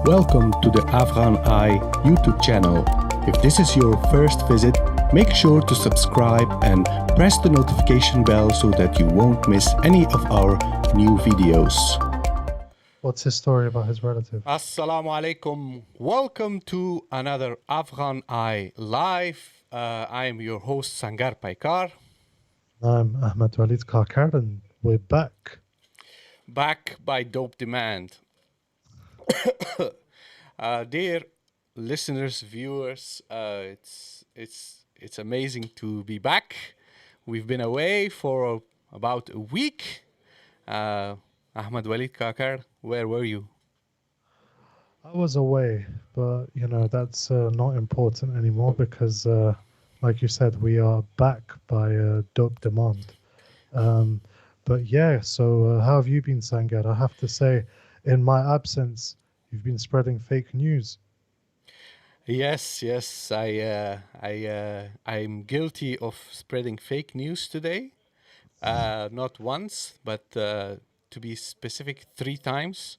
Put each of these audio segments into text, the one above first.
Welcome to the AFGHANEYE YouTube channel. If this is your first visit, make sure to subscribe and press the notification bell so that you won't miss any of our new videos. What's his story about his relative? Assalamu alaikum. Welcome to another AFGHANEYE live. I am your host Sangar Paikar. I'm Ahmed-waleed Kakar, and we're back. Back by dope demand. Dear listeners, viewers, it's amazing to be back. We've been away for about a week. Ahmed-waleed Kakar, where were you? I was away, but that's not important anymore because, like you said, we are back by dope demand. But yeah, so how have you been, Sangar? I have to say, in my absence, you've been spreading fake news. Yes, I'm guilty of spreading fake news today. Not once, but to be specific, 3 times.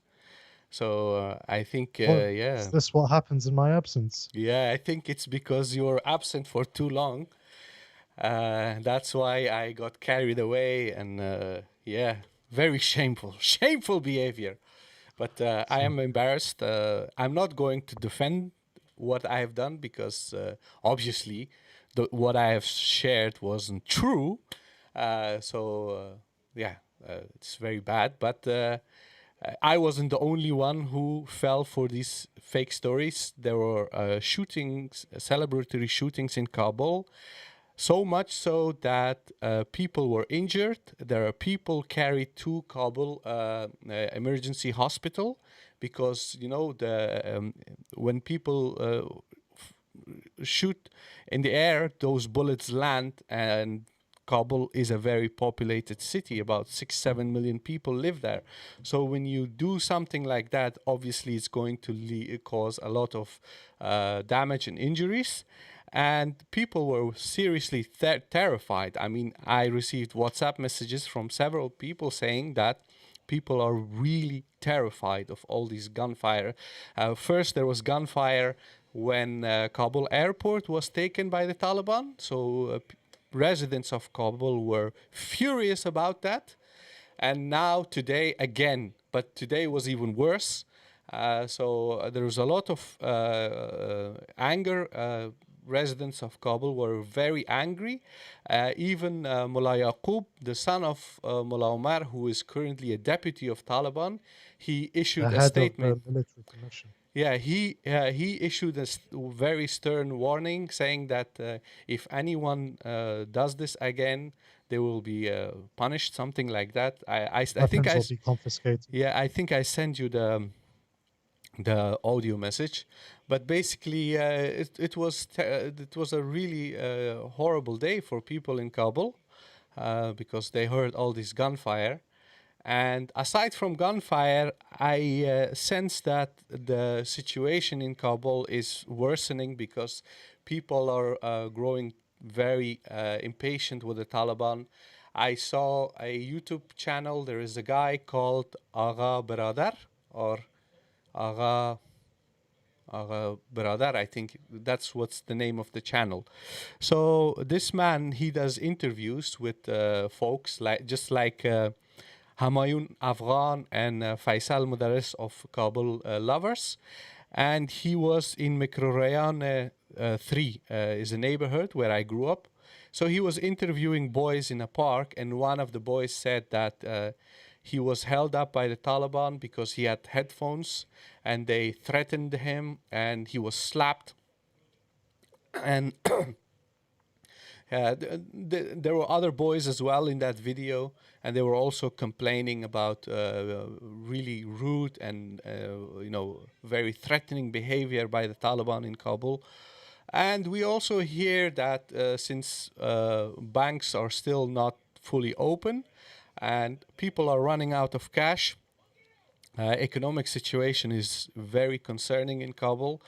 So I think, Is this what happens in my absence? Yeah, I think it's because you were absent for too long. That's why I got carried away, and very shameful behavior. But I am embarrassed. I'm not going to defend what I have done because obviously what I have shared wasn't true. It's very bad. But I wasn't the only one who fell for these fake stories. There were shootings, celebratory shootings in Kabul. So much so that people were injured. There are people carried to Kabul emergency hospital because when people shoot in the air, those bullets land, and Kabul is a very populated city. About 6-7 million people live there. So when you do something like that, obviously it's going to cause a lot of damage and injuries. And people were seriously terrified. I mean, I received WhatsApp messages from several people saying that people are really terrified of all these gunfire. First, there was gunfire when Kabul airport was taken by the Taliban. So residents of Kabul were furious about that. And now today again, but today was even worse. So there was a lot of anger. Residents of Kabul were very angry. Even Mullah Yaqub, the son of Mullah Omar, who is currently a deputy of Taliban, he issued a statement. Of the military commission. Yeah, he issued a very stern warning saying that if anyone does this again, they will be punished, something like that. I think will be confiscated. Yeah, I think I sent you the audio message, but basically it was a really horrible day for people in Kabul because they heard all this gunfire. And aside from gunfire, I sense that the situation in Kabul is worsening because people are growing very impatient with the Taliban. I saw a YouTube channel. There is a guy called Bradar, or Bradar, I think that's what's the name of the channel. So this man, he does interviews with folks just like Humayun Afghan and Faisal Mudaris of Kabul Lovers. And he was in Mikrorayan 3, is a neighborhood where I grew up. So he was interviewing boys in a park, and one of the boys said that he was held up by the Taliban because he had headphones, and they threatened him, and he was slapped. And there were other boys as well in that video, and they were also complaining about really rude and very threatening behavior by the Taliban in Kabul. And we also hear that since banks are still not fully open and people are running out of cash, economic situation is very concerning in Kabul.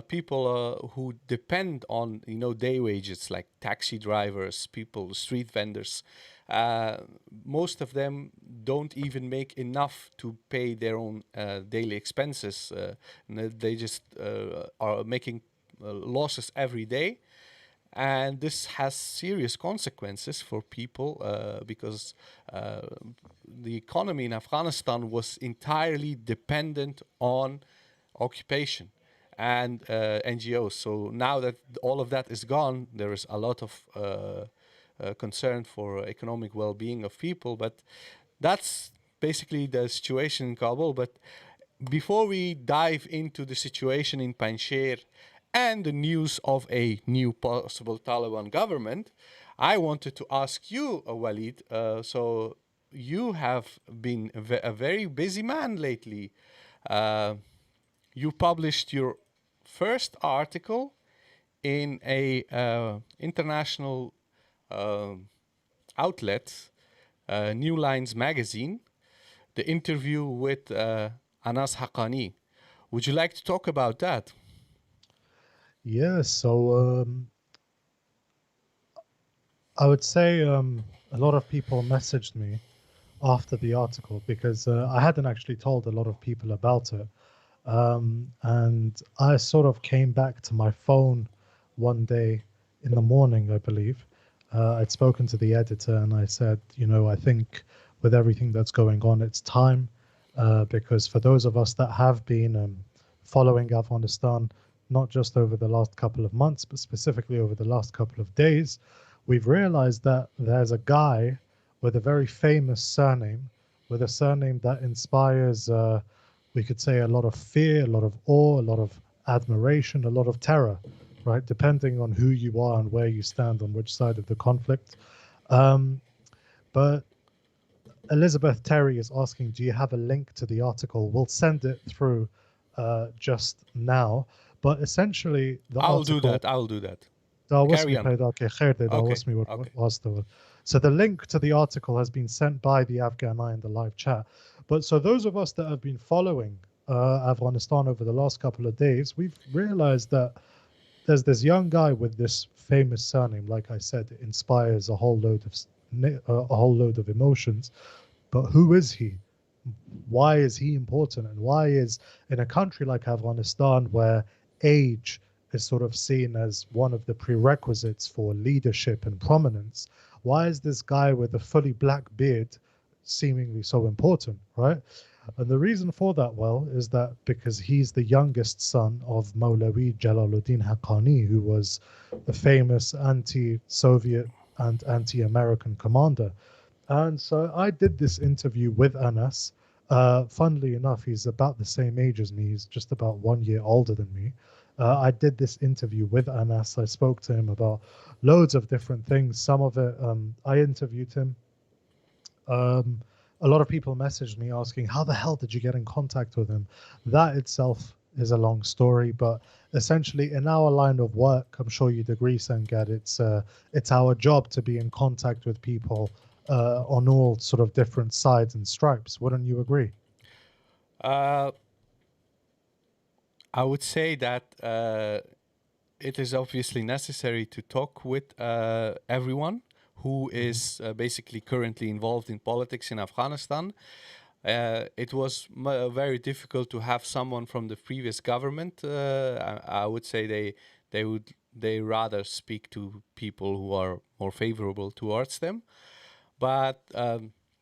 People who depend on day wages, like taxi drivers, people, street vendors, uh, most of them don't even make enough to pay their own daily expenses. They just are making losses every day. And this has serious consequences for people because uh, the economy in Afghanistan was entirely dependent on occupation and NGOs. So now that all of that is gone, there is a lot of concern for economic well-being of people. But that's basically the situation in Kabul. But before we dive into the situation in Panjshir and the news of a new possible Taliban government, I wanted to ask you, Walid. So you have been a very busy man lately. Uh, you published your first article in a international outlet, New Lines magazine, the interview with Anas Haqqani. Would you like to talk about that? Yeah, so I would say a lot of people messaged me after the article because I hadn't actually told a lot of people about it. And I sort of came back to my phone one day in the morning, I believe. I'd spoken to the editor and I said, I think with everything that's going on, it's time. Because for those of us that have been following Afghanistan, not just over the last couple of months, but specifically over the last couple of days, we've realized that there's a guy with a very famous surname, with a surname that inspires, we could say, a lot of fear, a lot of awe, a lot of admiration, a lot of terror, right? Depending on who you are and where you stand on which side of the conflict. Um, but Elizabeth Terry is asking, do you have a link to the article? We'll send it through just now. But essentially, the I'll do article. that. I'll do that. Carry دعوسمي on. پیدا که خیر ده Okay. دعوسمي Okay. واسطه. So the link to the article has been sent by the AFGHANEYE in the live chat. But so those of us that have been following Afghanistan over the last couple of days, we've realized that there's this young guy with this famous surname. Like I said, it inspires a whole load of emotions. But who is he? Why is he important? And why is, in a country like Afghanistan, where age is sort of seen as one of the prerequisites for leadership and prominence, why is this guy with a fully black beard seemingly so important, right? And the reason for that, well, is that because he's the youngest son of Maulawi Jalaluddin Haqqani, who was the famous anti-Soviet and anti-American commander. And so I did this interview with Anas. Funnily enough, he's about the same age as me. He's just about 1 year older than me. I did this interview with Anas. I spoke to him about loads of different things. Some of it, I interviewed him. A lot of people messaged me asking, how the hell did you get in contact with him? That itself is a long story, but essentially in our line of work, I'm sure you'd agree, Sangad, it's our job to be in contact with people on all sort of different sides and stripes. Wouldn't you agree? I would say that it is obviously necessary to talk with everyone who is basically currently involved in politics in Afghanistan. It was very difficult to have someone from the previous government. I would say they rather speak to people who are more favorable towards them. But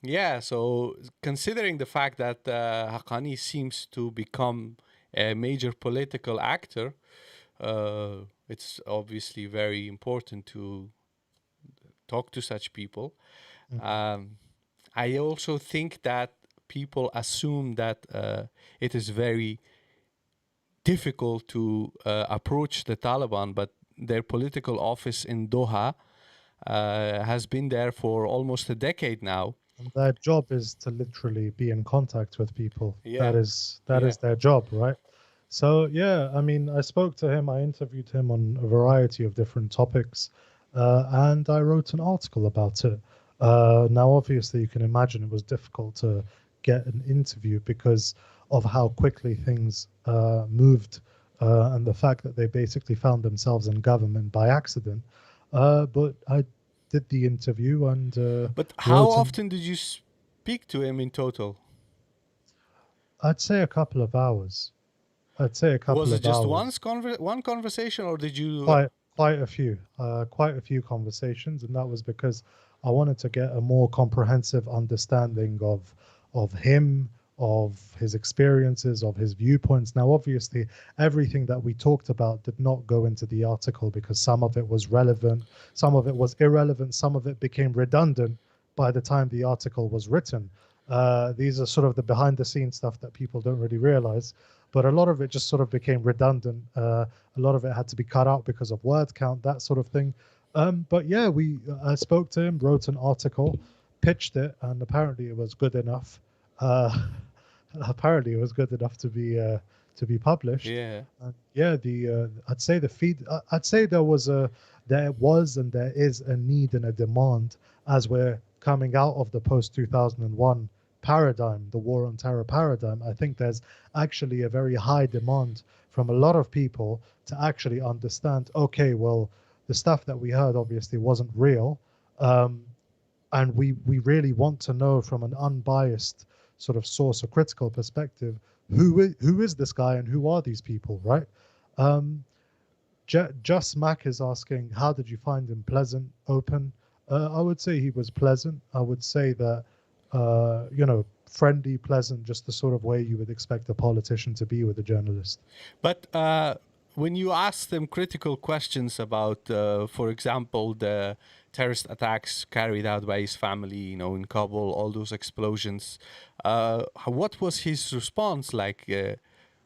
yeah, so considering the fact that Haqqani seems to become a major political actor, it's obviously very important to talk to such people. I also think that people assume that it is very difficult to approach the Taliban, but their political office in Doha has been there for almost a decade now. And their job is to literally be in contact with people. Yeah. That is their job, right? So yeah, I mean, I spoke to him, I interviewed him on a variety of different topics, and I wrote an article about it. Now, obviously, you can imagine it was difficult to get an interview because of how quickly things moved, and the fact that they basically found themselves in government by accident. But I did the interview and But how wrote him. often did you speak to him in total? I'd say a couple of hours. I'd say a couple Was it of just hours. one conversation, or did you? Quite a few conversations, and that was because I wanted to get a more comprehensive understanding of him, of his experiences, of his viewpoints. Now, obviously, everything that we talked about did not go into the article because some of it was relevant, some of it was irrelevant, some of it became redundant by the time the article was written. These are sort of the behind the scenes stuff that people don't really realize, but a lot of it just sort of became redundant. A lot of it had to be cut out because of word count, that sort of thing. But yeah, I spoke to him, wrote an article, pitched it, and apparently it was good enough. Uh, apparently it was good enough to be published. Yeah. And yeah, I'd say I'd say there was and there is a need and a demand as we're coming out of the post 2001 paradigm, the war on terror paradigm. I think there's actually a very high demand from a lot of people to actually understand, okay, well, the stuff that we heard obviously wasn't real. Um, and we really want to know from an unbiased sort of source or critical perspective who is this guy and who are these people, right? Um, Just Mac is asking, how did you find him? Pleasant, open? I would say he was pleasant. I would say that, friendly, pleasant, just the sort of way you would expect a politician to be with a journalist. But when you ask them critical questions about, for example, the terrorist attacks carried out by his family, in Kabul, all those explosions, what was his response like?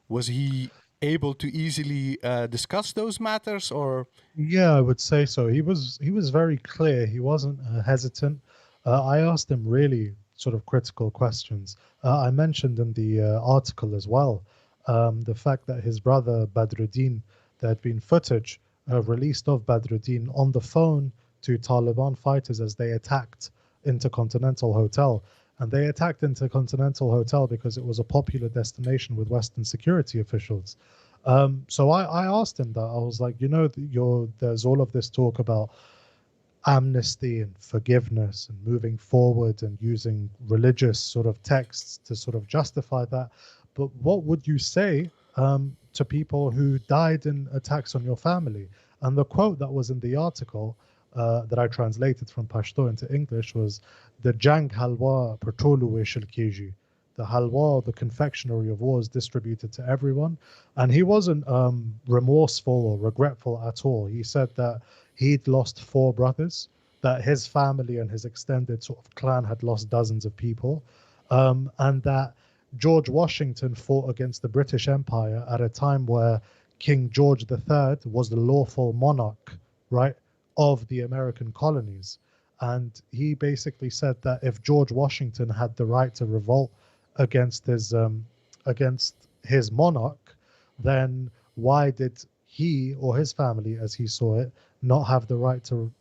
Was he able to easily discuss those matters, or? Yeah, I would say so. He was very clear. He wasn't hesitant. I asked him really sort of critical questions. I mentioned in the article as well the fact that his brother Badruddin, there had been footage released of Badruddin on the phone to Taliban fighters as they attacked Intercontinental Hotel. And they attacked Intercontinental Hotel because it was a popular destination with Western security officials. So I asked him that. I was like, there's all of this talk about amnesty and forgiveness and moving forward and using religious sort of texts to sort of justify that. But what would you say to people who died in attacks on your family? And the quote that was in the article that I translated from Pashto into English was the Jang halwa pertolu shil kiji. The halwa, the confectionery of war, is distributed to everyone. And he wasn't remorseful or regretful at all. He said that he'd lost four brothers, that his family and his extended sort of clan had lost dozens of people, and that George Washington fought against the British Empire at a time where King George III was the lawful monarch, right, of the American colonies. And he basically said that if George Washington had the right to revolt against his monarch, then why did he or his family, as he saw it, not have the right to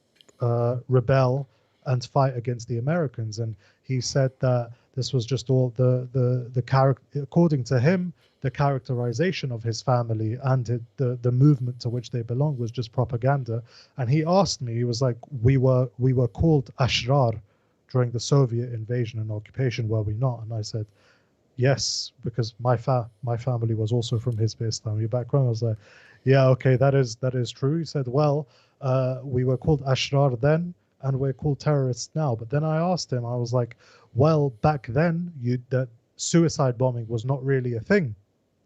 rebel and fight against the Americans? And he said that this was just all the character, according to him, the characterization of his family and the movement to which they belonged was just propaganda. And he asked me, he was like, we were called ashrar during the Soviet invasion and occupation, were we not? And I said, yes, because my family was also from Hizb Islami background. I was like, yeah, okay, that is true. He said, well, we were called Ashrar then, and we're called terrorists now. But then I asked him, I was like, well, back then, that suicide bombing was not really a thing,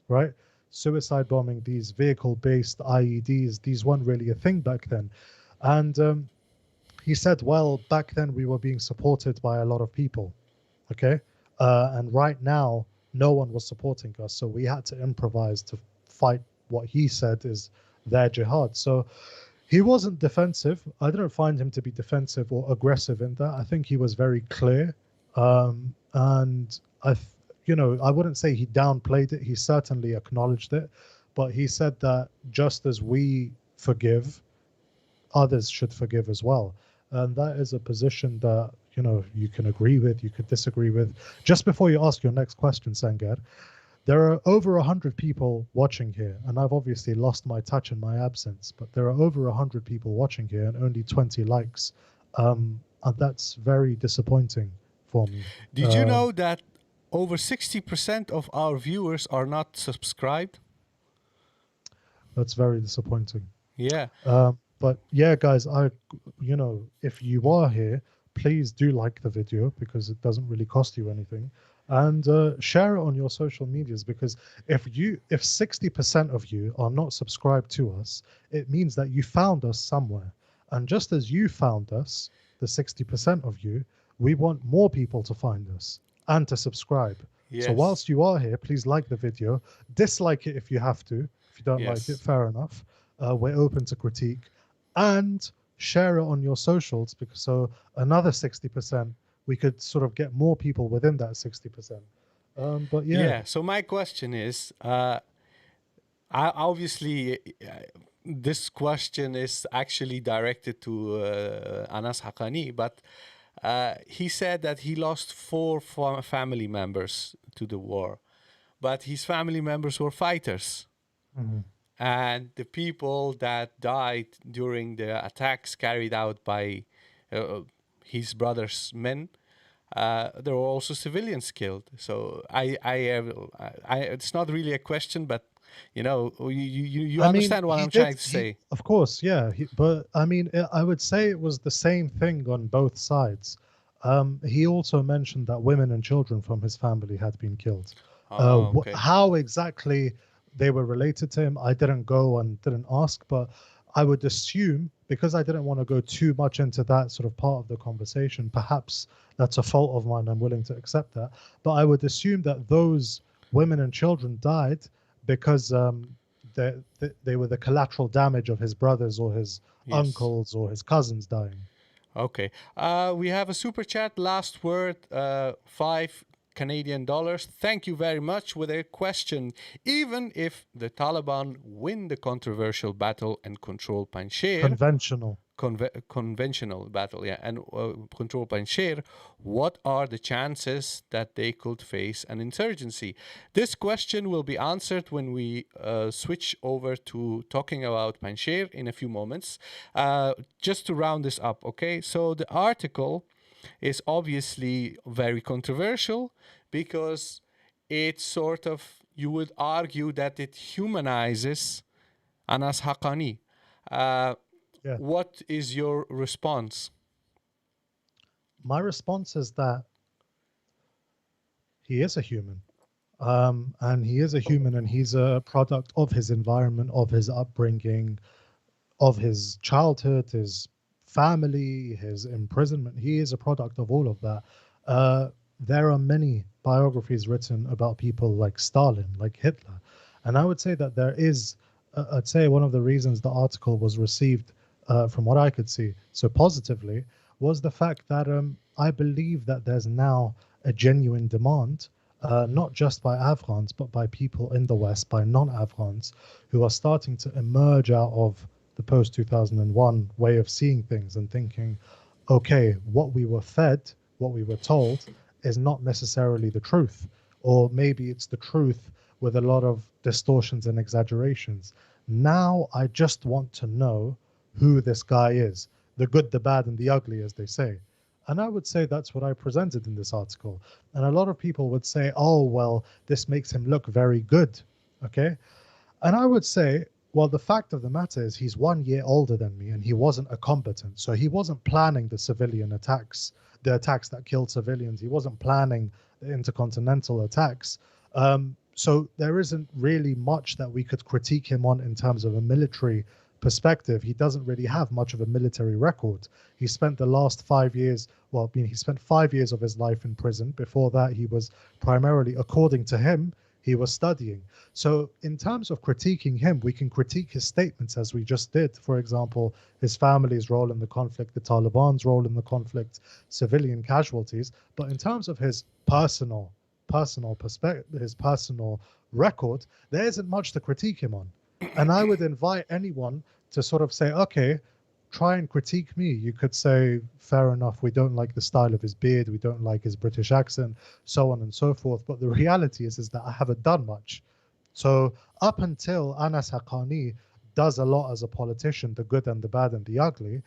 right? Suicide bombing, these vehicle-based IEDs, these weren't really a thing back then. And he said, well, back then we were being supported by a lot of people, okay? And right now, no one was supporting us. So we had to improvise to fight what he said is their jihad. So he wasn't defensive. I didn't find him to be defensive or aggressive in that. I think he was very clear. And I wouldn't say he downplayed it. He certainly acknowledged it. But he said that just as we forgive, others should forgive as well. And that is a position that, you can agree with, you could disagree with. Just before you ask your next question, Sangar, there are over 100 people watching here, and I've obviously lost my touch in my absence, but there are over 100 people watching here and only 20 likes. And that's very disappointing for me. Did you know that over 60% of our viewers are not subscribed? That's very disappointing. Yeah. But yeah, guys, if you are here, please do like the video because it doesn't really cost you anything, and share it on your social medias because if 60% of you are not subscribed to us, it means that you found us somewhere, and just as you found us, the 60% of you, we want more people to find us and to subscribe. So Yes. whilst you are here, please like the video, dislike it if you have to. If you don't like it, Yes. fair enough. We're open to critique, and share it on your socials because so another 60% we could sort of get more people within that 60%. But yeah, Yeah. So my question is, obviously, this question is actually directed to Anas Haqqani, but he said that he lost four family members to the war, but his family members were fighters. mhm. And the people that died during the attacks carried out by uh, his brother's men, there were also civilians killed. So it's not really a question, but you I mean, understand what he I'm did. trying to He, say. of course, yeah. But I mean, I would say it was the same thing on both sides. He also mentioned that women and children from his family had been killed. Oh, okay. How exactly they were related to him, I didn't go and didn't ask, but I would assume because I didn't want to go too much into that sort of part of the conversation. Perhaps that's a fault of mine. I'm willing to accept that, but I would assume that those women and children died because they were the collateral damage of his brothers or his Yes. uncles or his cousins dying. Okay. We have a super chat. Last word, $5 Canadian. Thank you very much with a question. Even if the Taliban win the controversial battle and control Panjshir, Conventional. conventional battle, yeah, and control Panjshir, what are the chances that they could face an insurgency? This question will be answered when we switch over to talking about Panjshir in a few moments. Just to round this up, okay? So the article is obviously very controversial because it sort of, you would argue that it humanizes Anas Haqqani. Uh, Yeah. what is your response? My response is that he is a human. And he is a human and he's a product of his environment, of his upbringing, of his childhood, his family, his imprisonment. He is a product of all of that. There are many biographies written about people like Stalin, like Hitler. And I would say that there is, I'd say one of the reasons the article was received, from what I could see, so positively, was the fact that I believe that there's now a genuine demand, not just by Afghans, but by people in the West, by non Afghans, who are starting to emerge out of the post 2001 way of seeing things and thinking, okay, what we were fed, what we were told, is not necessarily the truth. Or maybe it's the truth with a lot of distortions and exaggerations. Now I just want to know who this guy is, the good, the bad, and the ugly, as they say. And I would say that's what I presented in this article. And a lot of people would say, oh, well, this makes him look very good. Okay. And I would say, well, the fact of the matter is he's 1 year older than me and he wasn't a combatant. So he wasn't planning the civilian attacks, the attacks that killed civilians. He wasn't planning the intercontinental attacks. So there isn't really much that we could critique him on in terms of a military perspective. He doesn't really have much of a military record. He spent the last 5 years, well, I mean, he spent 5 years of his life in prison. Before that, he was primarily, according to him, he was studying. So, in terms of critiquing him, we can critique his statements as we just did. For example, his family's role in the conflict, the Taliban's role in the conflict, civilian casualties. But in terms of his personal perspective, his personal record, there isn't much to critique him on. And I would invite anyone to sort of say, okay, try and critique me. You could say, fair enough, we don't like the style of his beard, we don't like his British accent, so on and so forth. But the reality is that I haven't done much. So up until Anas Haqqani does a lot as a politician, the good and the bad and the ugly,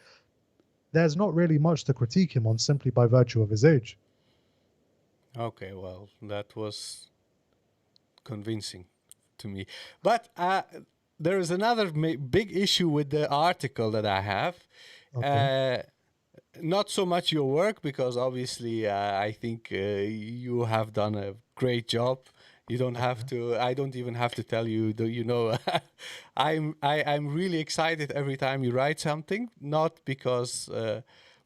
there's not really much to critique him on simply by virtue of his age. Okay, well, that was convincing to me. But there is another big issue with the article that I have. Okay. Not so much your work, because obviously I think you have done a great job. You don't have to. I don't even have to tell you. You know, I'm really excited every time you write something. Not because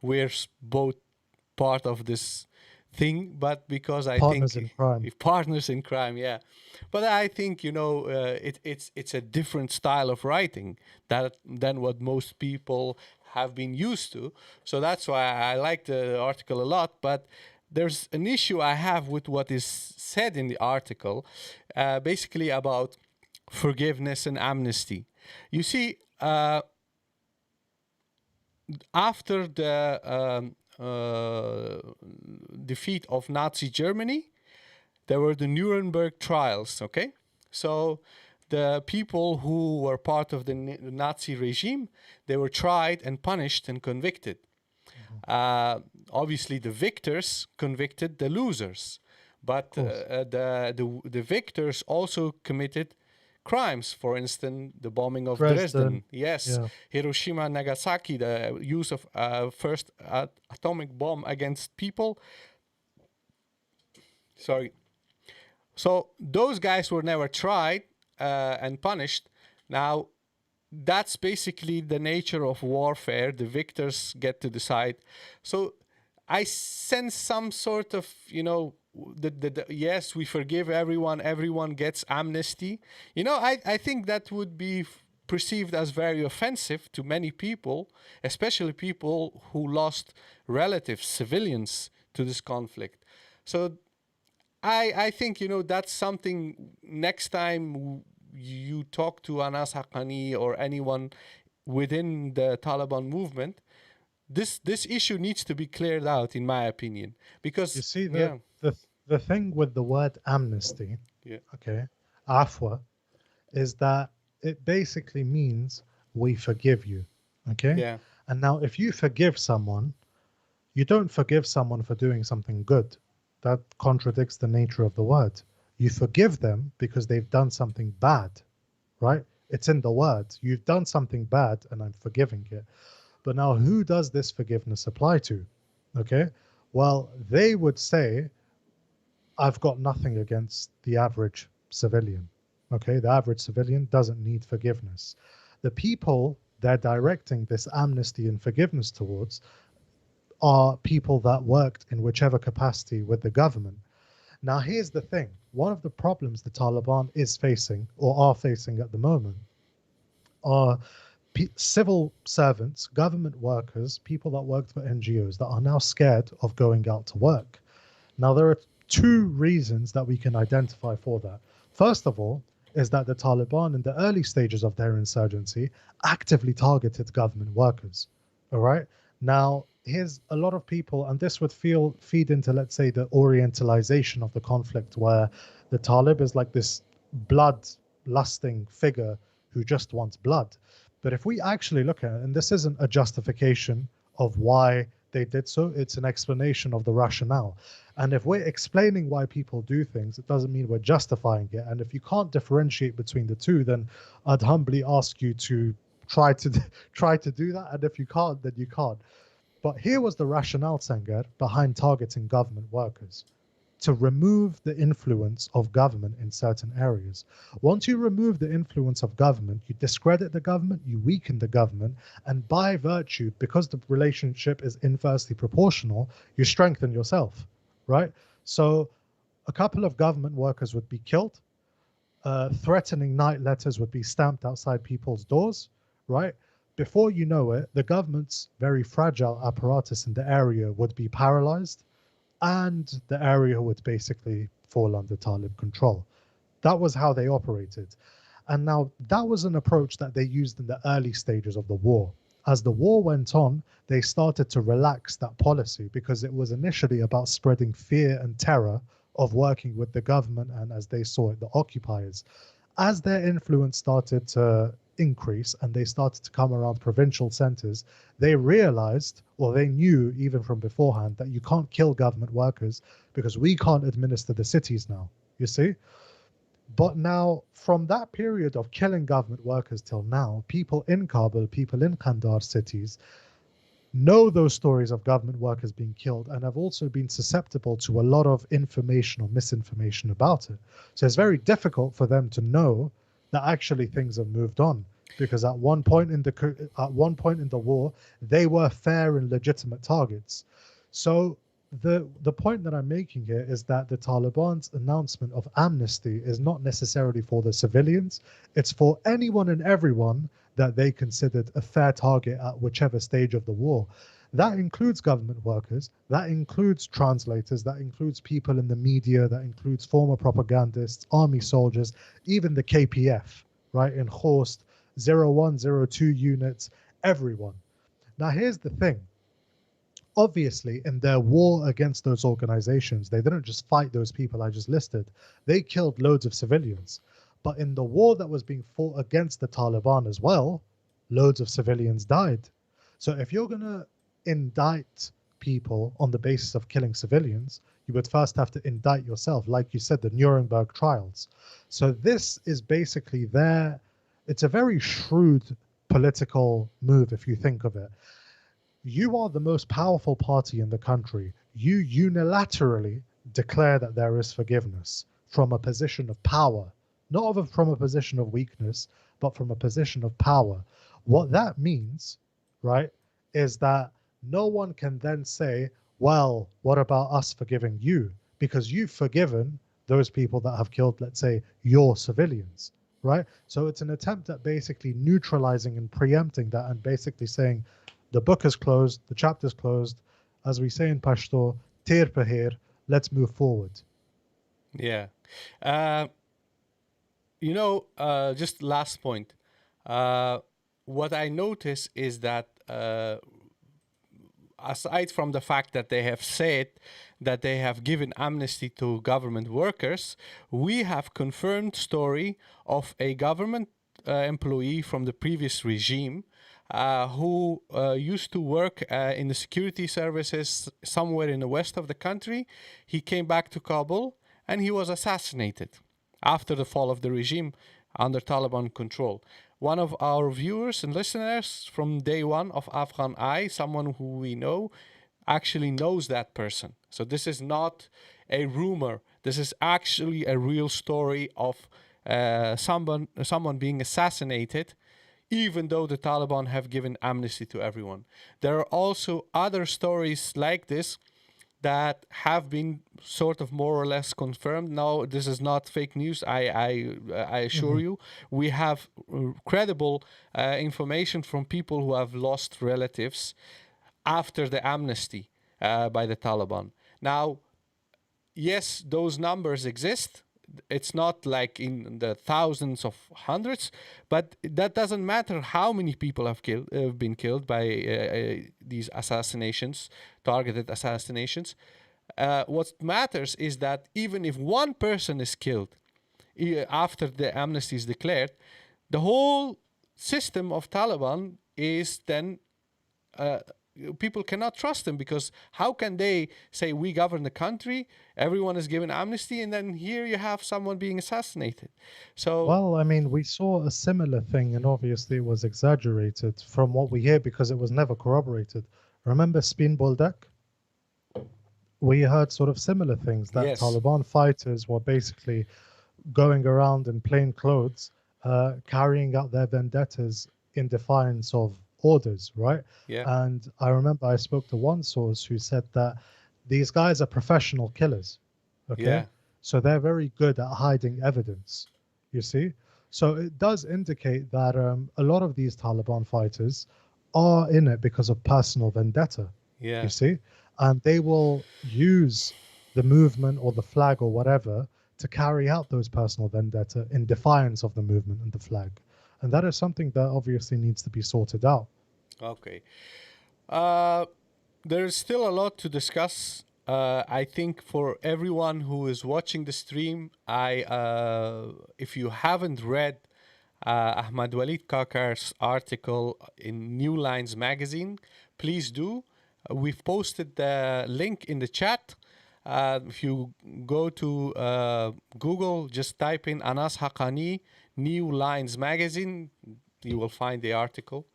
we're both part of this thing, but because I Partners think in crime. if partners in crime, yeah. But I think it's a different style of writing than what most people have been used to. So that's why I like the article a lot. But there's an issue I have with what is said in the article, basically about forgiveness and amnesty. You see, after the defeat of Nazi Germany, there were the Nuremberg trials, okay? So the people who were part of the Nazi regime, they were tried and punished and convicted. Obviously, the victors convicted the losers, but the victors also committed crimes. For instance, the bombing of Dresden. Yes, yeah. Hiroshima and Nagasaki, the use of first atomic bomb against people. Sorry. So those guys were never tried and punished. Now, that's basically the nature of warfare. The victors get to decide. So I sense some sort of, yes, we forgive everyone. Everyone gets amnesty. I think that would be perceived as very offensive to many people, especially people who lost relatives, civilians, to this conflict. So I think, that's something next time you talk to Anas Haqqani or anyone within the Taliban movement, this issue needs to be cleared out, in my opinion. Because, You see, yeah. the thing with the word amnesty, Yeah. okay, afwa, is that it basically means we forgive you, okay? Yeah. And now, if you forgive someone, you don't forgive someone for doing something good. That contradicts the nature of the word. You forgive them because they've done something bad, right? It's in the word. You've done something bad and I'm forgiving it. But now, who does this forgiveness apply to? Okay? Well, they would say, I've got nothing against the average civilian. Okay? The average civilian doesn't need forgiveness. The people they're directing this amnesty and forgiveness towards are people that worked in whichever capacity with the government. Now, here's the thing. One of the problems the Taliban is facing or are facing at the moment are civil servants, government workers, people that worked for NGOs that are now scared of going out to work. Now, there are two reasons that we can identify for that. First of all, is that the Taliban in the early stages of their insurgency actively targeted government workers. All right. Now, here's a lot of people, and this would feed into, let's say, the orientalization of the conflict, where the Talib is like this blood-lusting figure who just wants blood. But if we actually look at it, and this isn't a justification of why they did so, it's an explanation of the rationale. And if we're explaining why people do things, it doesn't mean we're justifying it. And if you can't differentiate between the two, then I'd humbly ask you to try to do that. And if you can't, then you can't. But here was the rationale, Sangar, behind targeting government workers: to remove the influence of government in certain areas. Once you remove the influence of government, you discredit the government, you weaken the government, and by virtue, because the relationship is inversely proportional, you strengthen yourself, right? So a couple of government workers would be killed, threatening night letters would be stamped outside people's doors, right? Before you know it, the government's very fragile apparatus in the area would be paralyzed, and the area would basically fall under Talib control. That was how they operated. And now that was an approach that they used in the early stages of the war. As the war went on, they started to relax that policy because it was initially about spreading fear and terror of working with the government and, as they saw it, the occupiers. As their influence started to increase and they started to come around provincial centers, they realized, or they knew even from beforehand, that you can't kill government workers because we can't administer the cities now, you see? But now, from that period of killing government workers till now, people in Kabul, people in Kandahar cities know those stories of government workers being killed and have also been susceptible to a lot of information or misinformation about it. So it's very difficult for them to know that actually things have moved on, because at one point in the war they were fair and legitimate targets. So the point that I'm making here is that the Taliban's announcement of amnesty is not necessarily for the civilians, it's for anyone and everyone that they considered a fair target at whichever stage of the war. That includes government workers, that includes translators, that includes people in the media, that includes former propagandists, army soldiers, even the KPF, right, in Khost, 01, 02 units, everyone. Now, here's the thing. Obviously, in their war against those organizations, they didn't just fight those people I just listed. They killed loads of civilians. But in the war that was being fought against the Taliban as well, loads of civilians died. So if you're going to indict people on the basis of killing civilians, you would first have to indict yourself, like you said, the Nuremberg trials. So this is basically it's a very shrewd political move if you think of it. You are the most powerful party in the country. You unilaterally declare that there is forgiveness from a position of power, not from a position of weakness, but from a position of power. What that means, right, is that no one can then say, well, what about us forgiving you? Because you've forgiven those people that have killed, let's say, your civilians, right? So it's an attempt at basically neutralizing and preempting that and basically saying, the book is closed, the chapter's closed. As we say in Pashto, Ter Pahir, let's move forward. Yeah. Just last point. What I notice is that aside from the fact that they have said that they have given amnesty to government workers, we have confirmed story of a government employee from the previous regime who used to work in the security services somewhere in the west of the country. He came back to Kabul and he was assassinated after the fall of the regime under Taliban control. One of our viewers and listeners from day one of AFGHANEYE, someone who we know, actually knows that person. So this is not a rumor. This is actually a real story of someone being assassinated, even though the Taliban have given amnesty to everyone. There are also other stories like this that have been sort of more or less confirmed. No, this is not fake news. I assure you, we have credible information from people who have lost relatives after the amnesty by the Taliban. Now, yes, those numbers exist. It's not like in the thousands of hundreds, but that doesn't matter how many people have been killed by these assassinations, targeted assassinations. What matters is that even if one person is killed after the amnesty is declared, the whole system of Taliban is then people cannot trust them, because how can they say we govern the country, everyone is given amnesty, and then here you have someone being assassinated? So well, I mean, we saw a similar thing, and obviously it was exaggerated from what we hear because it was never corroborated. Remember Spin Boldak? We heard sort of similar things, that yes, Taliban fighters were basically going around in plain clothes, carrying out their vendettas in defiance of orders, right? yeah, And I remember I spoke to one source who said that these guys are professional killers, okay? yeah, So they're very good at hiding evidence, you see? So it does indicate that a lot of these Taliban fighters are in it because of personal vendetta, you yeah. see? And they will use the movement or the flag or whatever to carry out those personal vendetta in defiance of the movement and the flag. And that is something that obviously needs to be sorted out. Okay. There's still a lot to discuss. I think for everyone who is watching the stream, if you haven't read Ahmed-waleed Kakar's article in New Lines magazine. Please do. We've posted the link in the chat. If you go to Google, just type in Anas Haqqani New Lines magazine, you will find the article.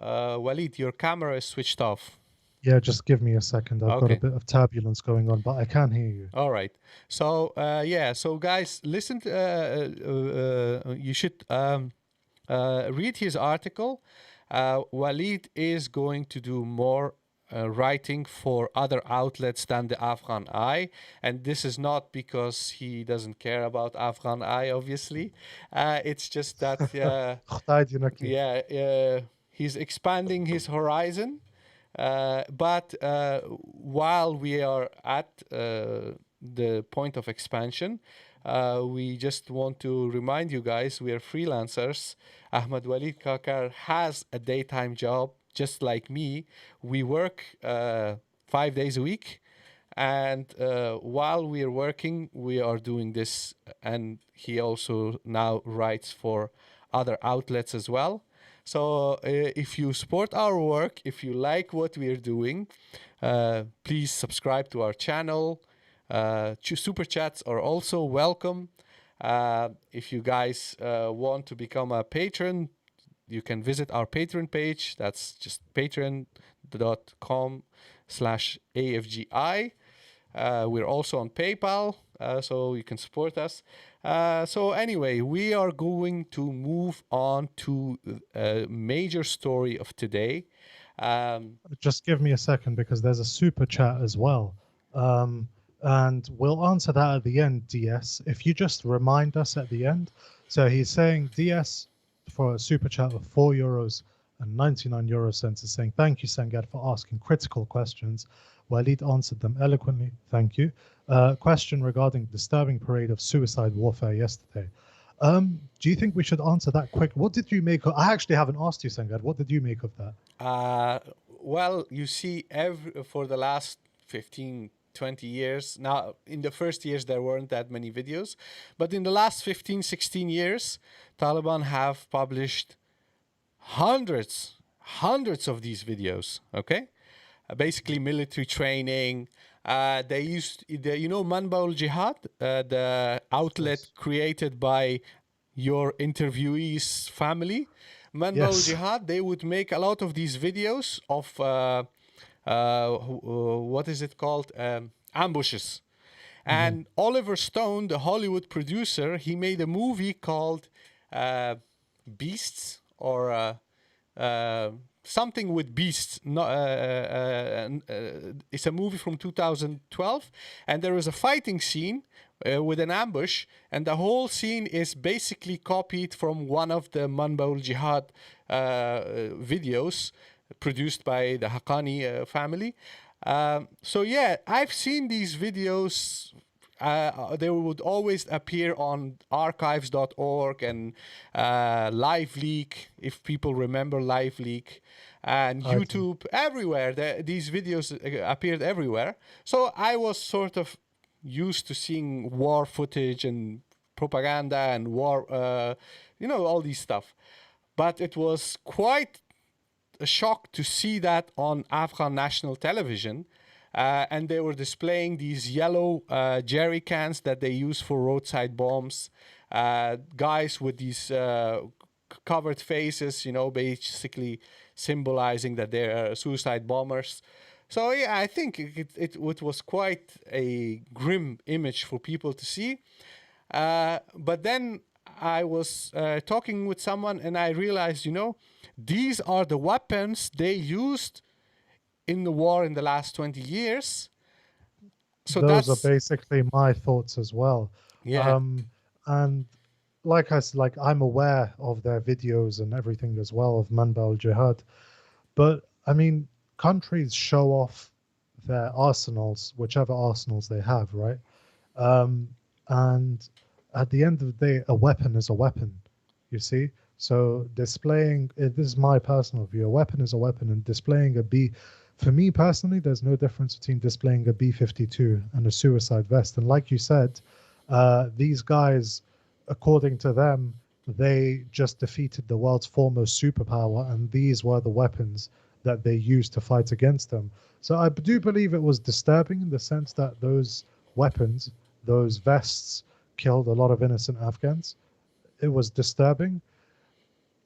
Waleed, your camera is switched off. Yeah, just give me a second. I've got a Okay. bit of turbulence going on, but I can hear you. All right. So yeah. So guys, listen. You should read his article. Waleed is going to do more writing for other outlets than the Afghan Eye, and this is not because he doesn't care about Afghan Eye. Obviously, it's just that he's expanding his horizon. But while we are at the point of expansion, we just want to remind you guys we are freelancers. Ahmed-waleed Kakar has a daytime job, just like me. We work 5 days a week. And while we are working, we are doing this. And he also now writes for other outlets as well. So if you support our work, if you like what we are doing, please subscribe to our channel. Super chats are also welcome. If you guys want to become a patron, you can visit our Patreon page. That's just patreon.com/AFGI. We're also on PayPal, so you can support us. So anyway, we are going to move on to a major story of today. Just give me a second because there's a super chat as well. And we'll answer that at the end, DS. If you just remind us at the end. So he's saying DS for a super chat of €4.99 is saying, thank you, Sangad, for asking critical questions. Waleed answered them eloquently. Thank you. Question regarding disturbing parade of suicide warfare yesterday. Do you think we should answer that quick? What did you make of? I actually haven't asked you, Sangad. What did you make of that? Well, you see, for the last 15, 20 years, now in the first years there weren't that many videos, but in the last 15, 16 years, Taliban have published hundreds of these videos, okay? Basically military training. They used, Manbaul Jihad, the outlet created by your interviewee's family. Manbaul Jihad, they would make a lot of these videos of, what is it called? Ambushes. And Oliver Stone, the Hollywood producer, he made a movie called Beasts, or something with beasts. It's a movie from 2012, and there is a fighting scene with an ambush, and the whole scene is basically copied from one of the Manbaul Jihad videos produced by the Haqqani family. So yeah, I've seen these videos. They would always appear on archives.org and LiveLeak, if people remember LiveLeak, and YouTube, everywhere. These videos appeared everywhere. So I was sort of used to seeing war footage and propaganda and war, all these stuff. But it was quite a shock to see that on Afghan national television. And they were displaying these yellow jerry cans that they use for roadside bombs. Guys with these covered faces, basically symbolizing that they're suicide bombers. So yeah, I think it was quite a grim image for people to see. But then I was talking with someone and I realized, these are the weapons they used in the war in the last 20 years. So those are basically my thoughts as well. Yeah. And like I said, I'm aware of their videos and everything as well of Manbaul Jihad. But I mean, countries show off their arsenals, whichever arsenals they have, right? And at the end of the day, a weapon is a weapon, you see? So displaying, this is my personal view, a weapon is a weapon, and displaying a for me personally, there's no difference between displaying a B-52 and a suicide vest. And like you said, these guys, according to them, they just defeated the world's foremost superpower, and these were the weapons that they used to fight against them. So I do believe it was disturbing in the sense that those weapons, those vests, killed a lot of innocent Afghans. It was disturbing.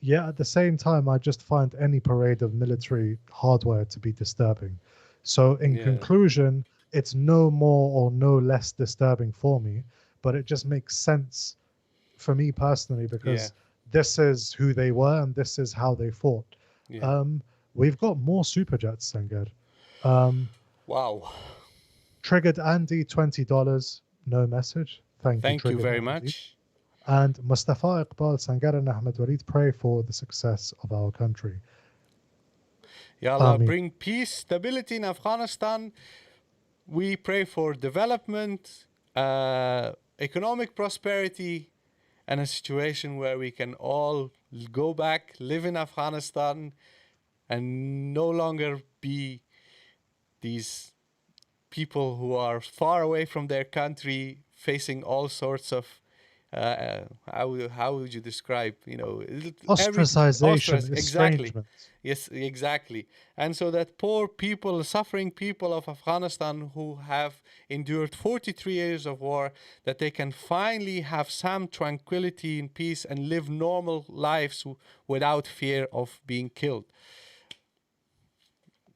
Yet at the same time, I just find any parade of military hardware to be disturbing. So, in Yeah. conclusion, it's no more or no less disturbing for me, but it just makes sense for me personally Yeah. because this is who they were and this is how they fought. Yeah. Um, we've got more super jets, Sengar. Um, Wow. Triggered Andy, $20. No message. Thank you, Thank you Triggered very Andy. much. And Mustafa Iqbal, Sangar, and Ahmed-waleed pray for the success of our country. Ya Allah, Amin. bring peace, stability in Afghanistan. We pray for development, economic prosperity, and a situation where we can all go back, live in Afghanistan, and no longer be these people who are far away from their country, facing all sorts of how would you describe, every Ostracization, exactly. estrangement. Yes, exactly. And so that poor people, suffering people of Afghanistan who have endured 43 years of war, that they can finally have some tranquility and peace and live normal lives without fear of being killed.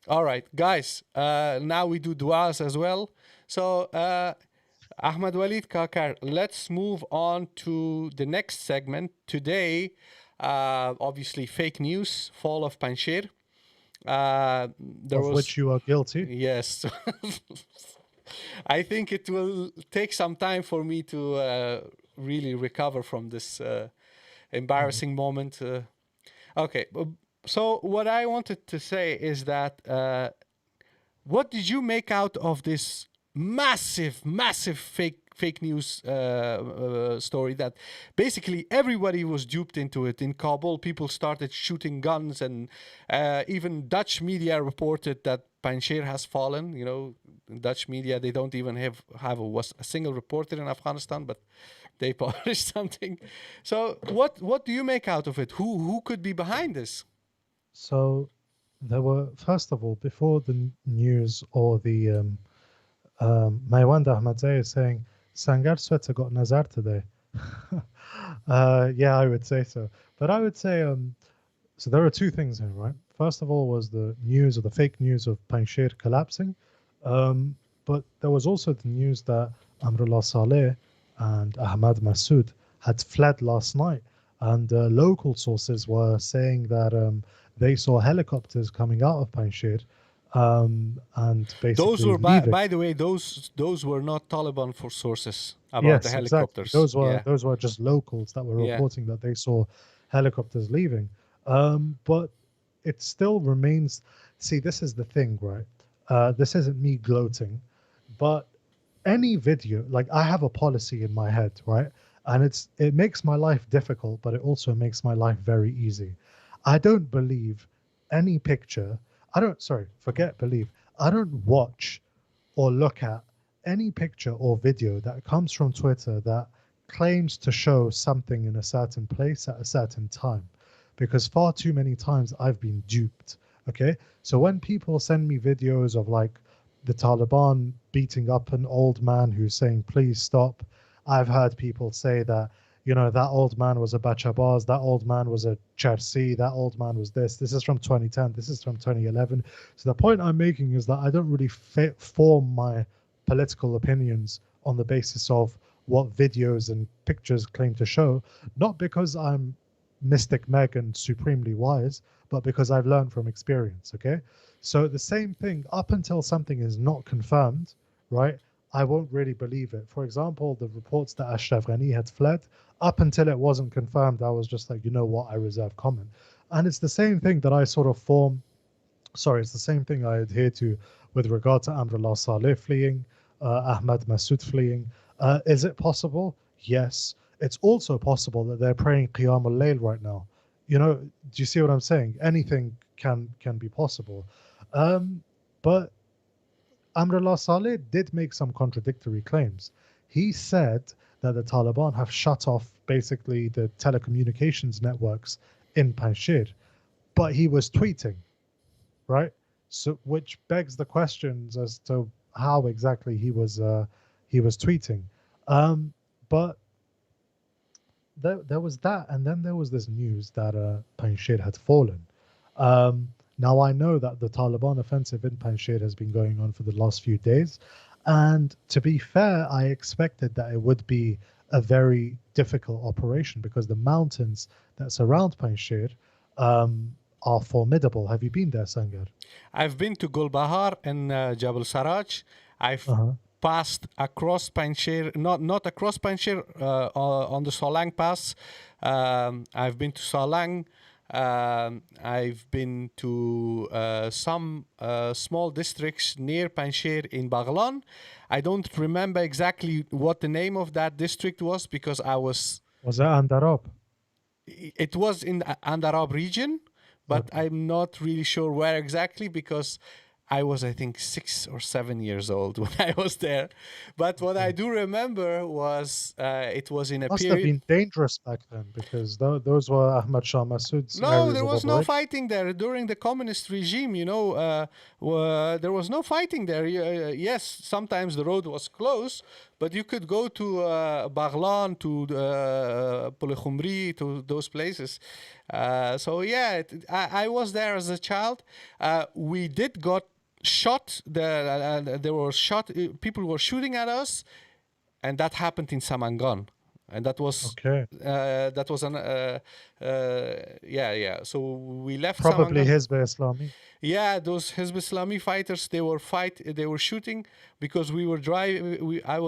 All right, guys, now we do duas as well. So, ahmed-waleed Kakar, let's move on to the next segment. Today, obviously, fake news, fall of Panjshir. There Of was, which you are guilty. yes. I think it will take some time for me to really recover from this embarrassing moment. Okay, so what I wanted to say is that what did you make out of this massive fake news story that basically everybody was duped into it? In Kabul, people started shooting guns, and even Dutch media reported that Panjshir has fallen. In Dutch media, they don't even have a single reporter in Afghanistan, but they published something. So what do you make out of it? Who could be behind this? So there were, first of all, before the news or the Maywanda Ahmadzai is saying, Sangar Sweta got Nazar today. Yeah, I would say so. But I would say, so there are two things here, right? First of all was the news or the fake news of Panjshir collapsing. But there was also the news that Amrullah Saleh and Ahmad Massoud had fled last night. And local sources were saying that they saw helicopters coming out of Panjshir and Those basically were, leaving. by the way, those were not Taliban for sources about the Yes, exactly. helicopters. Yeah, Those were just locals that were yeah. reporting that they saw helicopters leaving. But it still remains. See, this is the thing, right? This isn't me gloating, but any video, like I have a policy in my head, right? And it makes my life difficult, but it also makes my life very easy. I don't believe any picture. I don't, sorry, forget believe. I don't watch or look at any picture or video that comes from Twitter that claims to show something in a certain place at a certain time. Because far too many times I've been duped. Okay. So when people send me videos of like the Taliban beating up an old man who's saying, please stop, I've heard people say that, that old man was a Bachabaz, that old man was a Chersi, that old man was this. This is from 2010, this is from 2011. So the point I'm making is that I don't really form my political opinions on the basis of what videos and pictures claim to show, not because I'm Mystic Meg and supremely wise, but because I've learned from experience, okay? So the same thing, up until something is not confirmed, right? I won't really believe it. For example, the reports that Ashraf Ghani had fled, up until it wasn't confirmed, I was just like, you know what, I reserve comment. And it's the same thing that I sort of it's the same thing I adhere to with regard to Amrullah Saleh fleeing, Ahmad Massoud fleeing. Is it possible? Yes. It's also possible that they're praying Qiyam al-Layl right now. Do you see what I'm saying? Anything can be possible. But Amrullah Saleh did make some contradictory claims. He said that the Taliban have shut off basically the telecommunications networks in Panjshir, but he was tweeting, right? So, which begs the questions as to how exactly he was tweeting. But there was that, and then there was this news that Panjshir had fallen. Now I know that the Taliban offensive in Panjshir has been going on for the last few days, and to be fair, I expected that it would be a very difficult operation because the mountains that surround Panjshir are formidable. Have you been there, Sangar? I've been to Gulbahar and Jabal Saraj. I've Uh-huh. passed across Panjshir, not across Panjshir, on the Solang Pass. I've been to Solang. I've been to some small districts near Panjshir in Baghlan. I don't remember exactly what the name of that district was because Was that Andarab? it was in the Andarab region, but Okay. I'm not really sure where exactly because I was, I think, 6 or 7 years old when I was there. But what I Okay. do remember was it was in a Must have period. been dangerous back then because those were Ahmad Shah Massoud's No, areas there of was no operation. fighting there during the communist regime. There was no fighting there. Yes, sometimes the road was closed, but you could go to Baghlan, to Polykhumri, to those places. So yeah, I was there as a child. We did got shot. There were shot. People were shooting at us, and that happened in Samangan, and Okay. that was an yeah. So we left Probably Samangan. Hizb Islami. Yeah, those Hizb Islami fighters, they were shooting because we were driving. I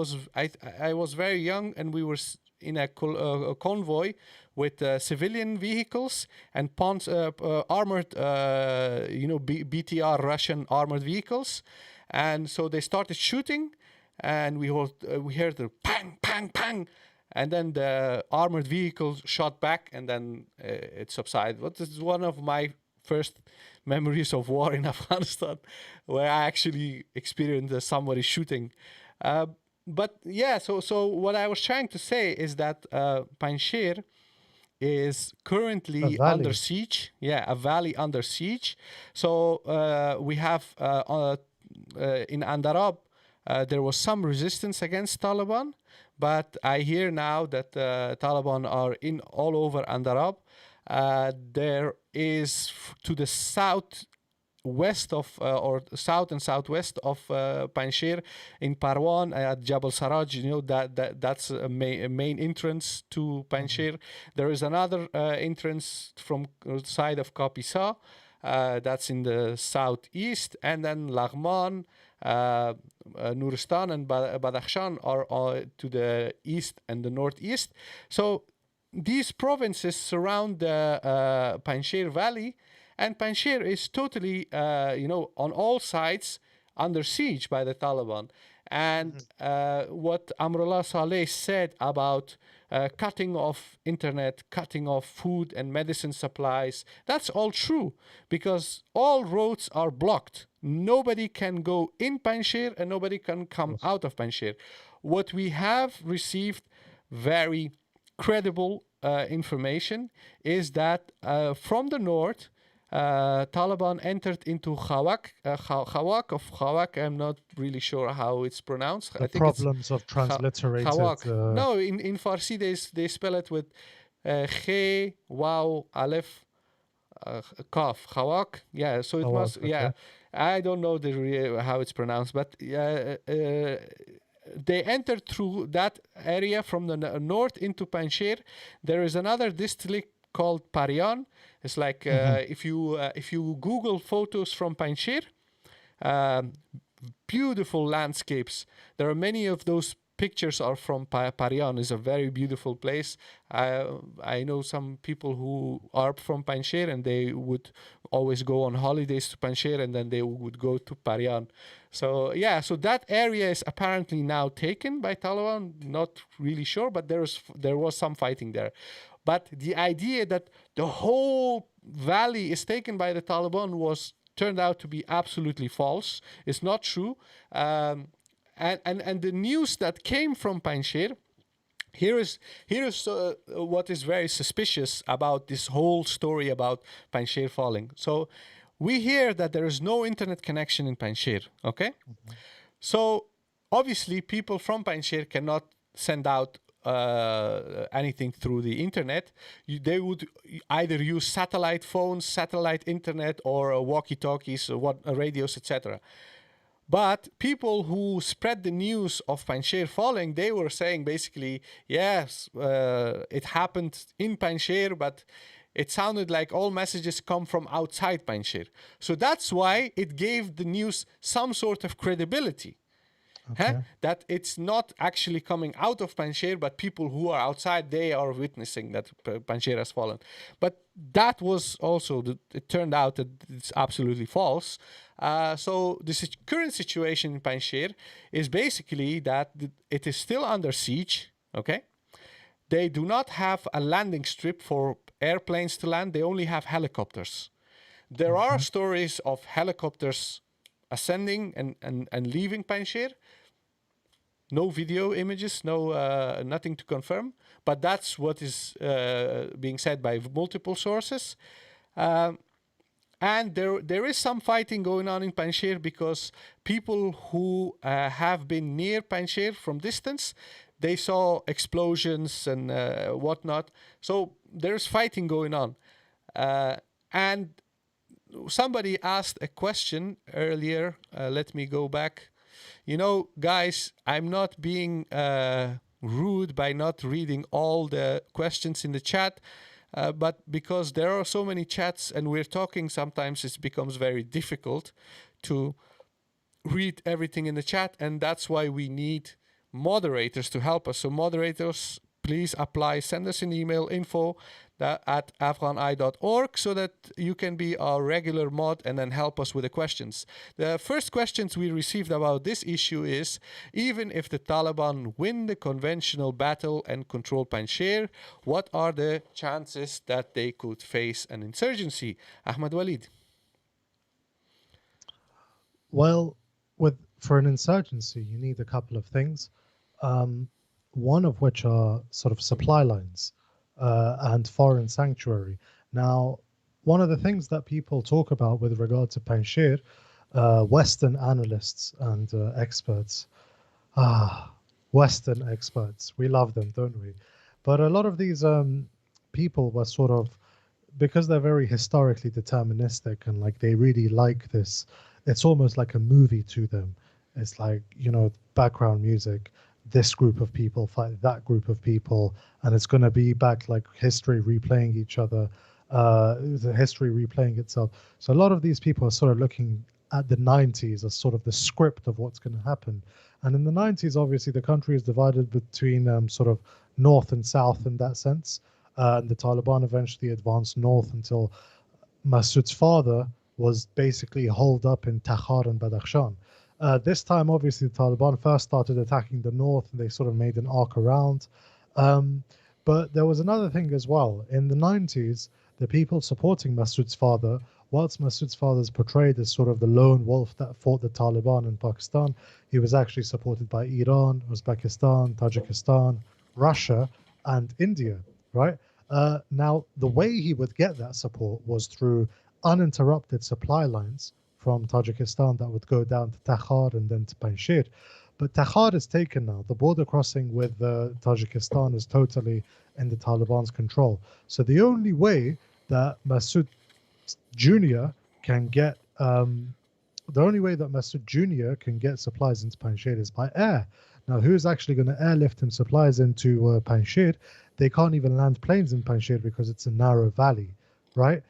was very young, and we were in a convoy with civilian vehicles and armored, BTR Russian armored vehicles, and so they started shooting, and we heard the pang, pang, pang, and then the armored vehicle shot back, and then it subsided. What is one of my first memories of war in Afghanistan, where I actually experienced somebody shooting. Uh, but yeah, so what I was trying to say is that Panjshir is A currently under valley. siege. Yeah, a valley under siege. So we have in Andarab, there was some resistance against Taliban, but I hear now that Taliban are in all over Andarab. There is to the south west of or south and southwest of Panjshir in Parwan at Jabal Saraj. That's a main entrance to Mhm. Panjshir. There is another entrance from the side of Kapisa. That's in the southeast, and then Laghman, Nuristan, and Badakhshan are to the east and the northeast. So these provinces surround the Panjshir Valley, and Panjshir is totally, on all sides under siege by the Taliban. And Mhm. what Amrullah Saleh said about cutting off internet, cutting off food and medicine supplies, that's all true because all roads are blocked. Nobody can go in Panjshir and nobody can Of come course. out of Panjshir. What we have received very credible information is that from the north, Taliban entered into Khawak. I'm not really sure how it's pronounced. The I think it's problems of transliterated. Khawak. No, in Farsi they spell it with Khe, Waw, Aleph, Kaf. Khawak. Yeah, so it Awag, must. Yeah, okay. I don't know how it's pronounced, but they entered through that area from the north into Panjshir. There is another district called Parian. It's like Hmm. if you Google photos from Panjshir, um, beautiful landscapes. There are many of those pictures are from Parian. Is a very beautiful place. I know some people who are from Panjshir and they would always go on holidays to Panjshir and then they would go to Parian. So yeah, so that area is apparently now taken by Taliban. Not really sure, but there was some fighting there. But the idea that the whole valley is taken by the Taliban was turned out to be absolutely false. It's not true. and the news that came from Panjshir, here is what is very suspicious about this whole story about Panjshir falling. So we hear that there is no internet connection in Panjshir. Okay, so obviously people from Panjshir cannot send out anything through the internet. They would either use satellite phones, satellite internet, or walkie-talkies, or radios, etc. But people who spread the news of Panjshir falling, they were saying basically, yes, it happened in Panjshir, but it sounded like all messages come from outside Panjshir. So that's why it gave the news some sort of credibility. Okay. That it's not actually coming out of Panjshir, but people who are outside, they are witnessing that Panjshir has fallen. But that was also, it turned out that it's absolutely false. So the current situation in Panjshir is basically that it is still under siege, okay? They do not have a landing strip for airplanes to land. They only have helicopters. There are stories of helicopters ascending and leaving Panjshir. No video images, nothing to confirm, but that's what is being said by multiple sources. And there is some fighting going on in Panjshir because people who have been near Panjshir from distance, they saw explosions and whatnot. So there's fighting going on. And somebody asked a question earlier. Let me go back. You know, guys, I'm not being rude by not reading all the questions in the chat, but because there are so many chats and we're talking, sometimes it becomes very difficult to read everything in the chat, and that's why we need moderators to help us. So moderators, please apply, send us an email, info@afghaneye.org, so that you can be our regular mod and then help us with the questions. The first questions we received about this issue is, even if the Taliban win the conventional battle and control Panjshir, what are the chances that they could face an insurgency? Ahmed-waleed. Well, for an insurgency, you need a couple of things. One of which are sort of supply lines and foreign sanctuary. Now, one of the things that people talk about with regard to Panjshir, Western analysts and experts, Western experts, we love them, don't we? But a lot of these people were sort of, because they're very historically deterministic and like they really like this, it's almost like a movie to them. It's like, you know, background music. This group of people fight that group of people, and it's going to be back like history replaying each other, the history replaying itself. So a lot of these people are sort of looking at the 90s as sort of the script of what's going to happen. And in the 90s, obviously, the country is divided between sort of north and south in that sense. And the Taliban eventually advanced north until Massoud's father was basically holed up in Takhar and Badakhshan. This time, obviously, the Taliban first started attacking the north, and they sort of made an arc around. But there was another thing as well. In the 90s, the people supporting Massoud's father, whilst Massoud's father is portrayed as sort of the lone wolf that fought the Taliban in Pakistan, he was actually supported by Iran, Uzbekistan, Tajikistan, Russia, and India, right? Now, the way he would get that support was through uninterrupted supply lines from Tajikistan that would go down to Takhar and then to Panjshir. But Takhar is taken now. The border crossing with Tajikistan is totally in the Taliban's control. So the only way that Massoud Jr. can get supplies into Panjshir is by air. Now, who's actually going to airlift him supplies into Panjshir? They can't even land planes in Panjshir because it's a narrow valley, right?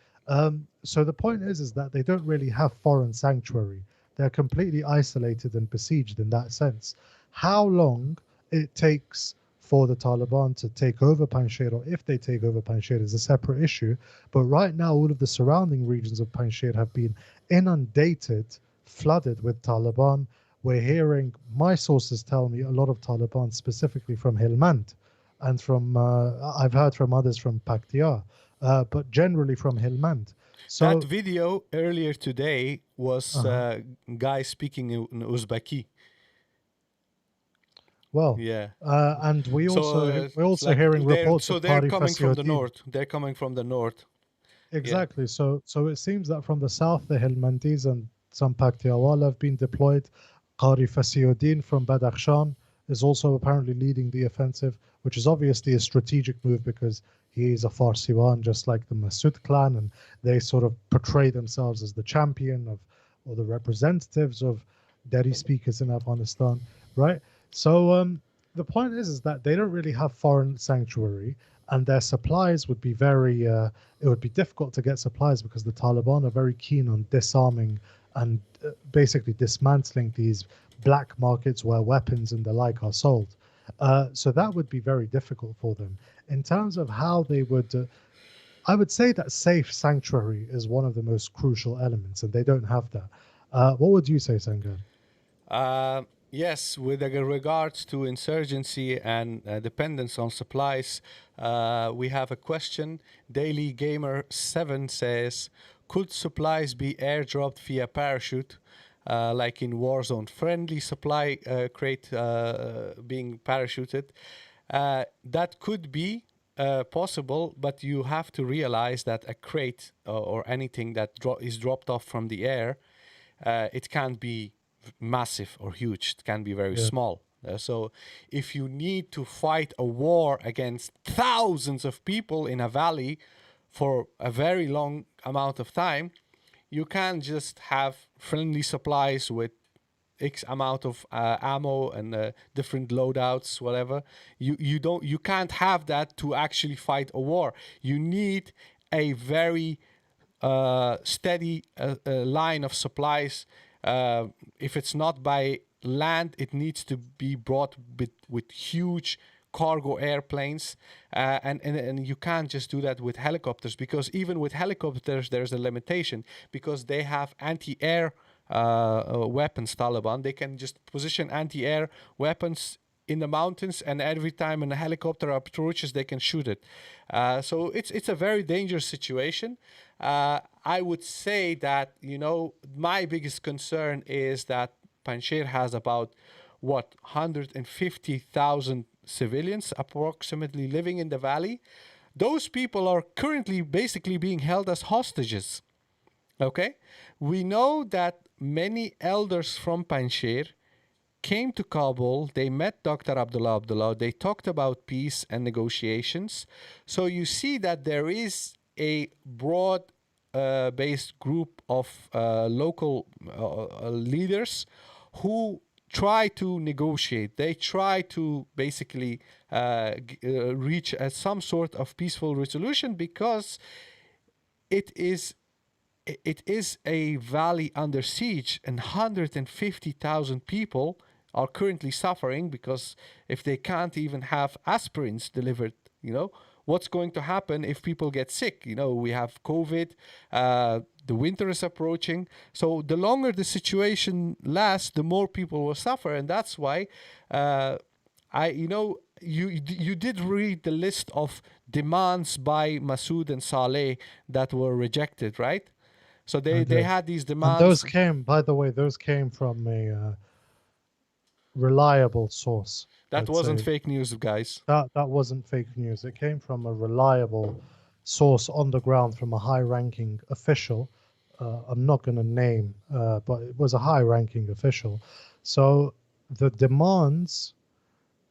So the point is that they don't really have foreign sanctuary. They're completely isolated and besieged in that sense. How long it takes for the Taliban to take over Panjshir, or if they take over Panjshir, is a separate issue. But right now, all of the surrounding regions of Panjshir have been inundated, flooded with Taliban. We're hearing, my sources tell me, a lot of Taliban, specifically from Helmand, and from I've heard from others from Paktia. But generally from Helmand. So that video earlier today was guy speaking in Uzbeki. well. Yeah. And So we're it's also like hearing reports of they're Qari coming from the Fasiuddin. north. They're coming from the north. Yeah. Exactly. So it seems that from the south, the Helmandis and some Paktiawala have been deployed. Qari Fasiuddin from Badakhshan is also apparently leading the offensive, which is obviously a strategic move because he is a Farsiwan, just like the Masud clan, and they sort of portray themselves as the champion of, or the representatives of Dari speakers in Afghanistan, right? So the point is that they don't really have foreign sanctuary, and their supplies would be very it would be difficult to get supplies because the Taliban are very keen on disarming and basically dismantling these black markets where weapons and the like are sold. So that would be very difficult for them. In terms of how they would, I would say that safe sanctuary is one of the most crucial elements, and they don't have that. What would you say, Sangan? Yes, with regards to insurgency and dependence on supplies, we have a question. Daily Gamer 7 says, could supplies be airdropped via parachute, like in Warzone? Friendly supply crate being parachuted. That could be possible, but you have to realize that a crate or anything that is dropped off from the air, it can't be massive or huge. It can be very Yeah, small. So if you need to fight a war against thousands of people in a valley for a very long amount of time, you can't just have friendly supplies with X amount of ammo and different loadouts, whatever. You can't have that to actually fight a war. You need a very steady line of supplies. If it's not by land, it needs to be brought with huge cargo airplanes, and you can't just do that with helicopters, because even with helicopters there's a limitation, because they have anti-air weapons. Taliban, they can just position anti-air weapons in the mountains, and every time a helicopter approaches they can shoot it. So it's a very dangerous situation. I would say that, my biggest concern is that Panjshir has about 150,000 civilians approximately living in the valley. Those people are currently basically being held as hostages. Okay? We know that many elders from Panjshir came to Kabul, they met Dr. Abdullah, they talked about peace and negotiations. So you see that there is a broad based group of local leaders who try to negotiate. They try to basically reach some sort of peaceful resolution, because it is it is a valley under siege, and 150,000 people are currently suffering, because if they can't even have aspirins delivered, what's going to happen if people get sick? We have COVID, the winter is approaching. So the longer the situation lasts, the more people will suffer. And that's why you did read the list of demands by Masood and Saleh that were rejected, right? So I they did. had these And demands. by the way, those came from a reliable source, That let's wasn't say. fake news, guys. That wasn't fake news. It came from a reliable source on the ground from a high-ranking official. I'm not going to name, but it was a high-ranking official. So the demands,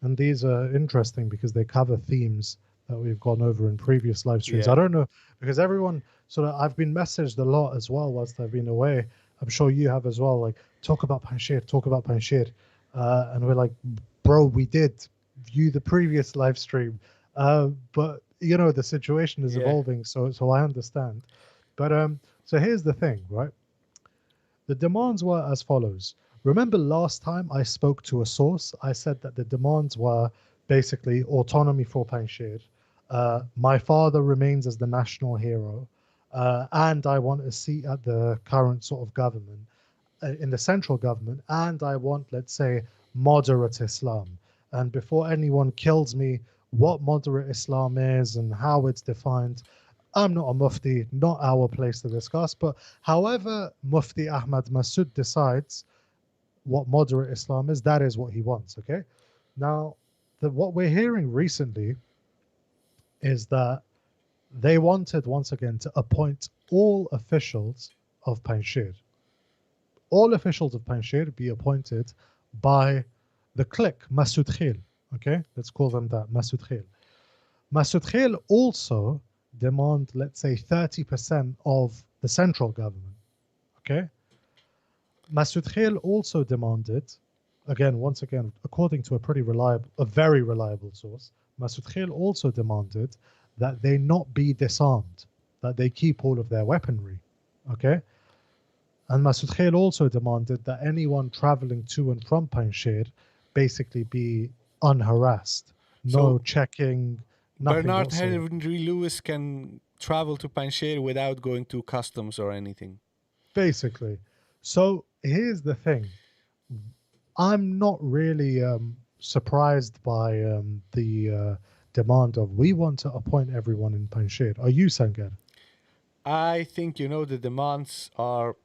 and these are interesting because they cover themes that we've gone over in previous live streams. I Yeah. don't know, because everyone sort of, I've been messaged a lot as well whilst I've been away. I'm sure you have as well. Like, talk about Panjshir, talk about Panjshir. And we're like, bro, we did view the previous live stream. But the situation is Yeah. evolving, so I understand. But so here's the thing, right? The demands were as follows. Remember last time I spoke to a source, I said that the demands were basically autonomy for Panjshir. My father remains as the national hero, and I want a seat at the current sort of government, in the central government, and I want, let's say, moderate Islam. And before anyone kills me, what moderate Islam is and how it's defined, I'm not a mufti, not our place to discuss. But however Mufti Ahmad Masud decides what moderate Islam is, that is what he wants, okay? Now, what we're hearing recently is that they wanted once again to appoint all officials of Panjshir. All officials of Panjshir be appointed by the clique Masoud Khil. Okay, let's call them that, Masoud Khil. Masoud Khil also demand, let's say, 30% of the central government. Okay, Masoud Khil also demanded, again, once again, according to a very reliable source, Masoud Khil also demanded that they not be disarmed, that they keep all of their weaponry. Okay, and Masoud Khail also demanded that anyone traveling to and from Panjshir basically be unharassed, no So checking, nothing Bernard whatsoever. Henry Lewis can travel to Panjshir without going to customs or anything. Basically. So here's the thing. I'm not really surprised by the demand of we want to appoint everyone in Panjshir. Are you, Sankar? I think, the demands are,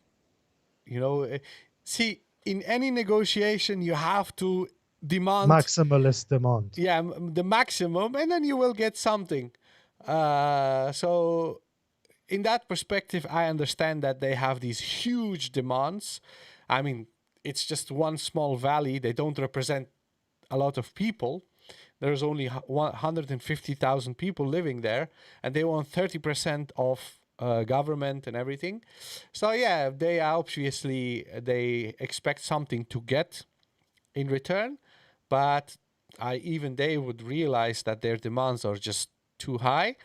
see, in any negotiation, you have to demand, Maximalist demand. yeah, the maximum, and then you will get something. So, in that perspective, I understand that they have these huge demands. I mean, it's just one small valley. They don't represent a lot of people. There's only 150,000 people living there, and they want 30% of government and everything. So yeah, they obviously they expect something to get in return, but even they would realize that their demands are just too high.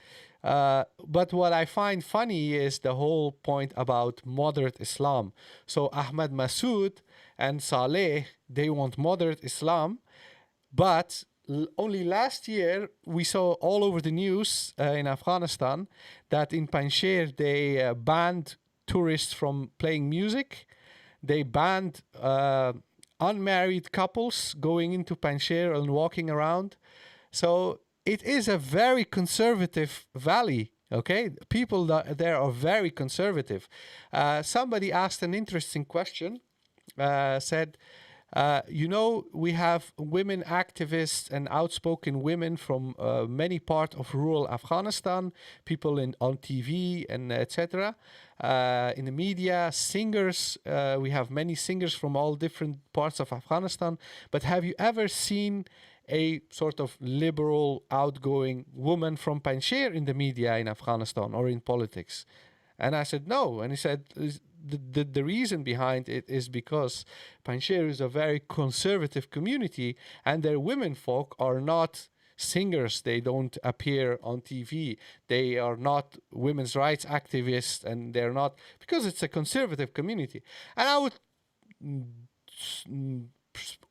But what I find funny is the whole point about moderate Islam. So Ahmed Masood and Saleh, they want moderate Islam, but only last year we saw all over the news in Afghanistan that in Panjshir they banned tourists from playing music. They banned unmarried couples going into Panjshir and walking around. So it is a very conservative valley. Okay, people there are very conservative. Somebody asked an interesting question. Said, we have women activists and outspoken women from many parts of rural Afghanistan, people on TV and etc. In the media, singers. We have many singers from all different parts of Afghanistan. But have you ever seen a sort of liberal, outgoing woman from Panjshir in the media in Afghanistan or in politics? And I said, no. And he said, the reason behind it is because Panjshir is a very conservative community and their women folk are not singers. They don't appear on TV. They are not women's rights activists and they're not, because it's a conservative community. And I would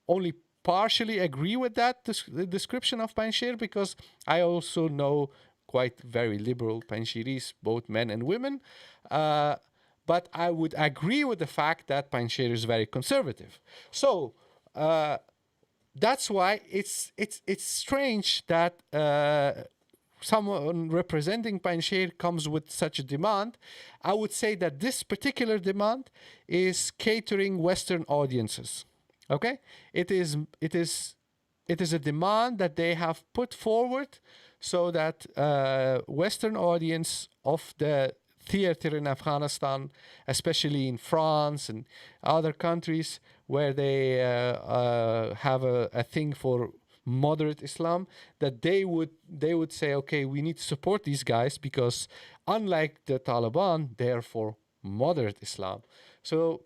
only partially agree with that description of Panjshir because I also know quite very liberal Panjshiris, both men and women. But I would agree with the fact that Panjshir is very conservative. So that's why it's strange that someone representing Panjshir comes with such a demand. I would say that this particular demand is catering Western audiences. Okay, it is a demand that they have put forward so that Western audience of the theater in Afghanistan, especially in France and other countries where they have a thing for moderate Islam, that they would say, okay, we need to support these guys because unlike the Taliban, they are for moderate Islam. So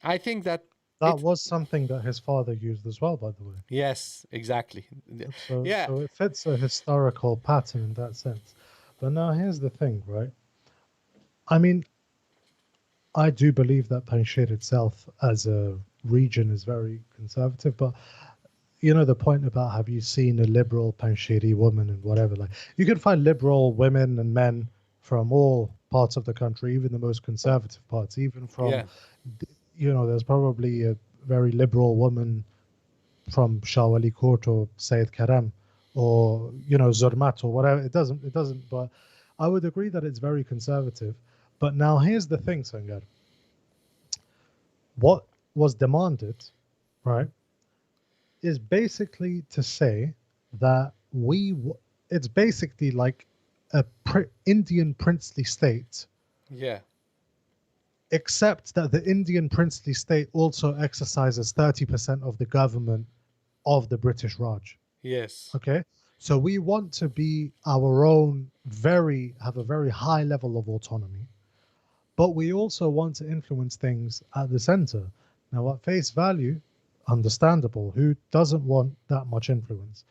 I think that That it was something that his father used as well, by the way. yes, exactly. So, Yeah, so it fits a historical pattern in that sense. But now here's the thing, right? I mean, I do believe that Panjshir itself as a region is very conservative, but the point about have you seen a liberal Panjshiri woman and whatever, like you can find liberal women and men from all parts of the country, even the most conservative parts, even from, yeah, there's probably a very liberal woman from Shah Wali Court or Sayyid Karam or Zurmat or whatever. It doesn't. But I would agree that it's very conservative. But now here's the thing, Sangar. What was demanded, right, is basically to say that it's basically like a Indian princely state, Yeah. except that the Indian princely state also exercises 30% of the government of the British Raj. Yes. Okay. So we want to be our own, have a very high level of autonomy, but we also want to influence things at the center. Now, at face value, understandable. Who doesn't want that much influence?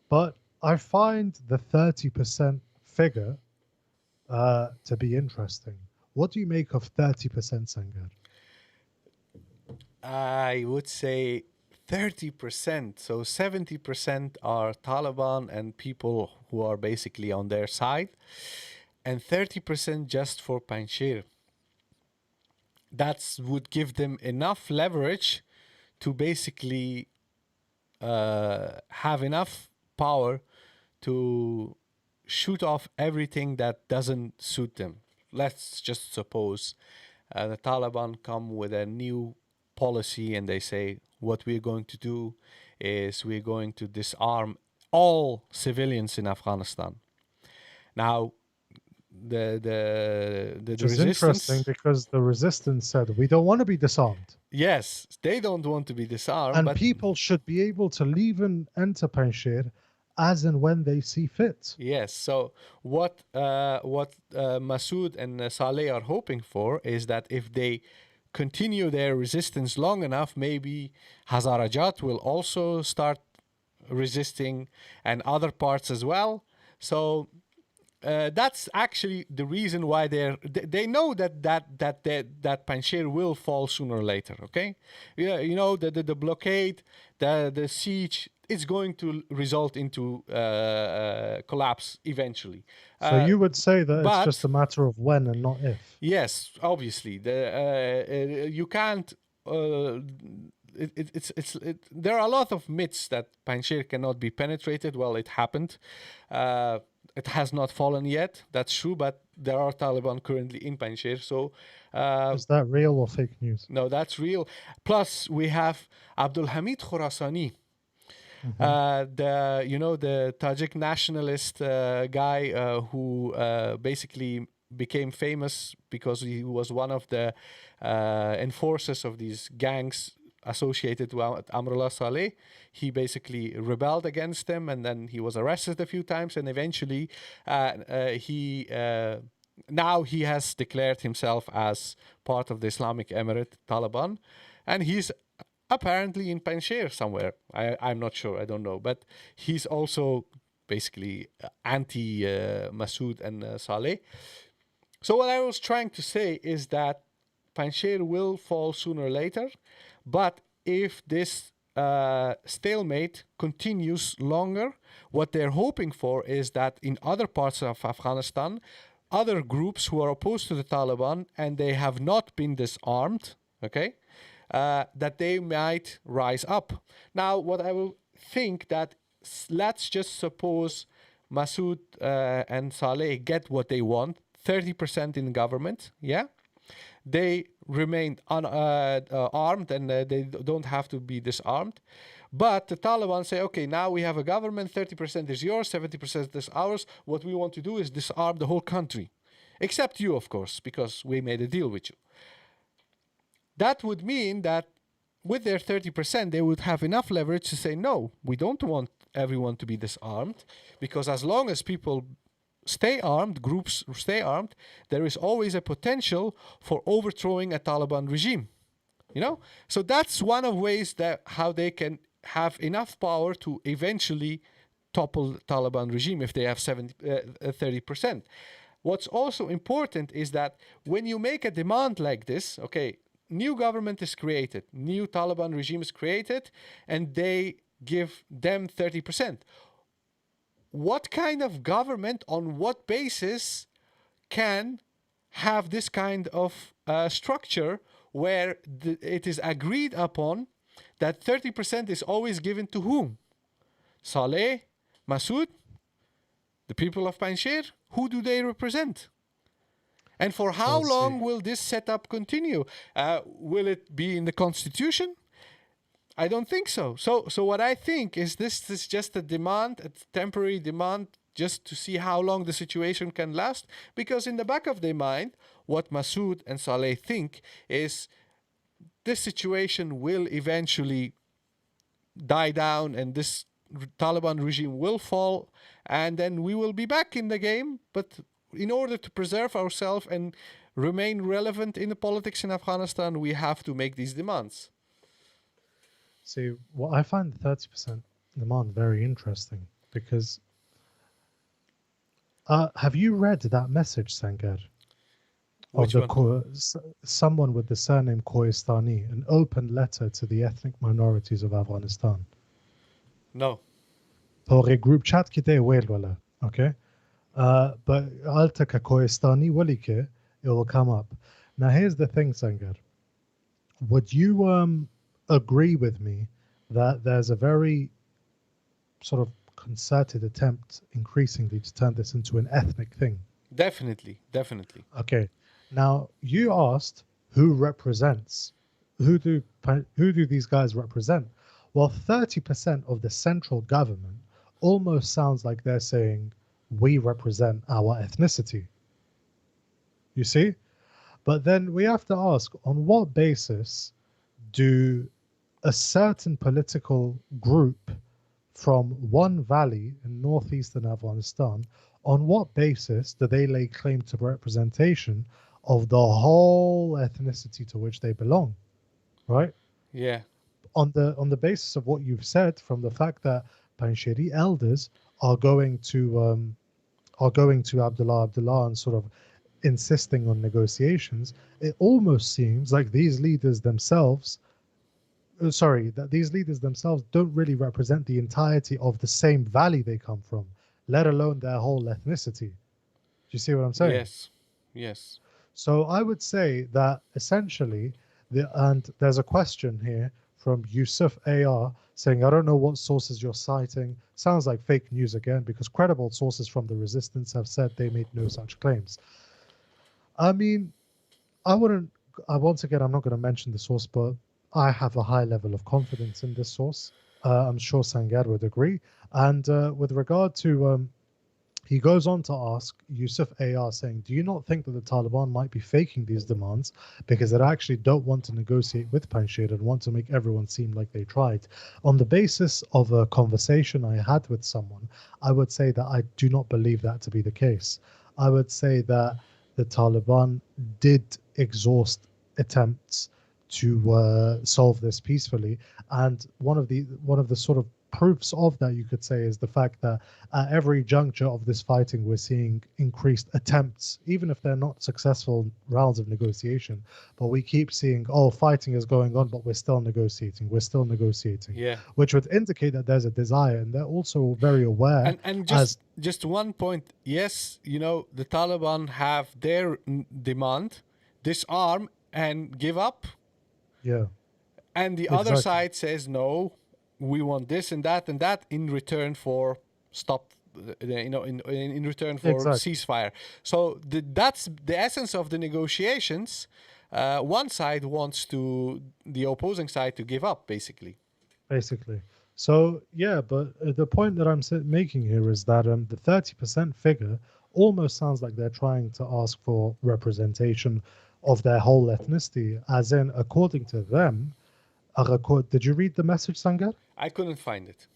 But I find the 30% figure to be interesting. What do you make of 30%, Sangar? I would say 30%. So 70% are Taliban and people who are basically on their side, and 30% just for Panjshir. That would give them enough leverage to basically have enough power to shoot off everything that doesn't suit them. Let's just suppose the Taliban come with a new policy and they say, what we're going to do is we're going to disarm all civilians in Afghanistan. Now, the Which is interesting resistance, because the resistance said we don't want to be disarmed. yes, they don't want to be disarmed, And but people should be able to leave and enter Panjshir as and when they see fit. yes. So what Masood and Saleh are hoping for is that if they continue their resistance long enough, maybe Hazarajat will also start resisting, and other parts as well. So that's actually the reason why they know that Panjshir will fall sooner or later. Okay, yeah, you know the blockade, the siege. It's going to result into collapse eventually. So you would say that it's just But a matter of when and not if. yes, obviously, you can't. There are a lot of myths that Panjshir cannot be penetrated. Well, it happened. It has not fallen yet. That's true, but there are Taliban currently in Panjshir. So Is that real or fake news? no, that's real. Plus, we have Abdul Hamid Khorasani, the Tajik nationalist guy who basically became famous because he was one of the enforcers of these gangs associated with Amrullah Saleh. He basically rebelled against them, and then he was arrested a few times, and eventually he now he has declared himself as part of the Islamic Emirate Taliban, and he's apparently in Panjshir somewhere. I'm not sure. I don't know. But he's also basically anti Masood and Saleh. So what I was trying to say is that Panjshir will fall sooner or later. But if this stalemate continues longer, what they're hoping for is that in other parts of Afghanistan, other groups who are opposed to the Taliban and they have not been disarmed, okay, that they might rise up. Now, what I will think that let's just suppose Masood and Saleh get what they want, 30% in government, yeah? They remain armed and they don't have to be disarmed. But the Taliban say, okay, now we have a government, 30% is yours, 70% is ours. What we want to do is disarm the whole country. Except you, of course, because we made a deal with you. That would mean that with their 30%, they would have enough leverage to say, no, we don't want everyone to be disarmed, because as long as people stay armed, groups stay armed, there is always a potential for overthrowing a Taliban regime. You know? So that's one of ways that how they can have enough power to eventually topple the Taliban regime if they have 30%. What's also important is that when you make a demand like this, okay, new government is created, new Taliban regime is created, and they give them 30%. What kind of government, on what basis, can have this kind of structure where it is agreed upon that 30% is always given to whom? Saleh, Masood, the people of Panjshir? Who do they represent? And for how long will this setup continue? Will it be in the constitution? I don't think so. So what I think is this is just a demand, a temporary demand, just to see how long the situation can last. Because in the back of their mind, what Masood and Saleh think is this situation will eventually die down and this Taliban regime will fall and then we will be back in the game. But in order to preserve ourselves and remain relevant in the politics in Afghanistan, we have to make these demands. See, well, I find the 30% demand very interesting because have you read that message, Sangar, of Which one? someone with the surname Koistani, an open letter to the ethnic minorities of Afghanistan? No. For a group chat ki de wala, okay? But I'll take a Koistani walike, it will come up. Now here's the thing, Sangar. Would you agree with me that there's a very sort of concerted attempt increasingly to turn this into an ethnic thing? Definitely. Definitely. Okay. Now you asked who represents, who do these guys represent? Well, 30% of the central government almost sounds like they're saying we represent our ethnicity. You see? But then we have to ask, on what basis do a certain political group from one valley in northeastern Afghanistan, on what basis do they lay claim to representation of the whole ethnicity to which they belong? Right? Yeah. On the basis of what you've said, from the fact that Panjshiri elders are going to Abdullah and sort of insisting on negotiations, it almost seems like these leaders themselves that these leaders themselves don't really represent the entirety of the same valley they come from, let alone their whole ethnicity. Do you see what I'm saying? Yes. Yes. So I would say that essentially, and there's a question here from Yusuf AR saying, I don't know what sources you're citing. Sounds like fake news again, because credible sources from the resistance have said they made no such claims. I mean, once again, I'm not going to mention the source, but I have a high level of confidence in this source. I'm sure Sangar would agree. And with regard to, he goes on to ask Yusuf AR saying, do you not think that the Taliban might be faking these demands because they actually don't want to negotiate with Panjshir and want to make everyone seem like they tried? On the basis of a conversation I had with someone, I would say that I do not believe that to be the case. I would say that the Taliban did exhaust attempts to solve this peacefully, and one of the sort of proofs of that, you could say, is the fact that at every juncture of this fighting, we're seeing increased attempts, even if they're not successful rounds of negotiation. But we keep seeing, oh, fighting is going on, but we're still negotiating. Yeah. Which would indicate that there's a desire, and they're also very aware. And as just one point. Yes, the Taliban have their demand, disarm and give up, yeah, and the other exactly. side says no, we want this and that in return for stop. In return for Exactly. ceasefire. So that's the essence of the negotiations. One side wants the opposing side to give up, basically. Basically. So yeah, but the point that I'm making here is that the 30% figure almost sounds like they're trying to ask for representation of their whole ethnicity, as in, according to them, did you read the message, Sangar? I couldn't find it.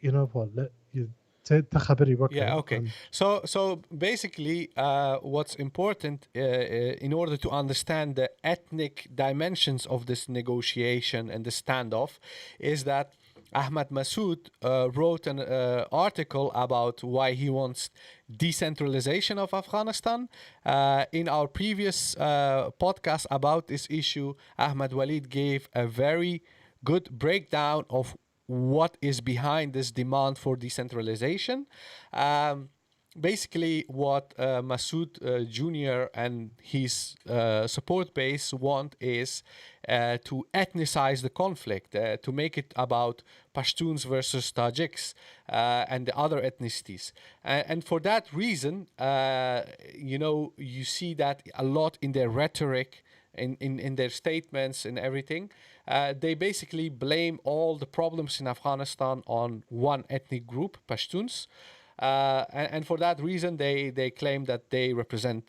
You know what? Let you تخبري Yeah, بك okay. So basically, what's important in order to understand the ethnic dimensions of this negotiation and the standoff is that Ahmad Masood wrote an article about why he wants decentralization of Afghanistan. In our previous podcast about this issue, Ahmed-Waleed gave a very good breakdown of what is behind this demand for decentralization. Basically, what Masood Jr. and his support base want is to ethnicize the conflict, to make it about Pashtuns versus Tajiks and the other ethnicities. And for that reason, you see that a lot in their rhetoric. in their statements and everything. They basically blame all the problems in Afghanistan on one ethnic group, Pashtuns. And for that reason, they claim that they represent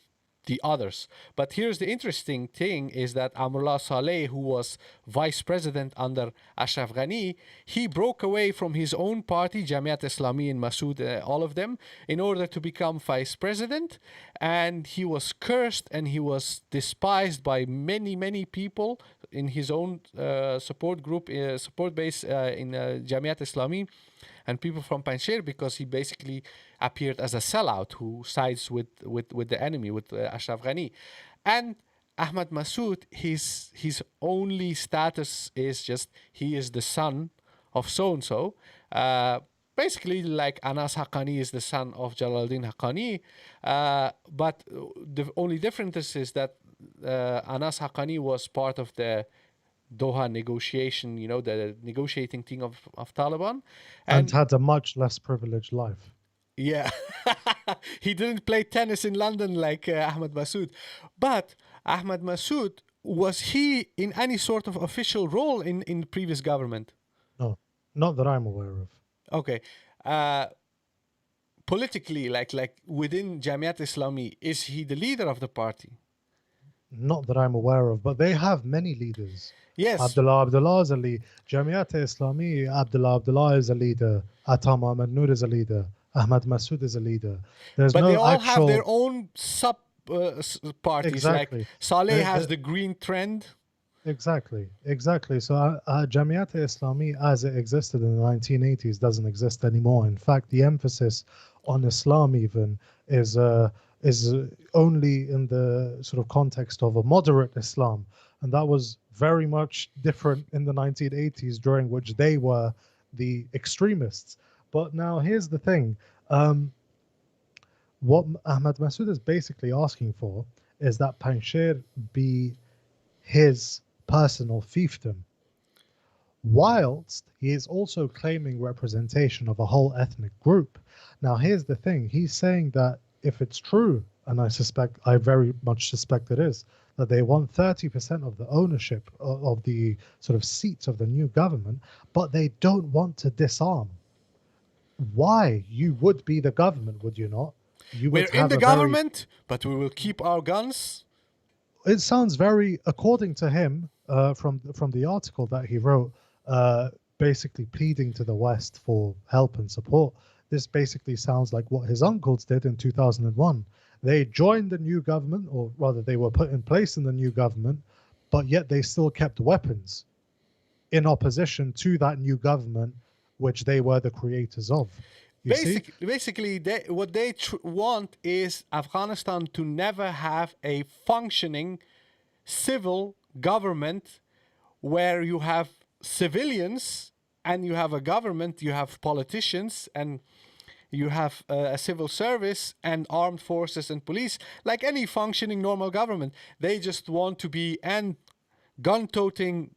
the others. But here's the interesting thing is that Amrullah Saleh, who was vice president under Ashraf Ghani, he broke away from his own party, Jamiat Islami and Masood, all of them, in order to become vice president. And he was cursed and he was despised by many, many people in his own support group, support base in Jamiat Islami and people from Panjshir, because he basically appeared as a sellout who sides with the enemy, with Ashraf Ghani. And Ahmad Masood, his only status is just he is the son of so-and-so. Basically, like Anas Haqqani is the son of Jalaluddin Haqqani. But the only difference is that Anas Haqqani was part of the Doha negotiation, the negotiating team of Taliban. And had a much less privileged life. Yeah, he didn't play tennis in London like Ahmad Masood. But Ahmad Masood, was he in any sort of official role in the previous government? No, not that I'm aware of. Okay. Politically, like within Jamiat Islami, is he the leader of the party? Not that I'm aware of, but they have many leaders. Yes. Abdullah is a leader. Jamiat Islami, Abdullah is a leader. Atam Ahmed Noor is a leader. Ahmad Masood is a leader. But they all have their own sub parties. Exactly. Like Saleh has the Green Trend. Exactly. So Jamiat Islami, as it existed in the 1980s, doesn't exist anymore. In fact, the emphasis on Islam even is only in the sort of context of a moderate Islam. And that was very much different in the 1980s, during which they were the extremists. But now here's the thing. What Ahmad Masood is basically asking for is that Panjshir be his personal fiefdom, whilst he is also claiming representation of a whole ethnic group. Now here's the thing. He's saying that if it's true, and I very much suspect it is, that they want 30% of the ownership of the sort of seats of the new government, but they don't want to disarm. Why? You would be the government, would you not? We're in the government, but we will keep our guns. It sounds very, according to him, from the article that he wrote, basically pleading to the West for help and support. This basically sounds like what his uncles did in 2001. They joined the new government, or rather they were put in place in the new government, but yet they still kept weapons in opposition to that new government, which they were the creators of. Basically, what they want is Afghanistan to never have a functioning civil government where you have civilians and you have a government, you have politicians, and you have a civil service and armed forces and police, like any functioning normal government. They just want to be gun-toting,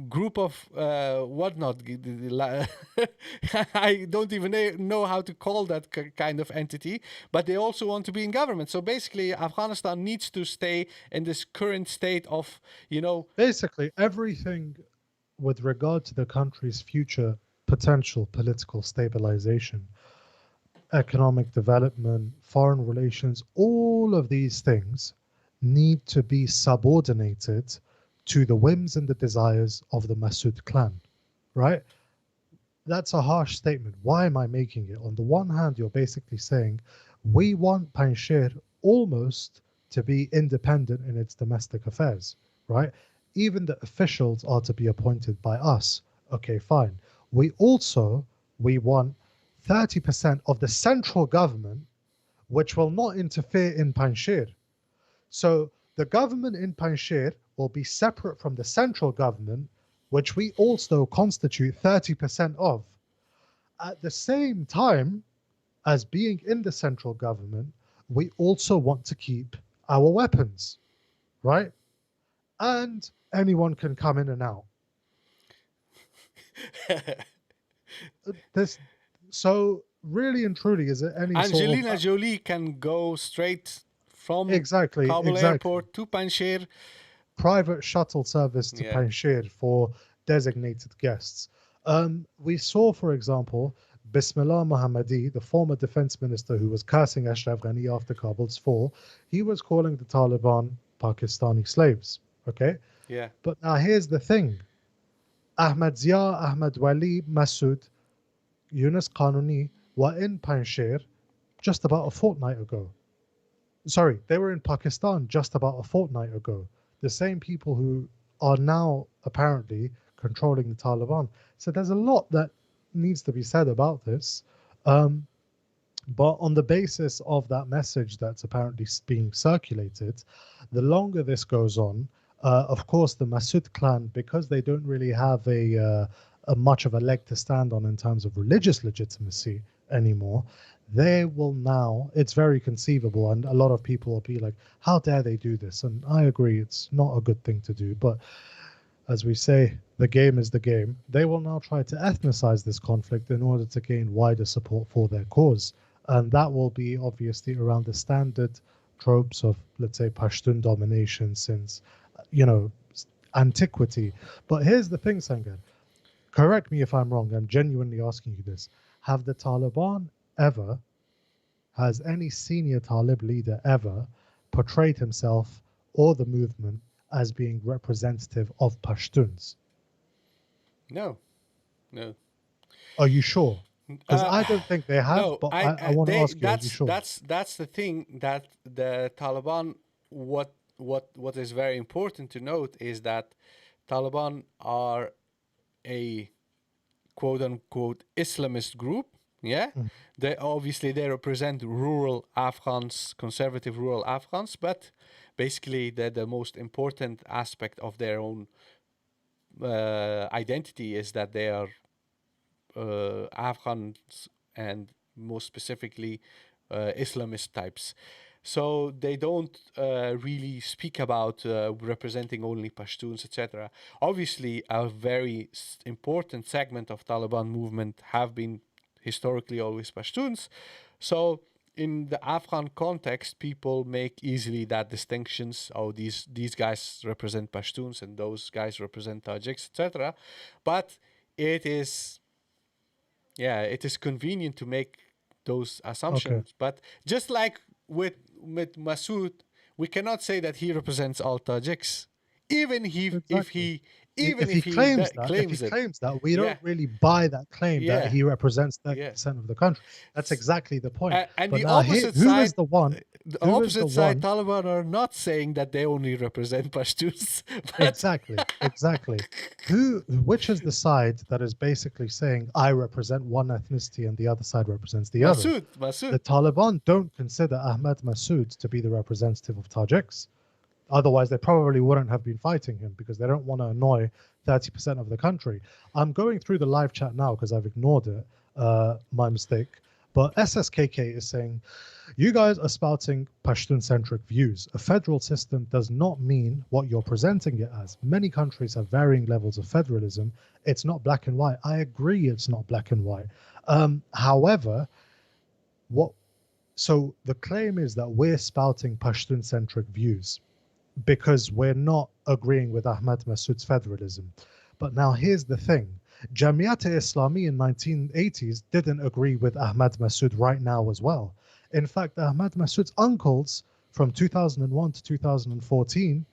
group of whatnot. I don't even know how to call that kind of entity, but they also want to be in government. So basically, Afghanistan needs to stay in this current state of, Basically, everything with regard to the country's future potential political stabilization, economic development, foreign relations, all of these things need to be subordinated to the whims and the desires of the Masood clan, right? That's a harsh statement. Why am I making it? On the one hand, you're basically saying we want Panjshir almost to be independent in its domestic affairs, right? Even the officials are to be appointed by us. Okay, fine. We want 30% of the central government, which will not interfere in Panjshir. So the government in Panjshir will be separate from the central government, which we also constitute 30% of. At the same time as being in the central government, we also want to keep our weapons, right? And anyone can come in and out. So really and truly, is it any Angelina Jolie can go straight from Exactly, Kabul exactly. airport to Panjshir. Private shuttle service to Yeah, Panjshir for designated guests. We saw, for example, Bismillah Mohammadi, the former defense minister who was cursing Ashraf Ghani after Kabul's fall, he was calling the Taliban Pakistani slaves. Okay? yeah. But now here's the thing. Ahmad Zia, ahmed-waleed, Masood, Yunus Qanuni were in Panjshir just about a fortnight ago. Sorry, they were in Pakistan just about a fortnight ago. The same people who are now apparently controlling the Taliban. So there's a lot that needs to be said about this. Um, but on the basis of that message that's apparently being circulated, the longer this goes on, of course, the Massoud clan, because they don't really have a much of a leg to stand on in terms of religious legitimacy anymore, they will now, it's very conceivable, and a lot of people will be like, how dare they do this? And I agree, it's not a good thing to do. But as we say, the game is the game. They will now try to ethnicize this conflict in order to gain wider support for their cause. And that will be obviously around the standard tropes of, let's say, Pashtun domination since, you know, antiquity. But here's the thing, Sangar. Correct me if I'm wrong. I'm genuinely asking you this. Have the Taliban ever, has any senior Talib leader ever portrayed himself or the movement as being representative of Pashtuns? No, no. Are you sure? Because Uh, I don't think they have, no, but I want to they ask you, are you sure? that's the thing that the Taliban. What is very important to note is that Taliban are a quote unquote Islamist group. Yeah, Mm, they represent rural Afghans, conservative rural Afghans, but basically the most important aspect of their own identity is that they are Afghans and most specifically Islamist types. So they don't really speak about representing only Pashtuns, etc. Obviously, a very important segment of Taliban movement have been historically always Pashtuns. So in the Afghan context, people make easily that distinctions. Oh, these guys represent Pashtuns and those guys represent Tajiks, etc. But it is it is convenient to make those okay, assumptions. But just like with Masood, we cannot say that he represents all Tajiks, even he if exactly. he even If he if he claims that, claims it. we Yeah, don't really buy that claim that yeah, he represents yeah. 30% of the country. That's exactly the point. And But the now here, opposite side, who is the one Taliban are not saying that they only represent Pashtuns, but exactly, exactly. Which is the side that is basically saying, I represent one ethnicity and the other side represents the other? Masood. The Taliban don't consider Ahmed Massoud to be the representative of Tajiks. Otherwise, they probably wouldn't have been fighting him because they don't want to annoy 30% of the country. I'm going through the live chat now because I've ignored it, my mistake. But SSKK is saying, you guys are spouting Pashtun-centric views. A federal system does not mean what you're presenting it as. Many countries have varying levels of federalism. It's not black and white. I agree it's not black and white. However, what so the claim is that we're spouting Pashtun-centric views because we're not agreeing with Ahmad Massoud's federalism. But now here's the thing. Jamiat-e-Islami in 1980s didn't agree with Ahmad Massoud right now as well. In fact, Ahmad Massoud's uncles from 2001 to 2014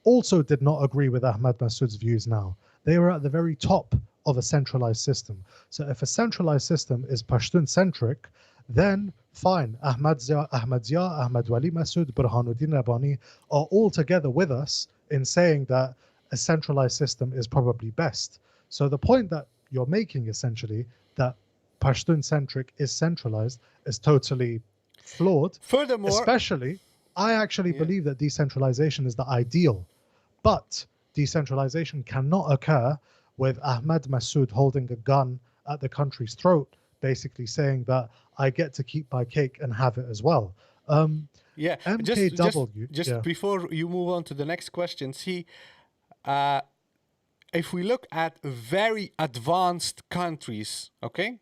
also did not agree with Ahmad Massoud's views now. They were at the very top of a centralized system. So if a centralized system is Pashtun centric, then fine, Ahmad-Zia, ahmed-waleed Massoud, Burhanuddin Rabbani are all together with us in saying that a centralized system is probably best. So the point that you're making essentially that Pashtun centric is centralized is totally flawed. Furthermore, Especially, I actually yeah, believe that decentralization is the ideal, but decentralization cannot occur with Ahmad Massoud holding a gun at the country's throat, basically saying that I get to keep my cake and have it as well. yeah. MKW, Just yeah, before you move on to the next question, see, uh, if we look at very advanced countries, okay,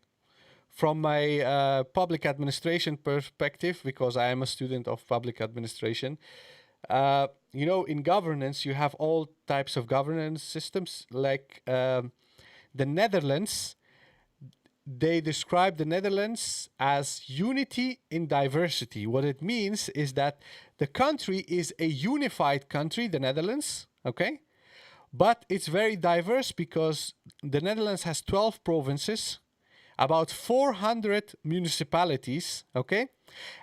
from my public administration perspective, because I am a student of public administration, in governance, you have all types of governance systems. Like the Netherlands, they describe the Netherlands as unity in diversity. What it means is that the country is a unified country, the Netherlands, okay? But it's very diverse because the Netherlands has 12 provinces, about 400 municipalities, okay?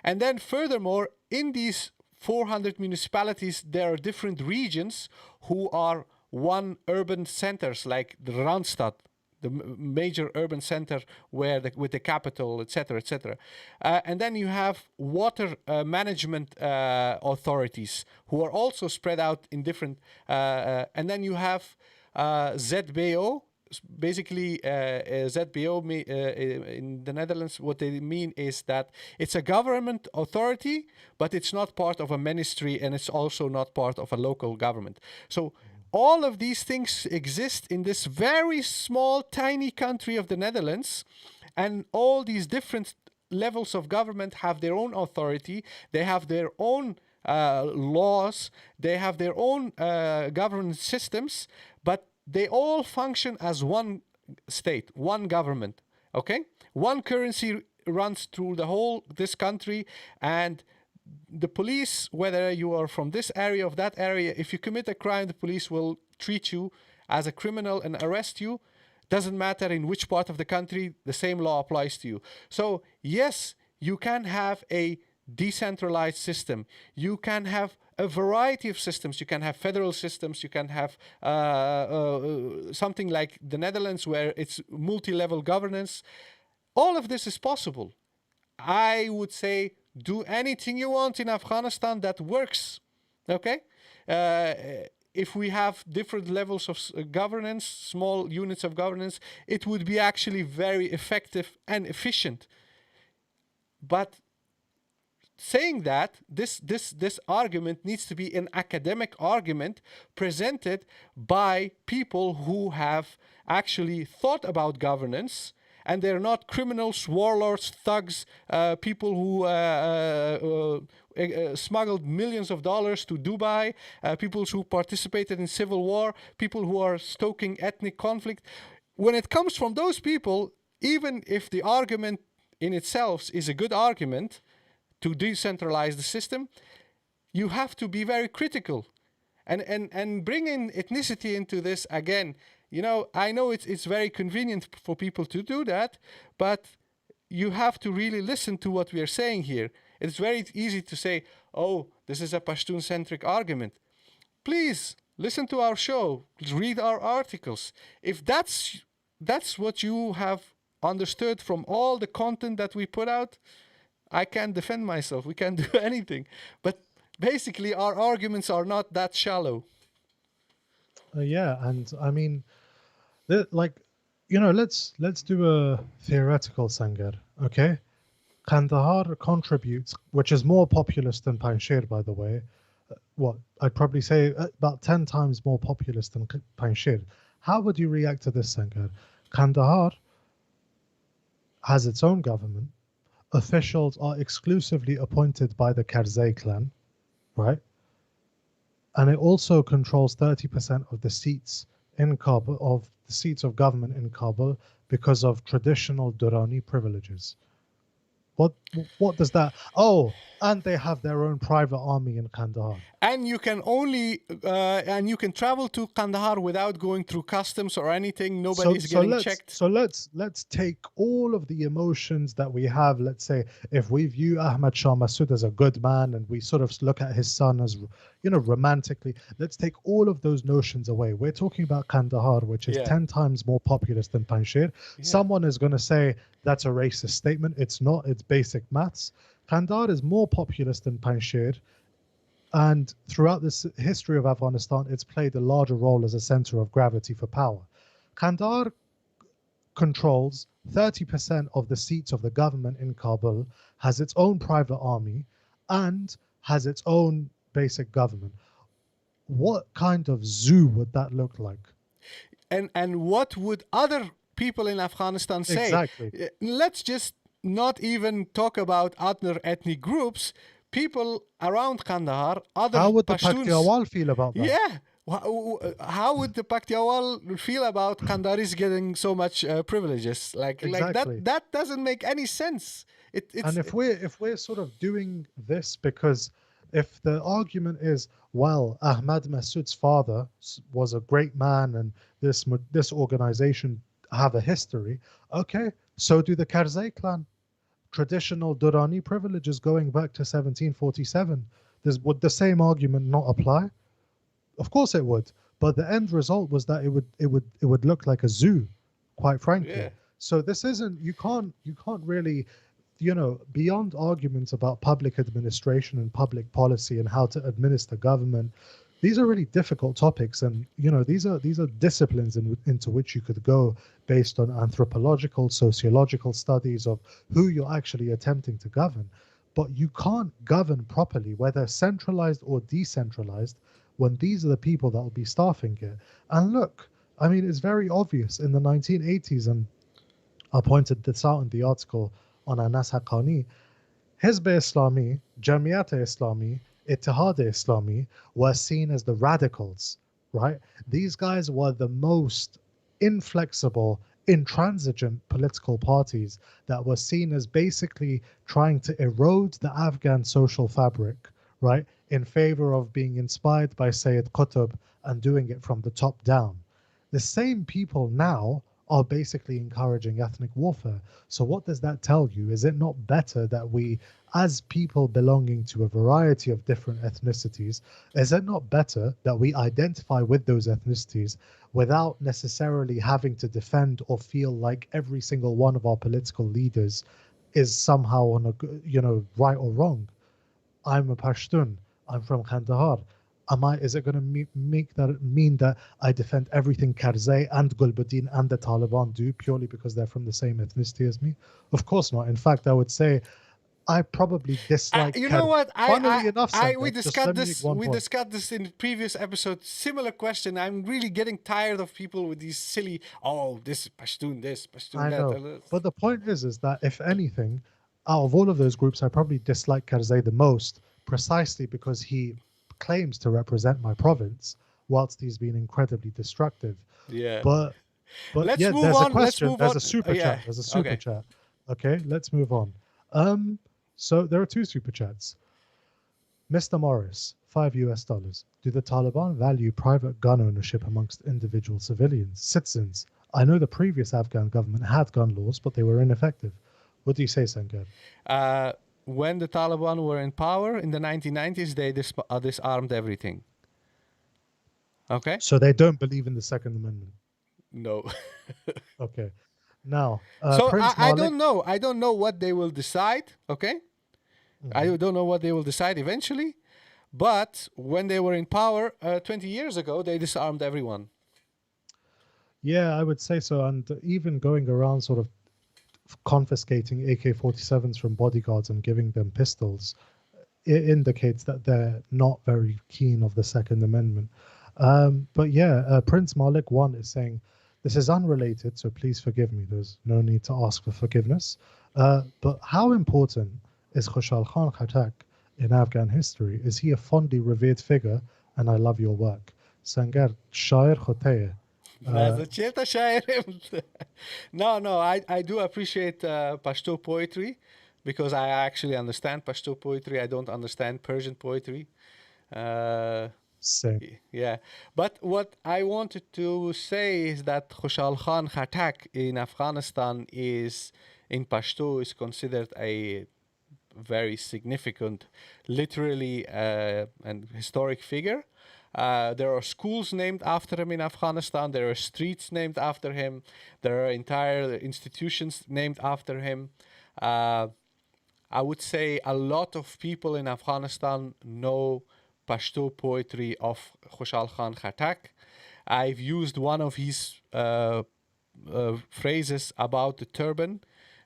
And then furthermore, in these 400 municipalities, there are different regions who are one urban centers, like the Randstad, the major urban center with the capital, etc., etc. And then you have water management authorities who are also spread out in different, and then you have ZBO. Basically, ZBO in the Netherlands, what they mean is that it's a government authority, but it's not part of a ministry, and it's also not part of a local government. So all of these things exist in this very small, tiny country of the Netherlands, and all these different levels of government have their own authority. They have their own laws. They have their own governance systems, but they all function as one state, one government, okay? One currency runs through this country, and the police, whether you are from this area or that area, if you commit a crime, the police will treat you as a criminal and arrest you. Doesn't matter in which part of the country, the same law applies to you. So yes, you can have a decentralized system. You can have a variety of systems. You can have federal systems. You can have something like the Netherlands, where it's multi-level governance. All of this is possible. I would say do anything you want in Afghanistan that works. Okay? If we have different levels of governance, small units of governance, it would be actually very effective and efficient. But saying that, this argument needs to be an academic argument presented by people who have actually thought about governance, and they're not criminals, warlords, thugs, people who smuggled millions of dollars to Dubai, people who participated in civil war, people who are stoking ethnic conflict. When it comes from those people, even if the argument in itself is a good argument to decentralize the system, you have to be very critical and bring in ethnicity into this again. I know it's very convenient for people to do that, but you have to really listen to what we are saying here. It's very easy to say, oh, this is a Pashtun-centric argument. Please listen to our show, read our articles. If that's what you have understood from all the content that we put out, I can't defend myself. We can't do anything. But basically, our arguments are not that shallow. Yeah, and I mean, let's do a theoretical Sangar, okay? Kandahar contributes, which is more populous than Panjshir, by the way. I'd probably say about 10 times more populous than Panjshir. How would you react to this, Sangar? Kandahar has its own government. Officials are exclusively appointed by the Karzai clan, right? And it also controls 30% of the seats in Kabul, of the seats of government in Kabul, because of traditional Durrani privileges. What does that? Oh, and they have their own private army in Kandahar. And you can only you can travel to Kandahar without going through customs or anything. Nobody's getting checked. So let's take all of the emotions that we have. Let's say if we view Ahmad Shah Massoud as a good man, and we sort of look at his son as, romantically. Let's take all of those notions away. We're talking about Kandahar, which is 10 times more populous than Panjshir. Yeah. Someone is going to say that's a racist statement. It's not. It's basic maths. Kandahar is more populous than Panjshir, and throughout this history of Afghanistan, it's played a larger role as a center of gravity for power. Kandahar controls 30% of the seats of the government in Kabul, has its own private army, and has its own basic government. What kind of zoo would that look like? And what would other people in Afghanistan say. Exactly. Let's just not even talk about other ethnic groups. People around Kandahar, other How would the Pashtuns. Paktiawal feel about that? Yeah. How would the Paktiawal feel about Kandaris getting so much privileges? Like Exactly. that doesn't make any sense. And if we're sort of doing this because if the argument is, well, Ahmad Massoud's father was a great man and this organization have a history, okay, so do the Karzai clan. Traditional Durrani privileges going back to 1747. Would the same argument not apply? Of course it would. But the end result was that it would look like a zoo, quite frankly. Yeah. So this isn't you can't really, beyond arguments about public administration and public policy and how to administer government, these are really difficult topics, and these are disciplines into which you could go based on anthropological, sociological studies of who you're actually attempting to govern. But you can't govern properly, whether centralized or decentralized, when these are the people that will be staffing it. And look, I mean, it's very obvious in the 1980s, and I pointed this out in the article on Anas Haqqani. Hizb Islami, Jamiat Islami, Ittihad Islami were seen as the radicals, right? These guys were the most inflexible, intransigent political parties that were seen as basically trying to erode the Afghan social fabric, right, in favor of being inspired by Sayyid Qutb and doing it from the top down. The same people now are basically encouraging ethnic warfare. So what does that tell you? Is it not better that we, as people belonging to a variety of different ethnicities, is it not better that we identify with those ethnicities without necessarily having to defend or feel like every single one of our political leaders is somehow on a, right or wrong? I'm a Pashtun. I'm from Kandahar. Is it going to mean that I defend everything Karzai and Gulbuddin and the Taliban do purely because they're from the same ethnicity as me? Of course not. In fact, I would say I probably dislike. You know what? Funnily enough, we discussed this. We point. discussed this in the previous episode. Similar question. I'm really getting tired of people with these silly. Oh, this Pashtun, Pashtun I that. know, but the point is that if anything, out of all of those groups, I probably dislike Karzai the most, precisely because he claims to represent my province, whilst he's been incredibly destructive. Yeah. But let's yeah, move there's on. a question. There's a Oh, super chat. There's a super chat. Okay, let's move on. So there are two super chats. Mr. Morris, $5. Do the Taliban value private gun ownership amongst individual citizens? I know the previous Afghan government had gun laws, but they were ineffective. What do you say, Sangar? When the Taliban were in power in the 1990s, they disarmed everything. Okay? So they don't believe in the Second Amendment? No. Okay. Now, so Prince I Malik, don't know. I don't know what they will decide, okay? I don't know what they will decide eventually. But when they were in power 20 years ago, they disarmed everyone. Yeah, I would say so. And even going around sort of confiscating AK-47s from bodyguards and giving them pistols, it indicates that they're not very keen of the Second Amendment. But yeah, Prince Malik 1 is saying, this is unrelated, so please forgive me. There's no need to ask for forgiveness. But how important is Khushal Khan Khatak in Afghan history? Is he a fondly revered figure? And I love your work. Sangar, Shair Khoteye. No, I do appreciate Pashto poetry because I actually understand Pashto poetry. I don't understand Persian poetry. Same. Yeah, but what I wanted to say is that Khushal Khan Khatak in Afghanistan is, in Pashto, is considered a very significant, literally and historic figure. There are schools named after him in Afghanistan. There are streets named after him. There are entire institutions named after him. I would say a lot of people in Afghanistan know Pashto poetry of Khushal Khan Khatak. I've used one of his phrases about the turban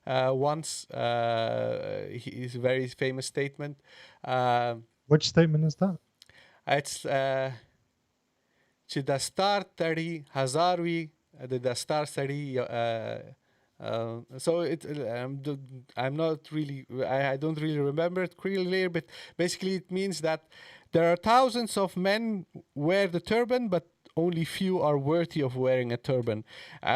once. His very famous statement. Which statement is that? It's چه دستار تری هزاروی the Dastar study. So I'm not really, I don't really remember it clearly, but basically it means that there are thousands of men wear the turban, but only few are worthy of wearing a turban,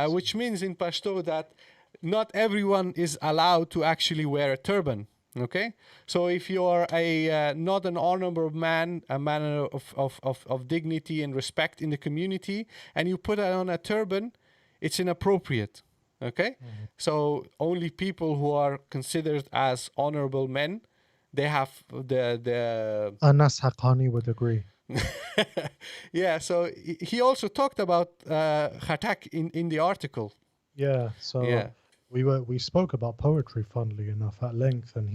which means in Pashto that not everyone is allowed to actually wear a turban. Okay, so if you are a not an honorable man, a man of dignity and respect in the community, and you put on a turban, it's inappropriate. Okay, so only people who are considered as honorable men, they have the Anas Haqqani would agree. yeah. So he also talked about Khatak in the article. Yeah, so Yeah. we spoke about poetry, funnily enough, at length, and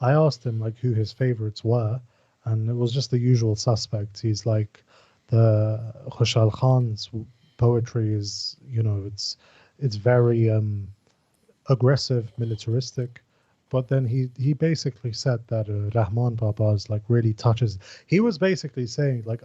I asked him like who his favorites were, and it was just the usual suspects. He's like the Khushal Khan's poetry is, it's very aggressive, militaristic. But then he basically said that Rahman Baba's like really touches. He was basically saying like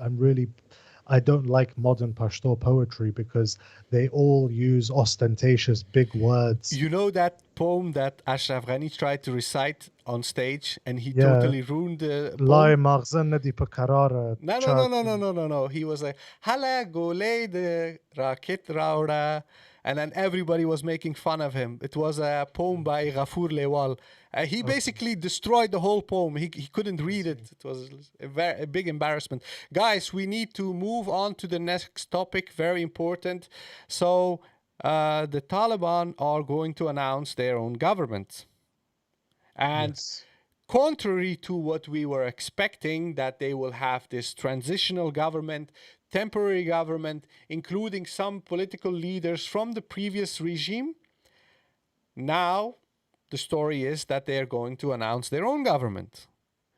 I don't like modern Pashto poetry because they all use ostentatious big words. You know that poem that Ashraf Ghani tried to recite on stage and he Yeah, totally ruined the لا poem? مغزى ندی پکرار No, no, no, چاک. no, no, no, no, no. He was like, Hala gole de raket raura. And then everybody was making fun of him. It was a poem by Ghafoor Lewal. He basically destroyed the whole poem. He couldn't read it. It was a big embarrassment. Guys, we need to move on to the next topic. Very important. So the Taliban are going to announce their own government. And Yes. contrary to what we were expecting, that they will have this transitional government, temporary government, including some political leaders from the previous regime, now the story is that they are going to announce their own government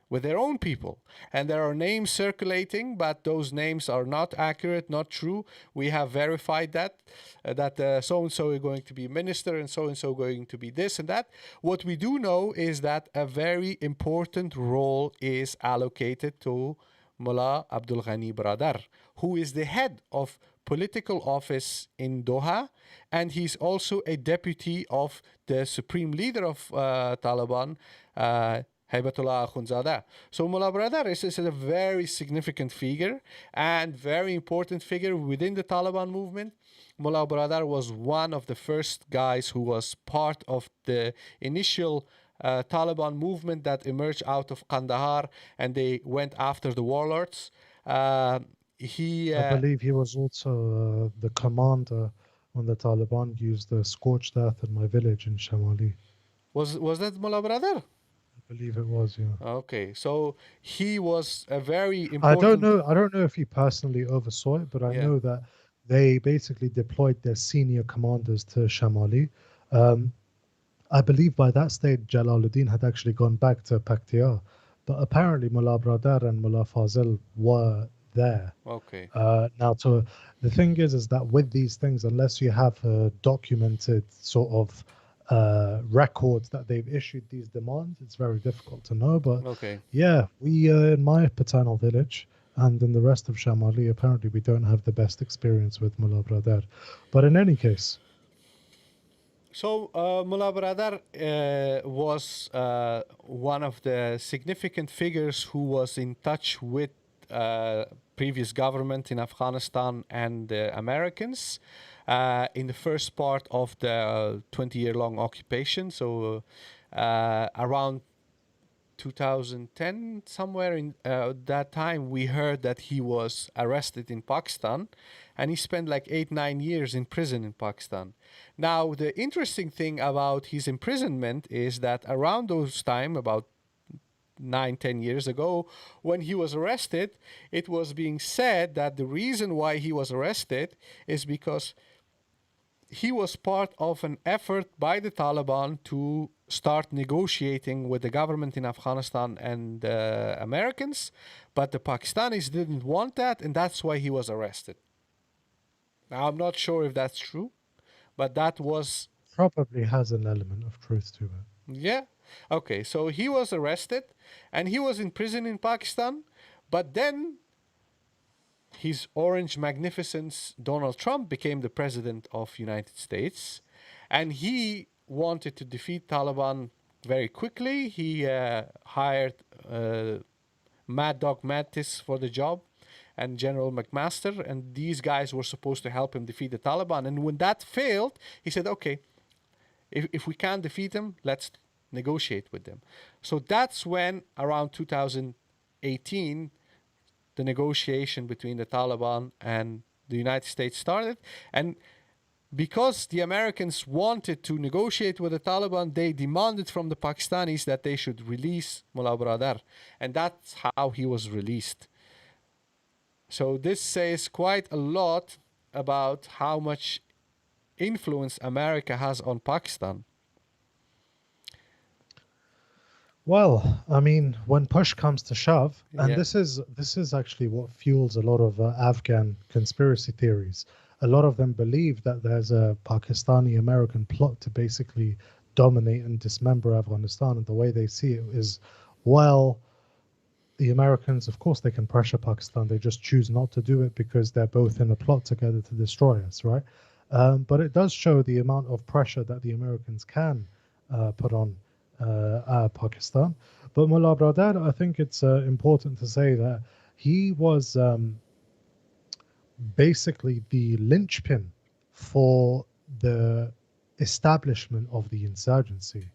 with their own people. And there are names circulating, but those names are not accurate, not true. We have verified that so-and-so is going to be minister and so-and-so going to be this and that. What we do know is that a very important role is allocated to Mullah Bradar, who is the head of political office in Doha, and he's also a deputy of the supreme leader of Taliban, Haibatullah Akhundzada. So Mullah Bradar is a very significant figure and very important figure within the Taliban movement. Mullah Bradar was one of the first guys who was part of the initial Taliban movement that emerged out of Kandahar, and they went after the warlords. I believe he was also the commander when the Taliban used the scorched earth in my village in Shamali. Was that Mullah Bradar? I believe it was, yeah. Okay, so he was a very I don't important. know. I don't know if he personally oversaw it, but I Yeah. know that they basically deployed their senior commanders to Shamali. Um, I believe by that stage Jalaluddin had actually gone back to Paktia, but apparently Mullah Bradar and Mullah Fazil were there. Okay. The thing is that with these things, unless you have a documented sort of records that they've issued these demands, it's very difficult to know. But Okay. yeah, we in my paternal village and in the rest of Shamali, apparently we don't have the best experience with Mullah Bradar. But in any case, So Mullah Bradar was one of the significant figures who was in touch with previous government in Afghanistan and the Americans in the first part of the 20-year-long occupation. So around 2010, somewhere in that time, we heard that he was arrested in Pakistan, and he spent like 8-9 years in prison in Pakistan. Now, the interesting thing about his imprisonment is that around those time, about 9-10 years ago, when he was arrested, it was being said that the reason why he was arrested is because he was part of an effort by the Taliban to start negotiating with the government in Afghanistan and the Americans, but the Pakistanis didn't want that, and that's why he was arrested. Now, I'm not sure if that's true, but that was... probably has an element of truth to it. Yeah. Okay, so he was arrested, and he was in prison in Pakistan, but then His orange magnificence, Donald Trump, became the president of United States, and he wanted to defeat Taliban very quickly. He hired Mad Dog Mattis for the job and General McMaster, and these guys were supposed to help him defeat the Taliban. And when that failed, he said, okay, if we can't defeat them, let's negotiate with them. So that's when, around 2018, the negotiation between the Taliban and the United States started. And because the Americans wanted to negotiate with the Taliban, they demanded from the Pakistanis that they should release Mullah Bradar. And that's how he was released. So this says quite a lot about how much influence America has on Pakistan. Well, I mean, when push comes to shove, and Yeah. this is actually what fuels a lot of Afghan conspiracy theories. A lot of them believe that there's a Pakistani-American plot to basically dominate and dismember Afghanistan, and the way they see it is, well, the Americans, of course, they can pressure Pakistan. They just choose not to do it because they're both in a plot together to destroy us, right? But it does show the amount of pressure that the Americans can put on Pakistan. But Mullah Bradar, I think it's important to say that he was basically the linchpin for the establishment of the insurgency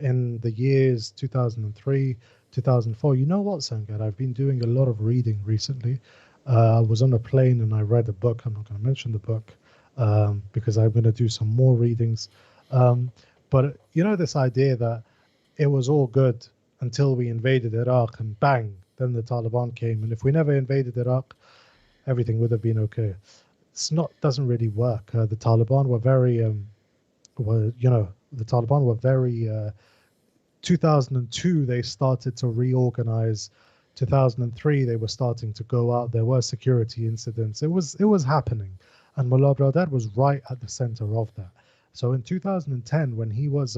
in the years 2003, 2004. You know what, Sangat? I've been doing a lot of reading recently. I was on a plane and I read a book. I'm not going to mention the book because I'm going to do some more readings. But you know, this idea that it was all good until we invaded Iraq and bang, then the Taliban came. And if we never invaded Iraq, everything would have been okay. It's not, doesn't really work. The Taliban were very, the Taliban were very, 2002, they started to reorganize. 2003, they were starting to go out. There were security incidents. It was happening. And Mullah Bradar was right at the center of that. So in 2010, when he was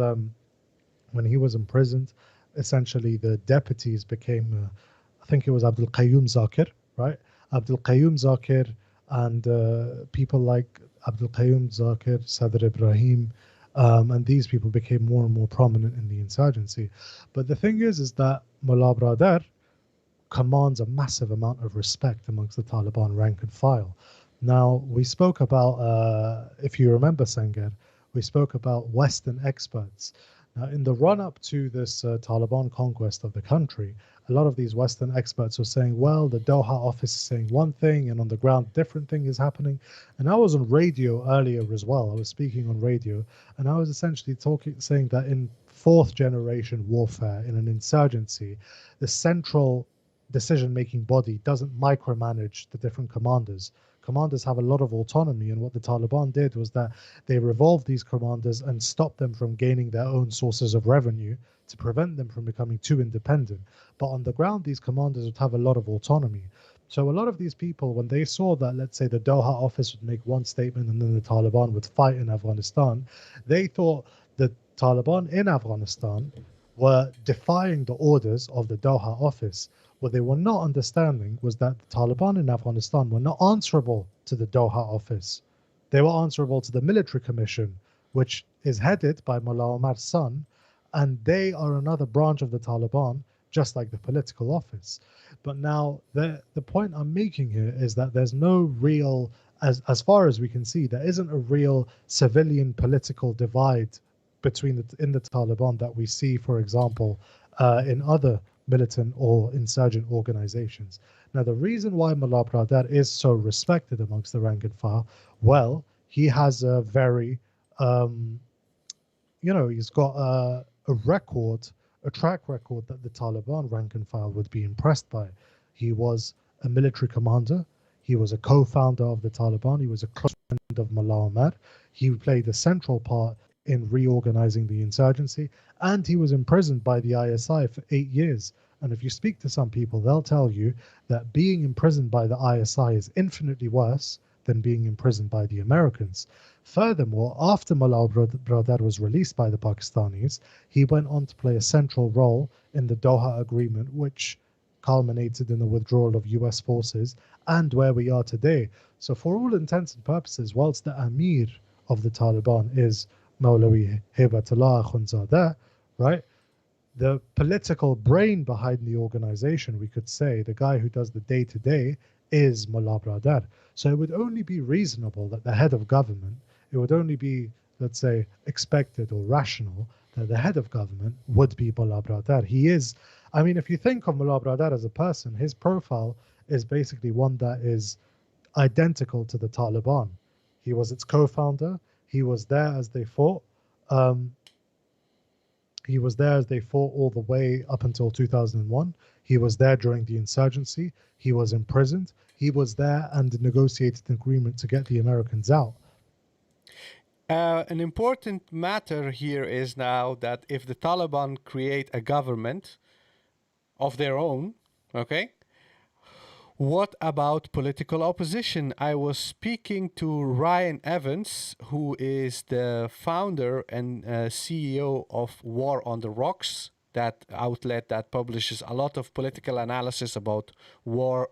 imprisoned, essentially the deputies became, I think it was Abdul Qayyum Zakir, right? Abdul Qayyum Zakir and people like Abdul Qayyum Zakir, Sadr Ibrahim, and these people became more and more prominent in the insurgency. But the thing is that Mullah Bradar commands a massive amount of respect amongst the Taliban rank and file. Now, we spoke about, if you remember, Sangar, we spoke about Western experts. Now, in the run-up to this Taliban conquest of the country, a lot of these Western experts were saying, well, the Doha office is saying one thing, and on the ground, different thing is happening. And I was on radio earlier as well. I was speaking on radio, and I was essentially saying that in fourth generation warfare, in an insurgency, the central decision-making body doesn't micromanage the different commanders. Commanders have a lot of autonomy, and what the Taliban did was that they revolved these commanders and stopped them from gaining their own sources of revenue to prevent them from becoming too independent. But on the ground, these commanders would have a lot of autonomy. So a lot of these people, when they saw that, let's say, the Doha office would make one statement and then the Taliban would fight in Afghanistan, they thought the Taliban in Afghanistan were defying the orders of the Doha office. What they were not understanding was that the Taliban in Afghanistan were not answerable to the Doha office. They were answerable to the military commission, which is headed by Mullah Omar's son, and they are another branch of the Taliban, just like the political office. But now, the point I'm making here is that there's no real, as far as we can see, there isn't a real civilian political divide between in the Taliban that we see, for example, in other militant or insurgent organizations. Now, the reason why Mullah Bradar is so respected amongst the rank and file, well, he has a very, he's got a record, a track record that the Taliban rank and file would be impressed by. He was a military commander. He was a co-founder of the Taliban. He was a close friend of Mullah Omar. He played a central part in reorganizing the insurgency, and he was imprisoned by the ISI for 8 years. And if you speak to some people, they'll tell you that being imprisoned by the ISI is infinitely worse than being imprisoned by the Americans. Furthermore, after Mullah Bradar was released by the Pakistanis, he went on to play a central role in the Doha Agreement, which culminated in the withdrawal of US forces and where we are today. So, for all intents and purposes, whilst the Amir of the Taliban is Mawlawi Hibatullah Akhundzadeh, right? The political brain behind the organization, we could say, the guy who does the day to day, is Mullah Bradar. So it would only be reasonable that the head of government, it would only be, let's say, expected or rational that the head of government would be Mullah Bradar. He is, I mean, if you think of Mullah Bradar as a person, his profile is basically one that is identical to the Taliban. He was its co founder, he was there as they fought. Um, he was there as they fought all the way up until 2001. He was there during the insurgency. He was imprisoned. He was there and negotiated an agreement to get the Americans out. An important matter here is now that if the Taliban create a government of their own, okay, what about political opposition? I was speaking to Ryan Evans, who is the founder and CEO of War on the Rocks, that outlet that publishes a lot of political analysis about war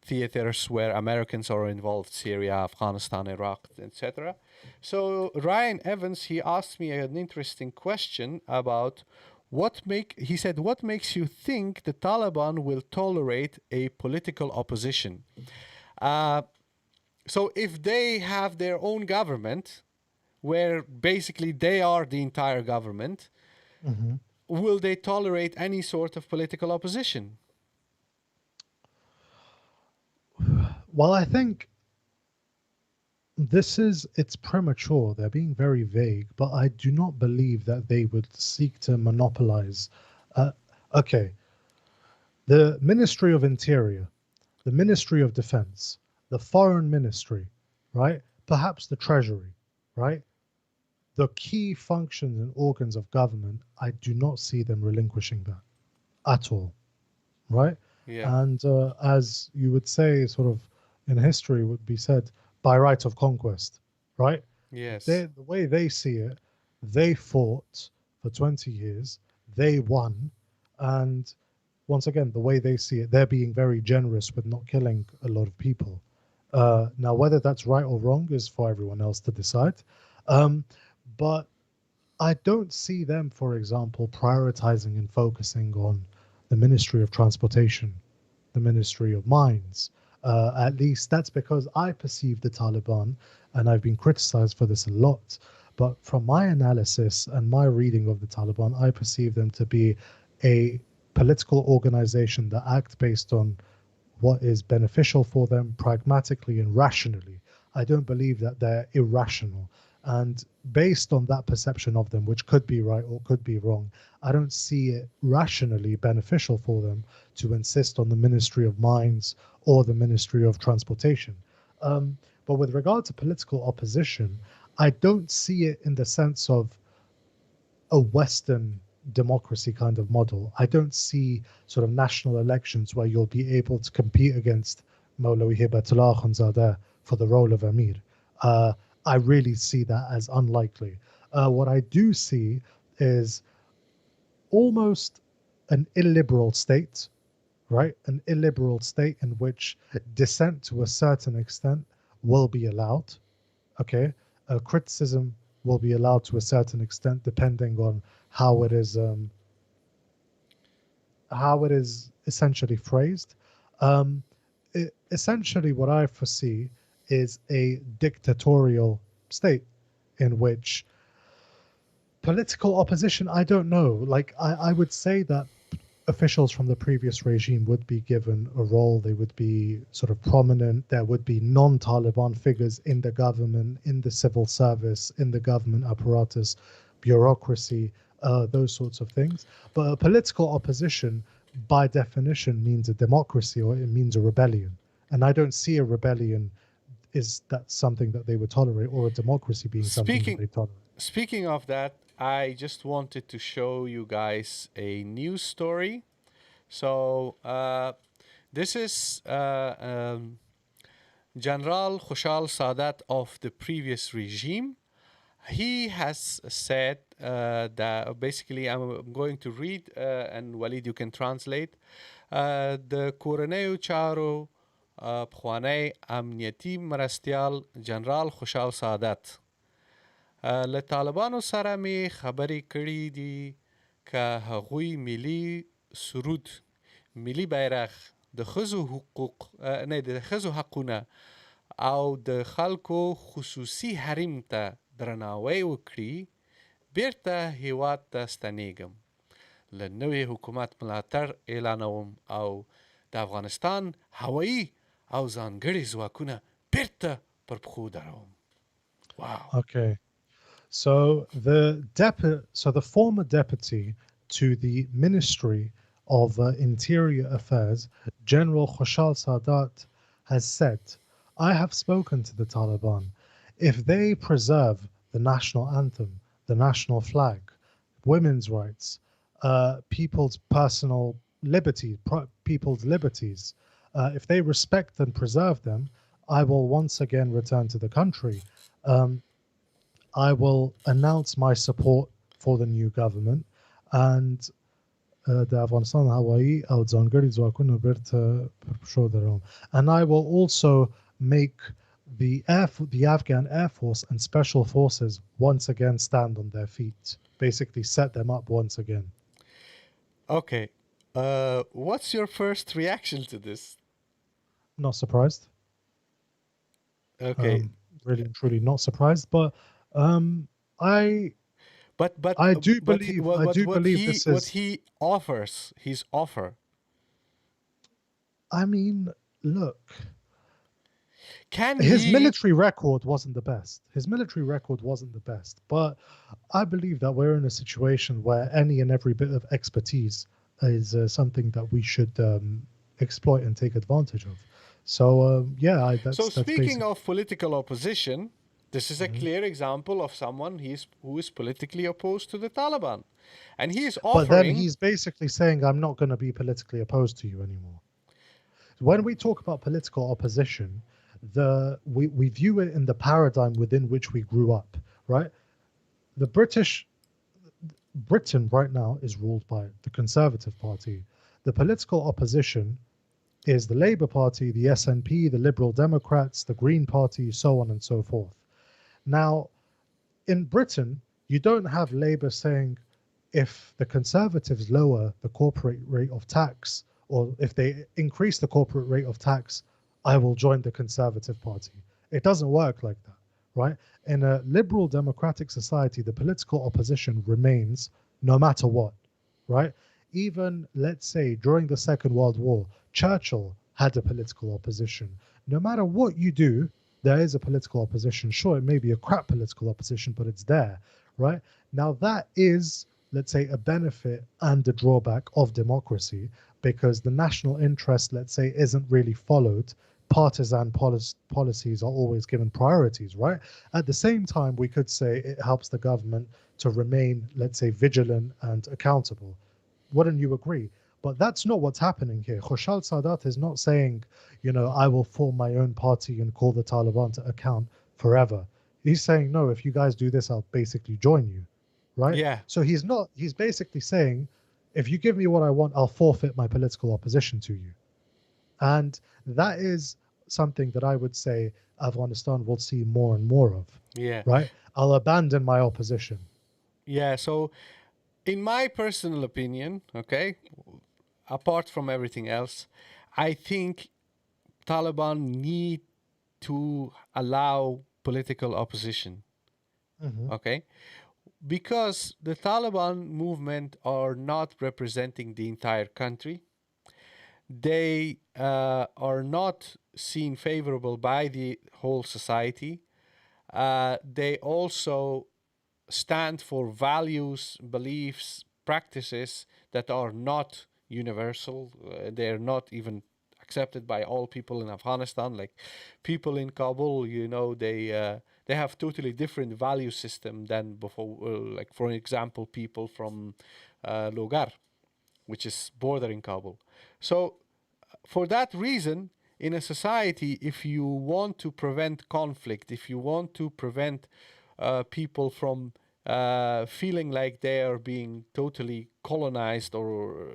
theaters where Americans are involved, Syria, Afghanistan, Iraq, etc. So Ryan Evans, he asked me an interesting question about he said, what makes you think the Taliban will tolerate a political opposition? So if they have their own government, where basically they are the entire government, will they tolerate any sort of political opposition? Well, I think it's premature. They're being very vague, but I do not believe that they would seek to monopolize. Okay, the Ministry of Interior, the Ministry of Defense, the Foreign Ministry, right? Perhaps the Treasury, right? The key functions and organs of government, I do not see them relinquishing that at all, right? Yeah. And as you would say, sort of in history would be said, by right of conquest, right? Yes. The way they see it, they fought for 20 years, they won, and once again, the way they see it, they're being very generous with not killing a lot of people. Now, whether that's right or wrong is for everyone else to decide. But I don't see them, for example, prioritizing and focusing on the Ministry of Transportation, the Ministry of Mines. At least that's because I perceive the Taliban, and I've been criticized for this a lot, but from my analysis and my reading of the Taliban, I perceive them to be a political organization that act based on what is beneficial for them pragmatically and rationally. I don't believe that they're irrational. And based on that perception of them, which could be right or could be wrong, I don't see it rationally beneficial for them to insist on the Ministry of Mines or the Ministry of Transportation. But with regard to political opposition, I don't see it in the sense of a Western democracy kind of model. I don't see sort of national elections where you'll be able to compete against Mawlawi Hibatullah Akhundzadeh for the role of Amir. I really see that as unlikely. What I do see is almost an illiberal state, right? An illiberal state in which dissent to a certain extent will be allowed, okay? Criticism will be allowed to a certain extent depending on how it is essentially phrased. Essentially, what I foresee is a dictatorial state in which political opposition, I don't know. Like, I would say that officials from the previous regime would be given a role. They would be sort of prominent. There would be non-Taliban figures in the government, in the civil service, in the government apparatus, bureaucracy, those sorts of things. But a political opposition, by definition, means a democracy or it means a rebellion. And I don't see a rebellion is that something that they would tolerate, or a democracy being something that they tolerate. Speaking of that, I just wanted to show you guys a news story. So this is General Khushal Sadat of the previous regime. He has said that basically, I'm going to read, and Walid, you can translate. د کورنیو چارو پخوانی امنیتي مرستیال جنرال خوشحال سعادت له طالبانو سره می خبرې کړې دي که هغوی ملي سرود، ملي بیرغ، د ښځو حقوق، نه د ښځو حقونه او د خلکو خصوصي حریم ته درناوی وکړي، بیرته هیواد ته ستنېږم. له نوي حکومت ملاتړ اعلانوم او د افغانستان هوایي او ځانګړي ځواکونه بیرته پر پښو دروم. Wow. Okay. So the former deputy to the Ministry of Interior Affairs, General Khoshal Sadat, has said, I have spoken to the Taliban. If they preserve the national anthem, the national flag, women's rights, people's personal people's liberties, if they respect and preserve them, I will once again return to the country. I will announce my support for the new government and the Afghanistan Hawaii او ځانګړي ځواکونه بیرته پر پښو دروم. And I will also make the Afghan Air Force and Special Forces once again stand on their feet, basically set them up once again. Okay. What's your first reaction to this? Not surprised. Okay. Really and truly not surprised, but I do believe this is what he offers, his offer. I mean, look, Can his he, military record wasn't the best. But I believe that we're in a situation where any and every bit of expertise is something that we should exploit and take advantage of. So So speaking of political opposition, this is a clear example of someone who is politically opposed to the Taliban, and he is offering. But then he's basically saying, "I'm not going to be politically opposed to you anymore." When we talk about political opposition, we view it in the paradigm within which we grew up, right? Britain right now is ruled by the Conservative Party. The political opposition is the Labour Party, the SNP, the Liberal Democrats, the Green Party, so on and so forth. Now, in Britain, you don't have Labour saying, if the Conservatives lower the corporate rate of tax, or if they increase the corporate rate of tax, I will join the Conservative Party. It doesn't work like that, right? In a liberal democratic society, the political opposition remains no matter what, right? Even, let's say, during the Second World War, Churchill had a political opposition. No matter what you do, there is a political opposition. Sure, it may be a crap political opposition, but it's there, right? Now, that is, let's say, a benefit and a drawback of democracy, because the national interest, let's say, isn't really followed. Partisan policies are always given priorities, right? At the same time, we could say it helps the government to remain, let's say, vigilant and accountable. Wouldn't you agree? But that's not what's happening here. Khoshal Sadat is not saying, I will form my own party and call the Taliban to account forever. He's saying, no, if you guys do this, I'll basically join you, right? Yeah. So he's basically saying, if you give me what I want, I'll forfeit my political opposition to you. And that is something that I would say Afghanistan will see more and more of. Yeah. Right? I'll abandon my opposition. Yeah. So, in my personal opinion, okay, apart from everything else, I think Taliban need to allow political opposition. Mhm. Okay, because the Taliban movement are not representing the entire country. They are not seen favorable by the whole society. They also stand for values, beliefs, practices that are not universal. They're not even accepted by all people in Afghanistan. Like people in Kabul, they have totally different value system than before. Like for example, people from Logar, which is bordering Kabul. So for that reason, in a society, if you want to prevent conflict, if you want to prevent people from feeling like they are being totally colonized or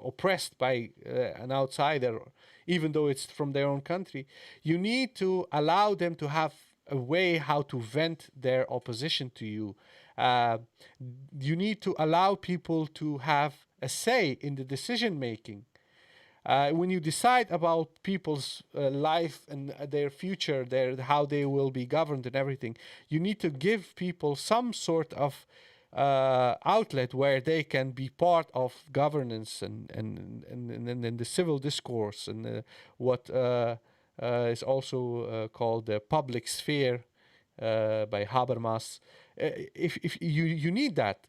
oppressed by an outsider, even though it's from their own country. You need to allow them to have a way how to vent their opposition to you. Uh, you need to allow people to have a say in the decision making. When you decide about people's life and their future, how they will be governed and everything, you need to give people some sort of outlet where they can be part of governance and the civil discourse and what is also called the public sphere by Habermas. If you need that,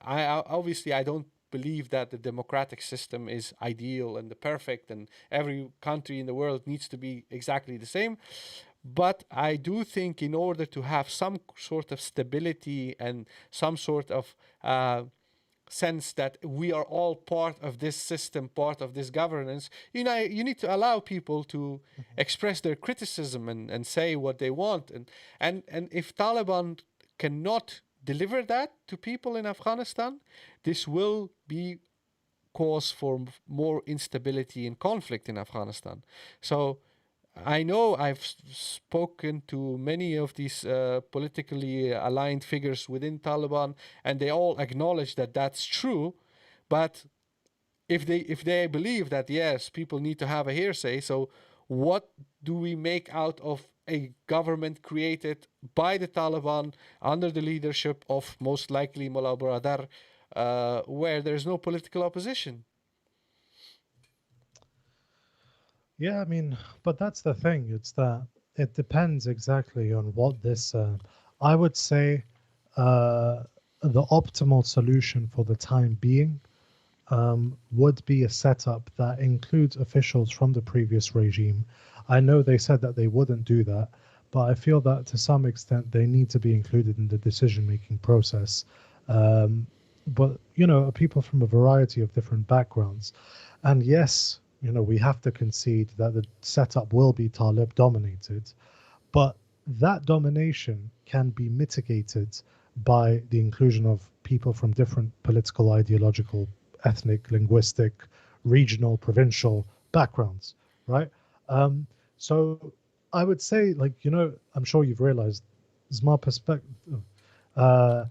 obviously I don't believe that the democratic system is ideal and the perfect and every country in the world needs to be exactly the same. But I do think in order to have some sort of stability and some sort of sense that we are all part of this system, part of this governance, you need to allow people to express their criticism and say what they want. And if Taliban cannot deliver that to people in Afghanistan, this will be cause for more instability and conflict in Afghanistan. So I know I've spoken to many of these politically aligned figures within Taliban, and they all acknowledge that that's true. But if they believe that yes, people need to have a hearsay, so what do we make out of a government created by the Taliban under the leadership of most likely Mullah Bradar, where there's no political opposition? Yeah, I mean, but that's the thing. It's that it depends exactly on what this. I would say the optimal solution for the time being would be a setup that includes officials from the previous regime. I know they said that they wouldn't do that, but I feel that to some extent they need to be included in the decision-making process. Um, but people from a variety of different backgrounds, and yes, we have to concede that the setup will be Talib dominated, but that domination can be mitigated by the inclusion of people from different political, ideological, ethnic, linguistic, regional, provincial backgrounds, right? Um, so I would say, like, I'm sure you've realized, is my perspective. Uh,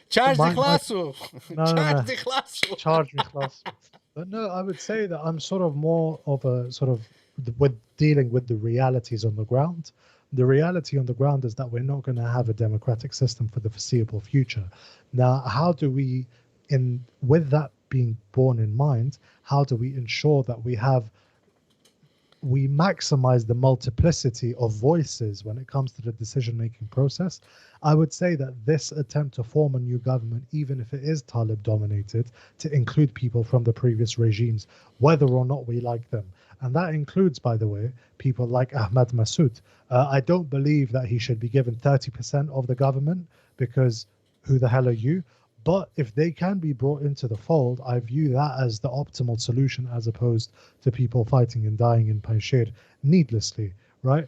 Charge the my glasso! no, no, Charge no, the glasso! charge me class. But no, I would say that I'm sort of more of a sort of with dealing with the realities on the ground. The reality on the ground is that we're not going to have a democratic system for the foreseeable future. Now, how do we, in with that being borne in mind, how do we ensure that we maximize the multiplicity of voices when it comes to the decision making process? I would say that this attempt to form a new government, even if it is Talib dominated, to include people from the previous regimes, whether or not we like them. And that includes, by the way, people like Ahmed Massoud. I don't believe that he should be given 30% of the government because who the hell are you? But if they can be brought into the fold, I view that as the optimal solution as opposed to people fighting and dying in Panjshir needlessly, right?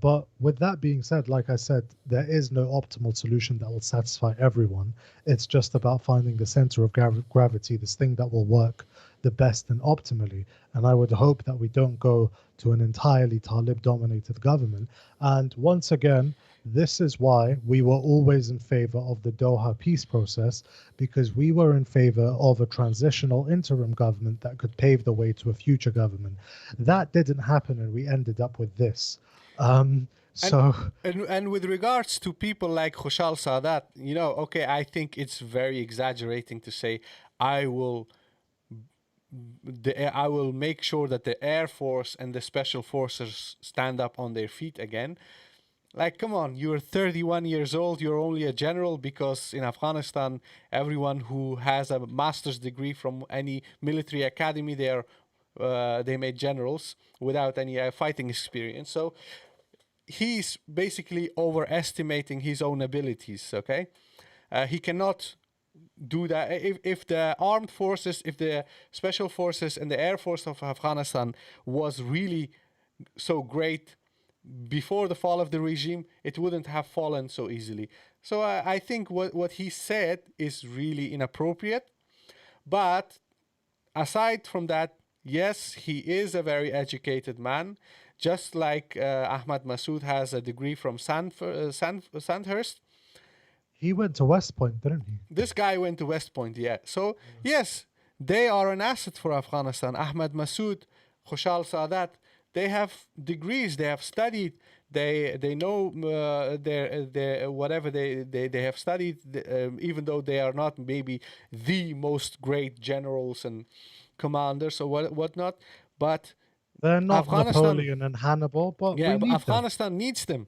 But with that being said, like I said, there is no optimal solution that will satisfy everyone. It's just about finding the center of gravity, this thing that will work the best and optimally. And I would hope that we don't go to an entirely Talib dominated government. And once again, this is why we were always in favor of the Doha peace process, because we were in favor of a transitional interim government that could pave the way to a future government. That didn't happen, and we ended up with this. Um, And, so and with regards to people like Khoshal Sadat, okay, I think it's very exaggerating to say I will I will make sure that the Air Force and the Special Forces stand up on their feet again. Like, come on, you're 31 years old, you're only a general, because in Afghanistan, everyone who has a master's degree from any military academy, they made generals without any fighting experience. So he's basically overestimating his own abilities, okay? He cannot do that. If the armed forces, if the special forces and the air force of Afghanistan was really so great, before the fall of the regime, it wouldn't have fallen so easily. So I think what he said is really inappropriate. But aside from that, yes, he is a very educated man. Just like Ahmad Massoud has a degree from Sandhurst, He went to West Point, didn't he? this guy went to West Point, yeah. So, yes, they are an asset for Afghanistan. Ahmad Massoud, Khushal Sadat, they have degrees, they have studied, they know their whatever they have studied, even though they are not maybe the most great generals and commanders or whatnot. But They're not Afghanistan, Napoleon and Hannibal, but we yeah, but need them. Afghanistan needs them.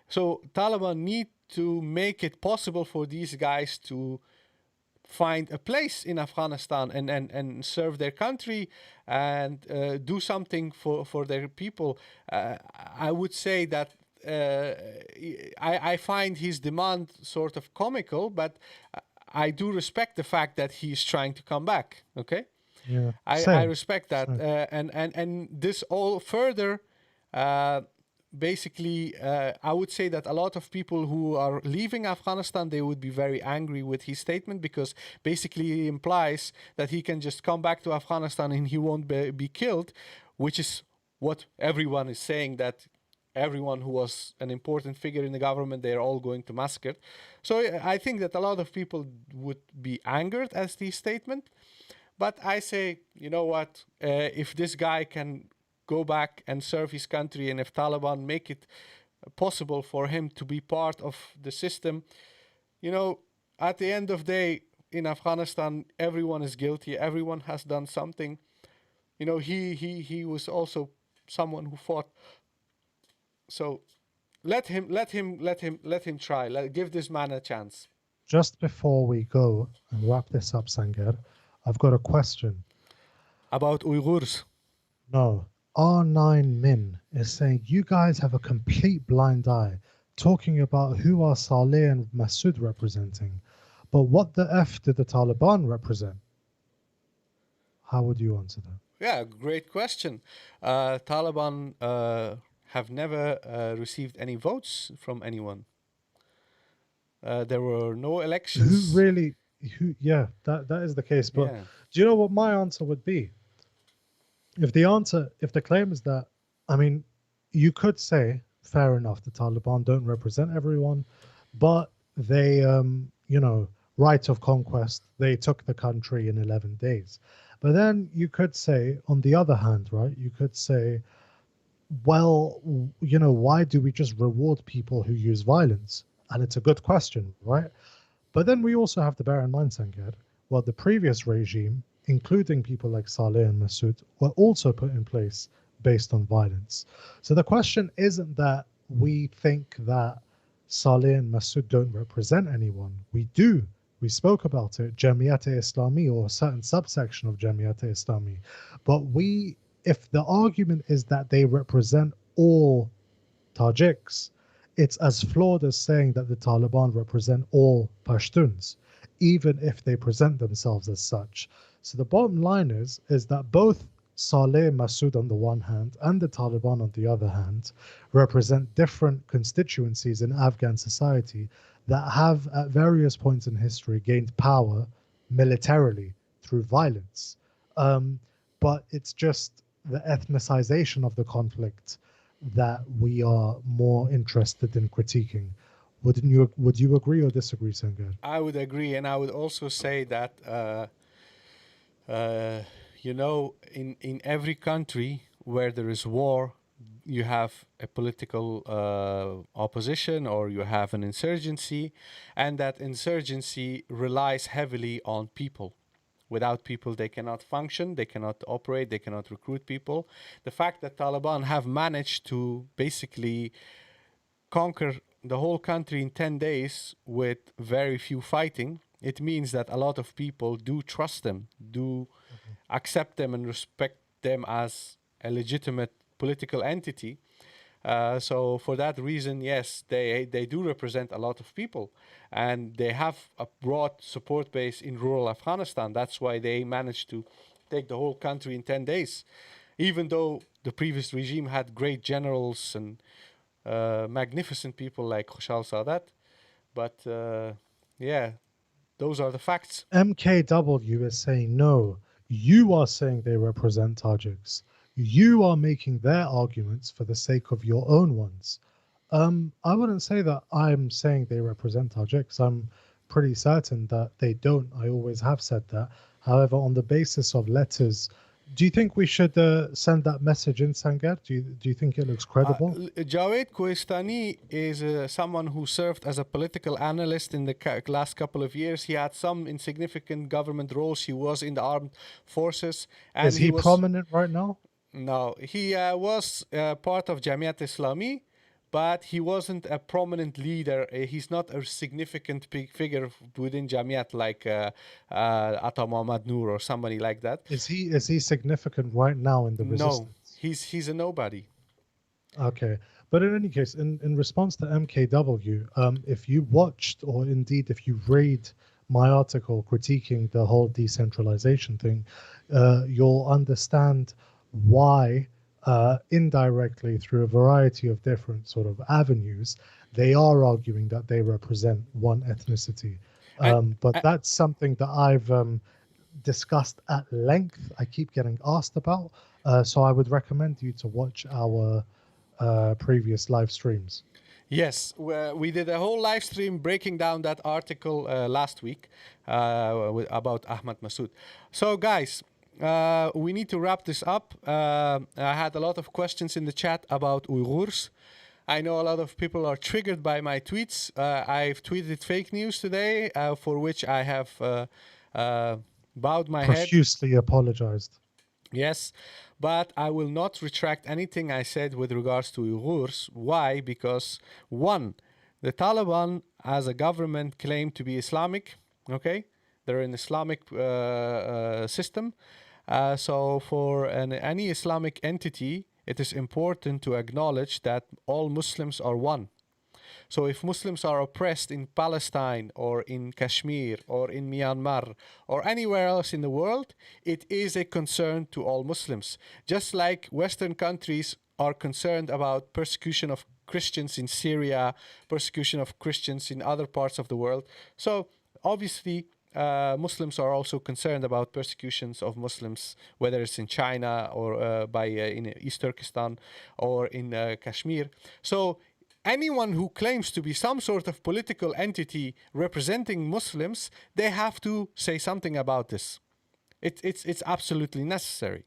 So Taliban need to make it possible for these guys to find a place in Afghanistan and serve their country and do something for their people. I would say that I find his demand sort of comical, but I do respect the fact that he's trying to come back. Okay. Yeah, I same. respect that, Same. and this all further. Basically, I would say that a lot of people who are leaving Afghanistan, they would be very angry with his statement, because basically he implies that he can just come back to Afghanistan and he won't be killed, which is what everyone is saying, that everyone who was an important figure in the government, they're all going to massacre. So I think that a lot of people would be angered at this statement. But I say, you know what, if this guy can go back and serve his country, and if Taliban make it possible for him to be part of the system, you know, at the end of the day, in Afghanistan, everyone is guilty. Everyone has done something. You know, he was also someone who fought. So let him try. Give this man a chance. Just before we go and wrap this up, Sanger, I've got a question. About Uyghurs. No, R9 Min is saying you guys have a complete blind eye talking about who are Saleh and Massoud representing. But what the F did the Taliban represent? How would you answer that? Yeah, great question. Taliban have never received any votes from anyone. There were no elections. Who really? Who? Yeah, that is the case. But Yeah. do you know what my answer would be? If the claim is that, I mean, you could say, fair enough, the Taliban don't represent everyone, but they, right of conquest, they took the country in 11 days. But then you could say, on the other hand, right, you could say, well, why do we just reward people who use violence? And it's a good question, right? But then we also have to bear in mind, Sankar, well, the previous regime, including people like Saleh and Massoud, were also put in place based on violence. So the question isn't that we think that Saleh and Massoud don't represent anyone. We do. We spoke about it, Jamiat-e-Islami, or a certain subsection of Jamiat-e-Islami. But if the argument is that they represent all Tajiks, it's as flawed as saying that the Taliban represent all Pashtuns, even if they present themselves as such. So the bottom line is that both Saleh Massoud on the one hand and the Taliban on the other hand represent different constituencies in Afghan society that have at various points in history gained power militarily through violence. But it's just the ethnicization of the conflict that we are more interested in critiquing. Would you agree or disagree, Sengar? I would agree, and I would also say that in every country where there is war, you have a political opposition, or you have an insurgency, and that insurgency relies heavily on people. Without people, they cannot function, they cannot operate, they cannot recruit people. The fact that Taliban have managed to basically conquer the whole country in 10 days with very few fighting, it means that a lot of people do trust them, do accept them and respect them as a legitimate political entity. So for that reason, yes, they do represent a lot of people, and they have a broad support base in rural Afghanistan. That's why they managed to take the whole country in 10 days, even though the previous regime had great generals and magnificent people like Khushal Sadat. But yeah, those are the facts. MKW is saying no. You are saying they represent Tajiks. You are making their arguments for the sake of your own ones. I wouldn't say that I'm saying they represent Tajiks. I'm pretty certain that they don't. I always have said that. However, on the basis of letters, do you think we should send that message in, Sangar? Do you think it looks credible? Jawed Koistani is someone who served as a political analyst in the last couple of years. He had some insignificant government roles. He was in the armed forces, and Is he was prominent right now? no. He was part of Jamiat Islami, but he wasn't a prominent leader. He's not a significant big figure within Jamiat like Ata Muhammad Noor or somebody like that. Is he significant right now in the No, resistance? he's a nobody. Okay. But in any case, in response to MKW, if you watched or indeed if you read my article critiquing the whole decentralization thing, you'll understand why indirectly through a variety of different sort of avenues, they are arguing that they represent one ethnicity. But And that's something that I've discussed at length. I keep getting asked about. So I would recommend you to watch our previous live streams. yes, we did a whole live stream breaking down that article last week about Ahmad Massoud. So, guys, we need to wrap this up. I had a lot of questions in the chat about Uyghurs. I know a lot of people are triggered by my tweets. I've tweeted fake news today, for which I have bowed my head. Profusely apologized. Yes, but I will not retract anything I said with regards to Uyghurs. Why? Because one, the Taliban as a government claim to be Islamic. Okay, they're an Islamic system. So for any Islamic entity, it is important to acknowledge that all Muslims are one. So if Muslims are oppressed in Palestine or in Kashmir or in Myanmar or anywhere else in the world, it is a concern to all Muslims. Just like Western countries are concerned about persecution of Christians in Syria, persecution of Christians in other parts of the world. So obviously, Muslims are also concerned about persecutions of Muslims, whether it's in China or in East Turkestan or in Kashmir. So anyone who claims to be some sort of political entity representing Muslims, they have to say something about this. It's absolutely necessary.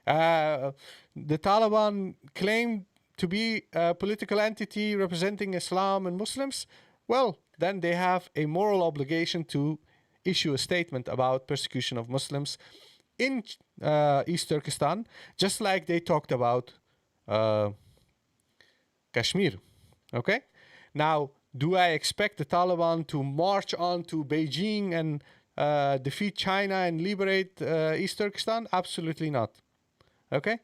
The Taliban claim to be a political entity representing Islam and Muslims. Well, then they have a moral obligation to issue a statement about persecution of Muslims in East Turkestan, just like they talked about Kashmir. Okay? Now, do I expect the Taliban to march on to Beijing and defeat China and liberate East Turkestan? Absolutely not. Okay?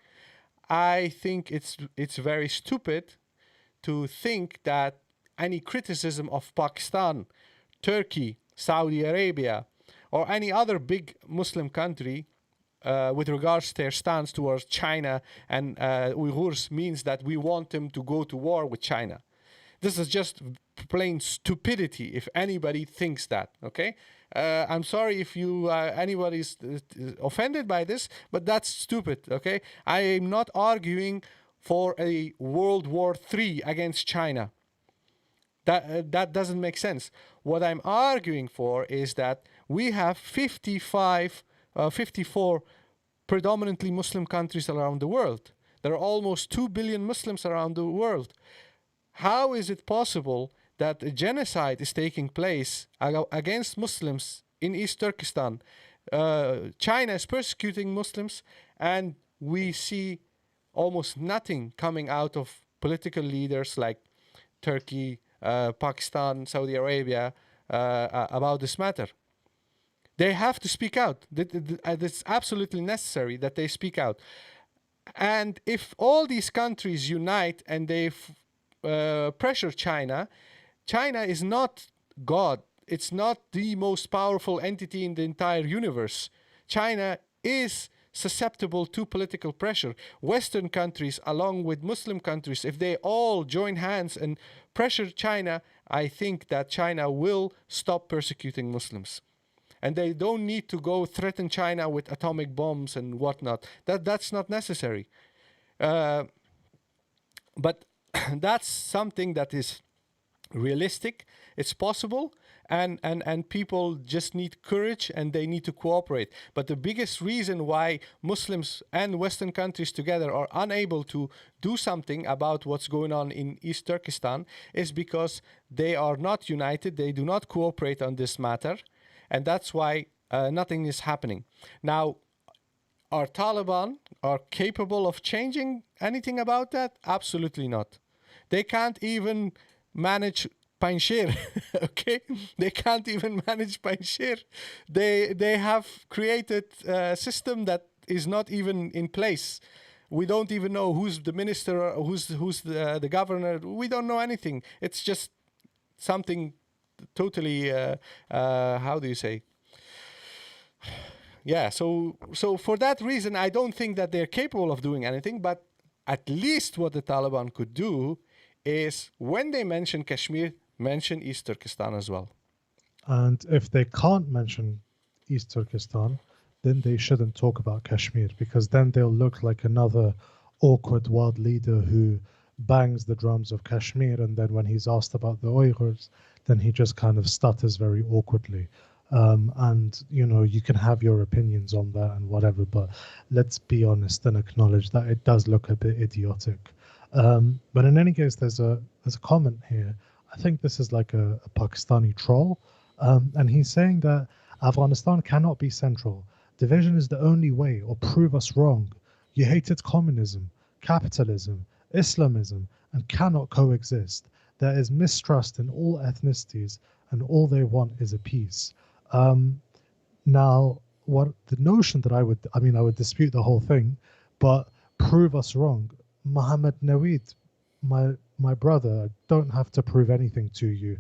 I think it's very stupid to think that any criticism of Pakistan, Turkey, Saudi Arabia, or any other big Muslim country with regards to their stance towards China and Uyghurs means that we want them to go to war with China. This is just plain stupidity if anybody thinks that, okay? I'm sorry if anybody's offended by this, but that's stupid, okay? I am not arguing for a World War III against China. That doesn't make sense. What I'm arguing for is that we have 54 predominantly Muslim countries around the world. There are almost 2 billion Muslims around the world. How is it possible that a genocide is taking place against Muslims in East Turkestan? China is persecuting Muslims, and we see almost nothing coming out of political leaders like Turkey, Pakistan, Saudi Arabia about this matter. They have to speak out. It's absolutely necessary that they speak out. And if all these countries unite and they pressure China, China is not God. It's not the most powerful entity in the entire universe. China is susceptible to political pressure. Western countries, along with Muslim countries, if they all join hands and pressure China, I think that China will stop persecuting Muslims. And they don't need to go threaten China with atomic bombs and whatnot. That's not necessary. But that's something that is realistic. It's possible. And people just need courage and they need to cooperate. But the biggest reason why Muslims and Western countries together are unable to do something about what's going on in East Turkestan is because they are not united. They do not cooperate on this matter. And that's why nothing is happening. Now, are Taliban are capable of changing anything about that? Absolutely not. They can't even manage Panjshir, okay? They can't even manage Panjshir. They have created a system that is not even in place. We don't even know who's the minister, who's the governor. We don't know anything. It's just something totally, how do you say? Yeah, so for that reason, I don't think that they're capable of doing anything, but at least what the Taliban could do is when they mention Kashmir, mention East Turkestan as well. And if they can't mention East Turkestan, then they shouldn't talk about Kashmir, because then they'll look like another awkward world leader who bangs the drums of Kashmir, and then when he's asked about the Uyghurs, then he just kind of stutters very awkwardly. And, you know, you can have your opinions on that and whatever, but let's be honest and acknowledge that it does look a bit idiotic. But in any case, there's a comment here. I think this is like a Pakistani troll, and he's saying that Afghanistan cannot be central. Division is the only way, or prove us wrong. You hated communism, capitalism, Islamism, and cannot coexist. There is mistrust in all ethnicities, and all they want is a peace. Now, what the notion that I would dispute the whole thing, but prove us wrong. Ahmed-waleed, my brother, don't have to prove anything to you,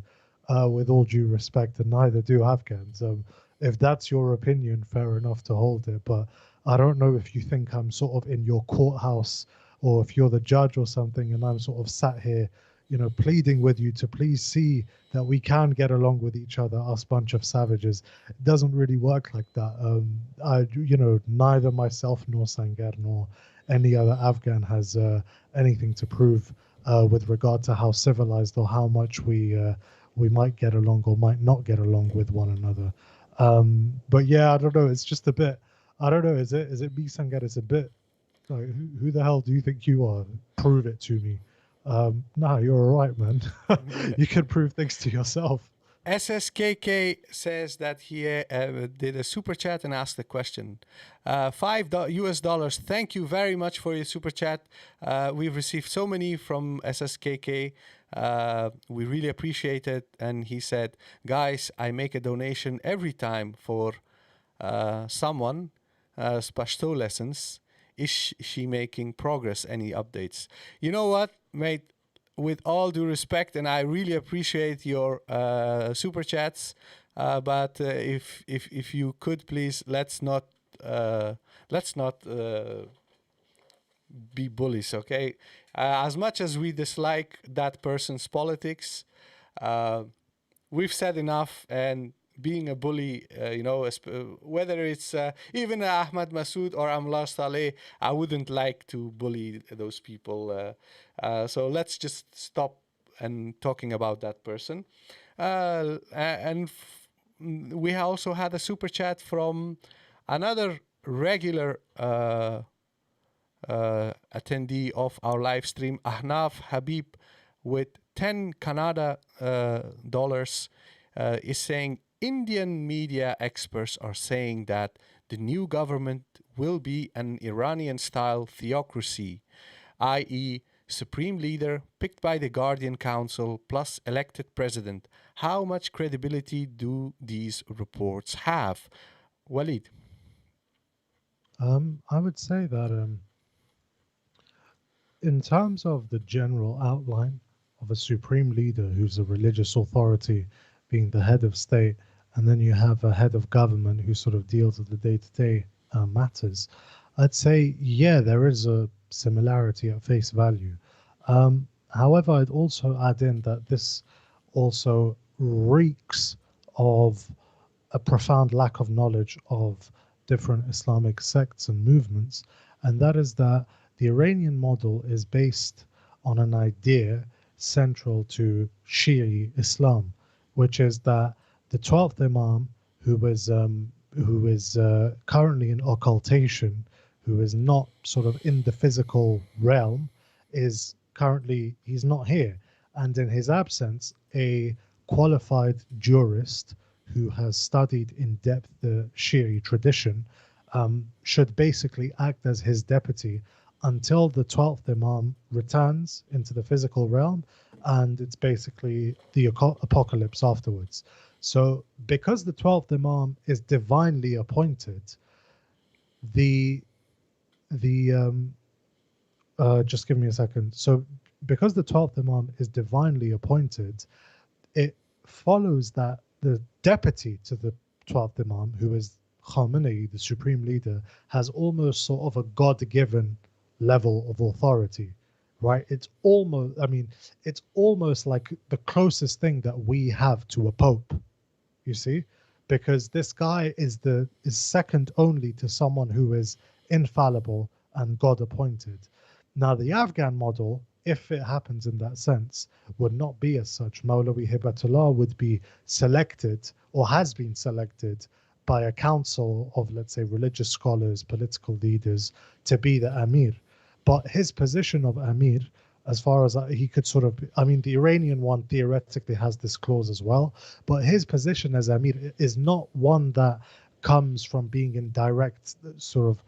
with all due respect, and neither do Afghans. If that's your opinion, fair enough to hold it, but I don't know if you think I'm sort of in your courthouse, or if you're the judge or something, and I'm sort of sat here, you know, pleading with you to please see that we can get along with each other, us bunch of savages. It doesn't really work like that. Neither myself nor Sangar nor any other Afghan has anything to prove with regard to how civilized or how much we might get along or might not get along with one another. But yeah, I don't know. It's just a bit. I don't know. Is it me, Sangar? It's a bit like, who the hell do you think you are? Prove it to me. No, you're all right, man. You can prove things to yourself. SSKK says that he did a super chat and asked a question. $5 US. Thank you very much for your super chat. We've received so many from SSKK. We really appreciate it. And he said, guys, I make a donation every time for someone, Pashto lessons. Is she making progress? Any updates? You know what, mate? With all due respect, and I really appreciate your super chats, but if you could please, let's not be bullies, okay? As much as we dislike that person's politics, we've said enough, and being a bully, whether it's even Ahmad Masood or Amlar Saleh, I wouldn't like to bully those people. So let's just stop and talking about that person. We also had a super chat from another regular attendee of our live stream, Ahnaf Habib, with 10 Canada dollars, is saying, Indian media experts are saying that the new government will be an Iranian-style theocracy, i.e. supreme leader picked by the Guardian Council plus elected president. How much credibility do these reports have? Waleed. I would say that in terms of the general outline of a supreme leader who's a religious authority being the head of state, and then you have a head of government who sort of deals with the day-to-day matters. I'd say, yeah, there is a similarity at face value. However, I'd also add in that this also reeks of a profound lack of knowledge of different Islamic sects and movements, and that is that the Iranian model is based on an idea central to Shia Islam, which is that the 12th Imam, who is currently in occultation, who is not sort of in the physical realm, is currently he's not here, and in his absence, a qualified jurist who has studied in depth the Shia tradition, should basically act as his deputy until the 12th Imam returns into the physical realm, and it's basically the apocalypse afterwards. So, because the 12th Imam is divinely appointed, the the just give me a second. So, because the 12th Imam is divinely appointed, it follows that the deputy to the 12th Imam, who is Khamenei, the supreme leader, has almost sort of a God given level of authority, right? It's almost, I mean, it's almost like the closest thing that we have to a pope, you see, because this guy is second only to someone who is infallible and God appointed. Now, the Afghan model, if it happens in that sense, would not be as such. Mawlawi Hibatullah would be selected or has been selected by a council of, let's say, religious scholars, political leaders to be the Amir. But his position of Amir, as far as he could sort of, I mean, the Iranian one theoretically has this clause as well, but his position as Amir is not one that comes from being in direct sort of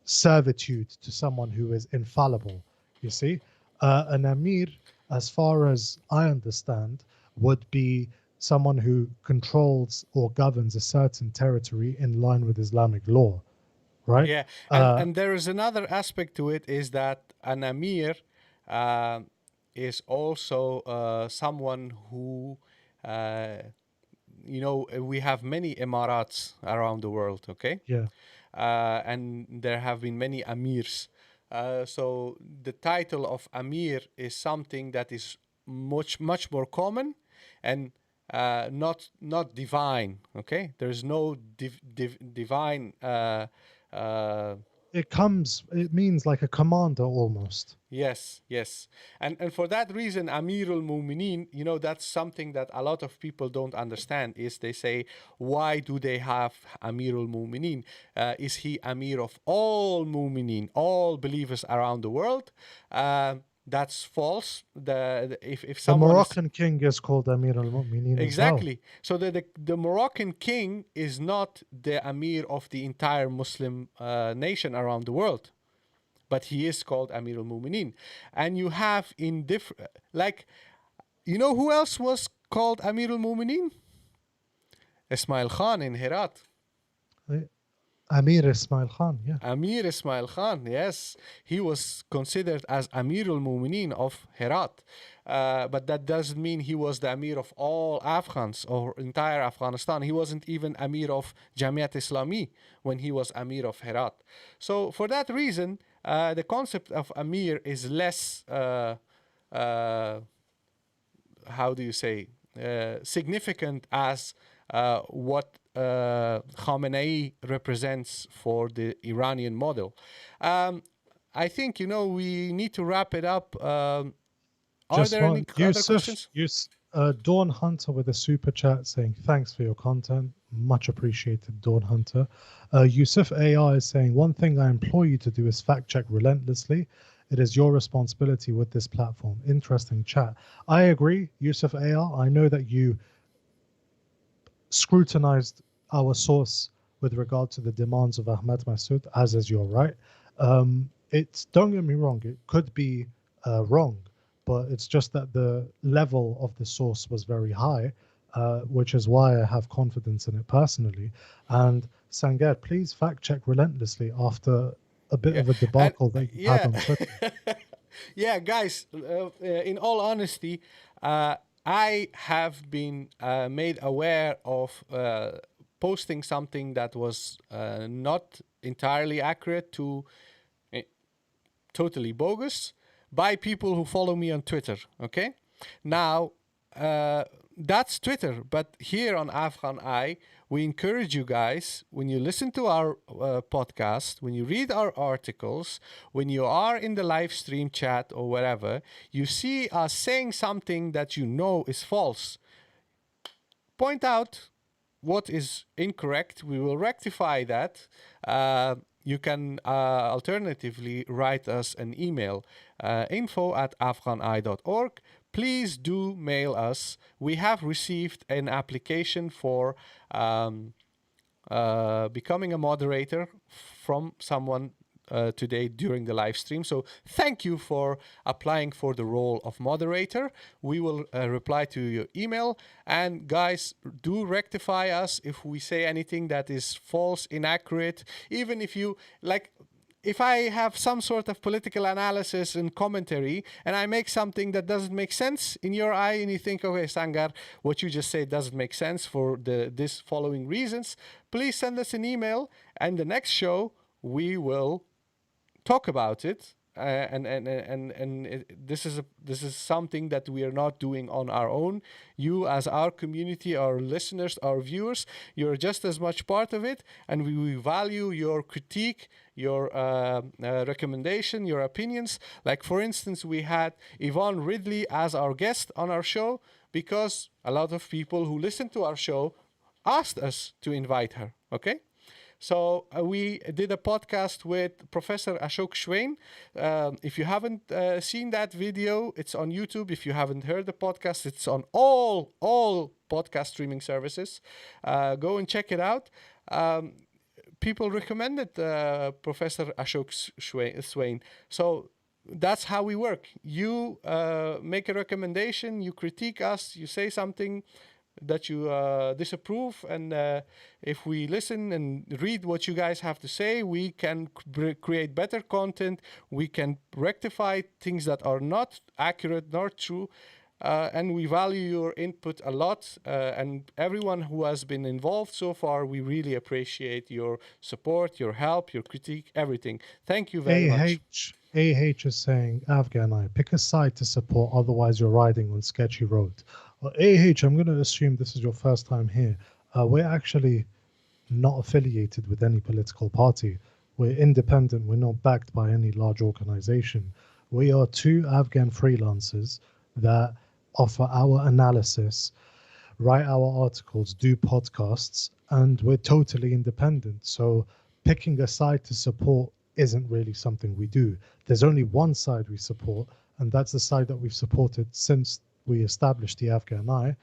servitude to someone who is infallible. You see, an Amir, as far as I understand, would be someone who controls or governs a certain territory in line with Islamic law, right? Yeah, Uh, and there is another aspect to it is that an Amir uh, is also someone who uh, we have many emirats around the world, okay? yeah, And there have been many amirs. So the title of amir is something that is much more common and not divine. Okay, there is no divine. Uh, it means like a commander almost. Yes, yes. And for that reason, Amirul Mu'minin, that's something that a lot of people don't understand is they say, why do they have Amirul Mu'minin? Is he Amir of all Mu'minin, all believers around the world? That's false. If The someone is Moroccan king is called Amir al-Mu'minin as well. exactly, so the Moroccan king is not the Amir of the entire Muslim nation around the world, but he is called Amir al-Mu'minin. And you have in different, like, who else was called Amir al-Mu'minin? Ismail Khan in Herat. Eh, Amir Ismail Khan, yeah. Amir Ismail Khan, yes. He was considered as Amir al-Mu'minin of Herat. But that doesn't mean he was the Amir of all Afghans or entire Afghanistan. He wasn't even Amir of Jamiat Islami when he was Amir of Herat. So for that reason, the concept of Amir is less, how do you say, significant as what Khamenei represents for the Iranian model. I think, we need to wrap it up. Are Just there any one. other Yusuf, questions? Dawn Hunter with a super chat saying, thanks for your content. Much appreciated, Dawn Hunter. Yusuf AI is saying, one thing I implore you to do is fact check relentlessly. It is your responsibility with this platform. Interesting chat. I agree, Yusuf AI. I know that you scrutinized our source with regard to the demands of Ahmed Massoud, as is your right. It's, don't get me wrong, it could be wrong, but it's just that the level of the source was very high, which is why I have confidence in it personally. And Sangat, please fact check relentlessly after a bit Yeah, of a and debacle that you've had yeah, on Twitter. yeah, guys. In all honesty, I have been made aware of posting something that was not entirely accurate to totally bogus by people who follow me on Twitter. Okay, now that's Twitter, but here on AFGHANEYE, we encourage you guys, when you listen to our podcast, when you read our articles, when you are in the live stream chat or wherever, you see us saying something that you know is false. Point out what is incorrect. We will rectify that. You can alternatively write us an email, info@afghaneye.org. Please do mail us. We have received an application for becoming a moderator from someone today during the live stream. So thank you for applying for the role of moderator. We will reply to your email. And guys, do rectify us if we say anything that is false, inaccurate, even if you like. If I have some sort of political analysis and commentary and I make something that doesn't make sense in your eye and you think, okay, Sangar, what you just said doesn't make sense for this following reasons, please send us an email, and the next show we will talk about it. This is something that we are not doing on our own. You, as our community, our listeners, our viewers, you're just as much part of it, and we value your critique, your recommendation, your opinions. Like, for instance, we had Yvonne Ridley as our guest on our show because a lot of people who listen to our show asked us to invite her. Okay. So we did a podcast with Professor Ashok Shwain. If you haven't seen that video, it's on YouTube. If you haven't heard the podcast, it's on all podcast streaming services. Go and check it out. People recommended Professor Ashok Shwain. So that's how we work. You make a recommendation, you critique us, you say something that you disapprove, and if we listen and read what you guys have to say, we can create better content, we can rectify things that are not accurate nor true, and we value your input a lot, and everyone who has been involved so far, we really appreciate your support, your help, your critique, everything. Thank you very much. AH is saying, AFGHANEYE, pick a side to support, otherwise you're riding on sketchy road. Well, AH, I'm going to assume this is your first time here. We're actually not affiliated with any political party. We're independent. We're not backed by any large organization. We are two Afghan freelancers that offer our analysis, write our articles, do podcasts, and we're totally independent. So picking a side to support isn't really something we do. There's only one side we support, and that's the side that we've supported since we established the AFGHANEYE,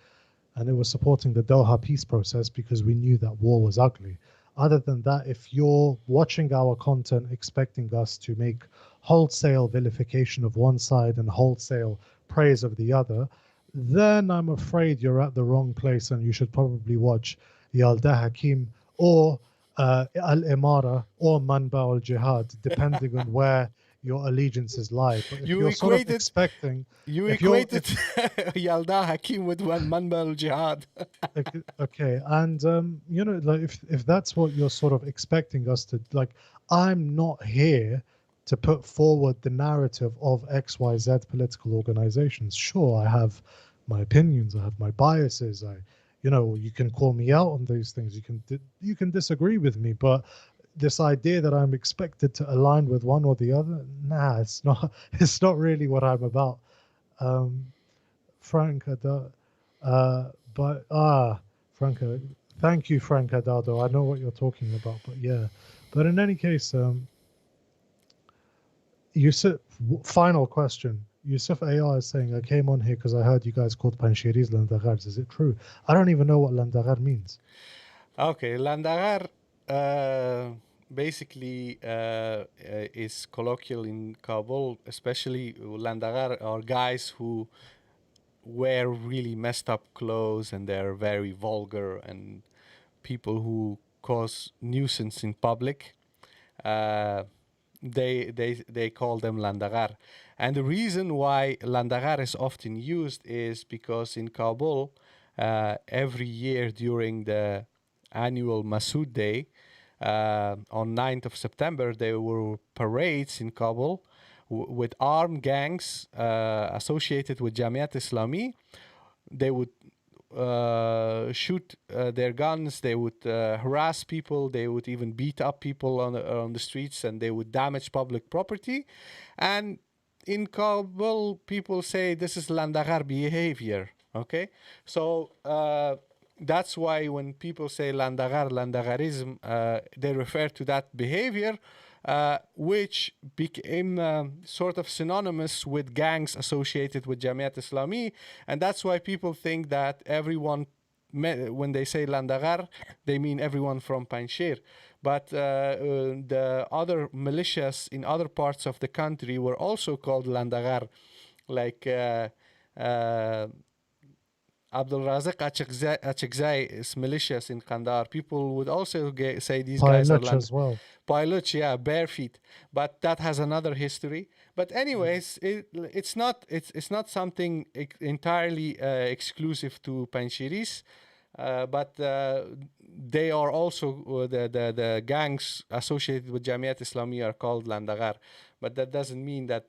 and it was supporting the Doha peace process because we knew that war was ugly. Other than that, if you're watching our content expecting us to make wholesale vilification of one side and wholesale praise of the other, then I'm afraid you're at the wrong place, and you should probably watch Yalda Hakim or Al-Imara or Manba al-Jihad, depending on where your allegiances lie. But if you're sort of expecting... You equated Yalda Hakim with Manba al-Jihad. Okay, and you know, like if that's what you're sort of expecting us to, like, I'm not here to put forward the narrative of XYZ political organizations. Sure, I have my opinions, I have my biases, you know, you can call me out on these things, you can disagree with me, but this idea that I'm expected to align with one or the other, nah, it's not really what I'm about. Frank Adado, Frank, thank you, Frank Adado. I know what you're talking about, but yeah. But in any case, Yusuf, final question. Yusuf AR is saying, I came on here because I heard you guys called Panjshiris Landaghars. Is it true? I don't even know what Landaghar means. Okay, Landaghar basically is colloquial in Kabul, especially Landaghar are guys who wear really messed up clothes and they're very vulgar and people who cause nuisance in public. They call them Landaghar. And the reason why Landaghar is often used is because in Kabul, every year during the annual Masood Day, on 9th of September, there were parades in Kabul with armed gangs associated with Jamiat Islami. They would shoot their guns, they would harass people, they would even beat up people on the streets, and they would damage public property. And in Kabul, people say this is Landagar behavior, okay? So that's why when people say Landagarism, they refer to that behavior, which became sort of synonymous with gangs associated with Jamiat Islami. And that's why people think that everyone, when they say Landagar, they mean everyone from Panjshir. But the other militias in other parts of the country were also called Landagar, like Abdul Razak Achekzai's militias in Kandahar. People would also say these guys are Pilots as well. Pilots, yeah, bare feet. But that has another history. But anyways, it's not something entirely exclusive to Panjshiris. But they are also the gangs associated with Jamiat Islami are called Landagar. But that doesn't mean that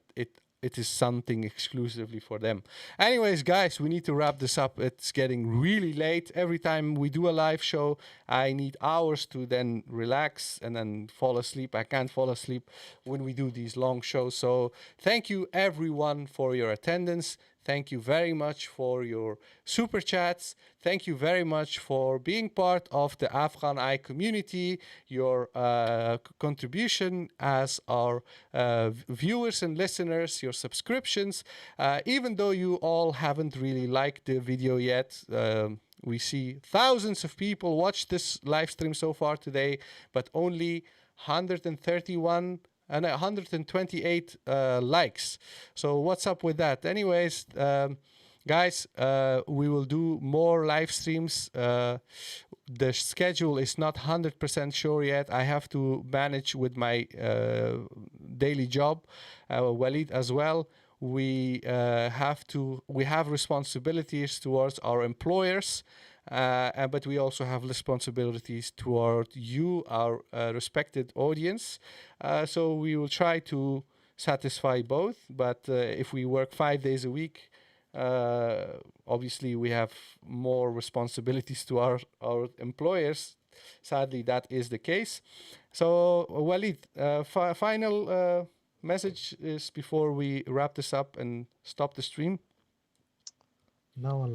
it is something exclusively for them. Anyways, guys, we need to wrap this up. It's getting really late. Every time we do a live show, I need hours to then relax and then fall asleep. I can't fall asleep when we do these long shows. So thank you, everyone, for your attendance. Thank you very much for your super chats. Thank you very much for being part of the AFGHANEYE community, your contribution as our viewers and listeners, your subscriptions. Even though you all haven't really liked the video yet, we see thousands of people watch this live stream so far today, but only 131 and 128 likes. So what's up with that? Anyways, guys, we will do more live streams. The schedule is not 100% sure yet. I have to manage with my daily job, Waleed as well. We have responsibilities towards our employers. But we also have responsibilities toward you, our respected audience. So we will try to satisfy both. But if we work 5 days a week, obviously we have more responsibilities to our employers. Sadly, that is the case. So, Waleed, final message is before we wrap this up and stop the stream. No,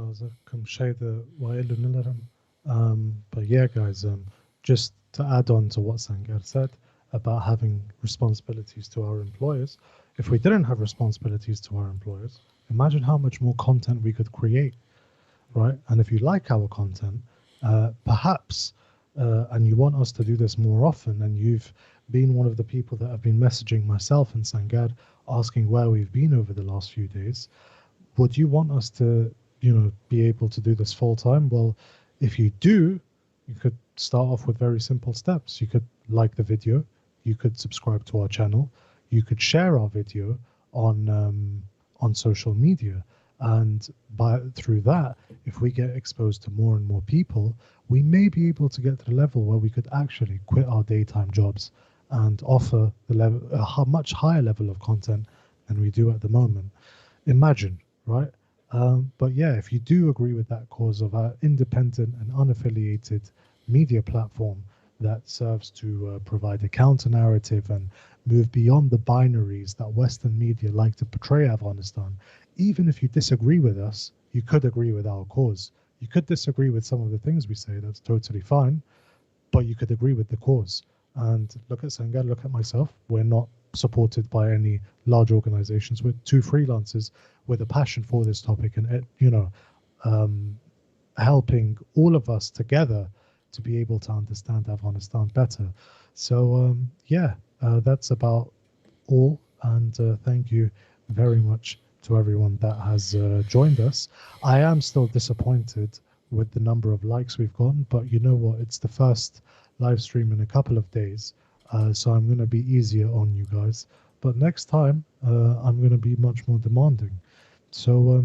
but yeah, guys, just to add on to what Sangar said about having responsibilities to our employers, if we didn't have responsibilities to our employers, imagine how much more content we could create, right? And if you like our content, perhaps, and you want us to do this more often, and you've been one of the people that have been messaging myself and Sangar asking where we've been over the last few days, would you want us to be able to do this full time? Well, if you do, you could start off with very simple steps. You could like the video, you could subscribe to our channel, you could share our video on social media, and through that, if we get exposed to more and more people, we may be able to get to the level where we could actually quit our daytime jobs and offer a much higher level of content than we do at the moment. Imagine, right? But yeah, if you do agree with that cause of our independent and unaffiliated media platform that serves to provide a counter narrative and move beyond the binaries that Western media like to portray Afghanistan, even if you disagree with us, you could agree with our cause. You could disagree with some of the things we say, that's totally fine, but you could agree with the cause. And look at Sangar, look at myself. We're not supported by any large organizations. We're two freelancers with a passion for this topic and, helping all of us together to be able to understand Afghanistan better. So, that's about all. And thank you very much to everyone that has joined us. I am still disappointed with the number of likes we've gotten, but you know what? It's the first live stream in a couple of days. So I'm going to be easier on you guys. But next time, I'm going to be much more demanding. So,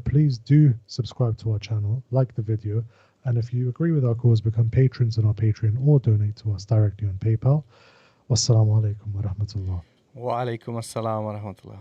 please do subscribe to our channel, like the video, And if you agree with our cause, become patrons on our Patreon or donate to us directly on PayPal. Wassalamu alaikum wa rahmatullah. Wa alaikum assalam wa rahmatullah.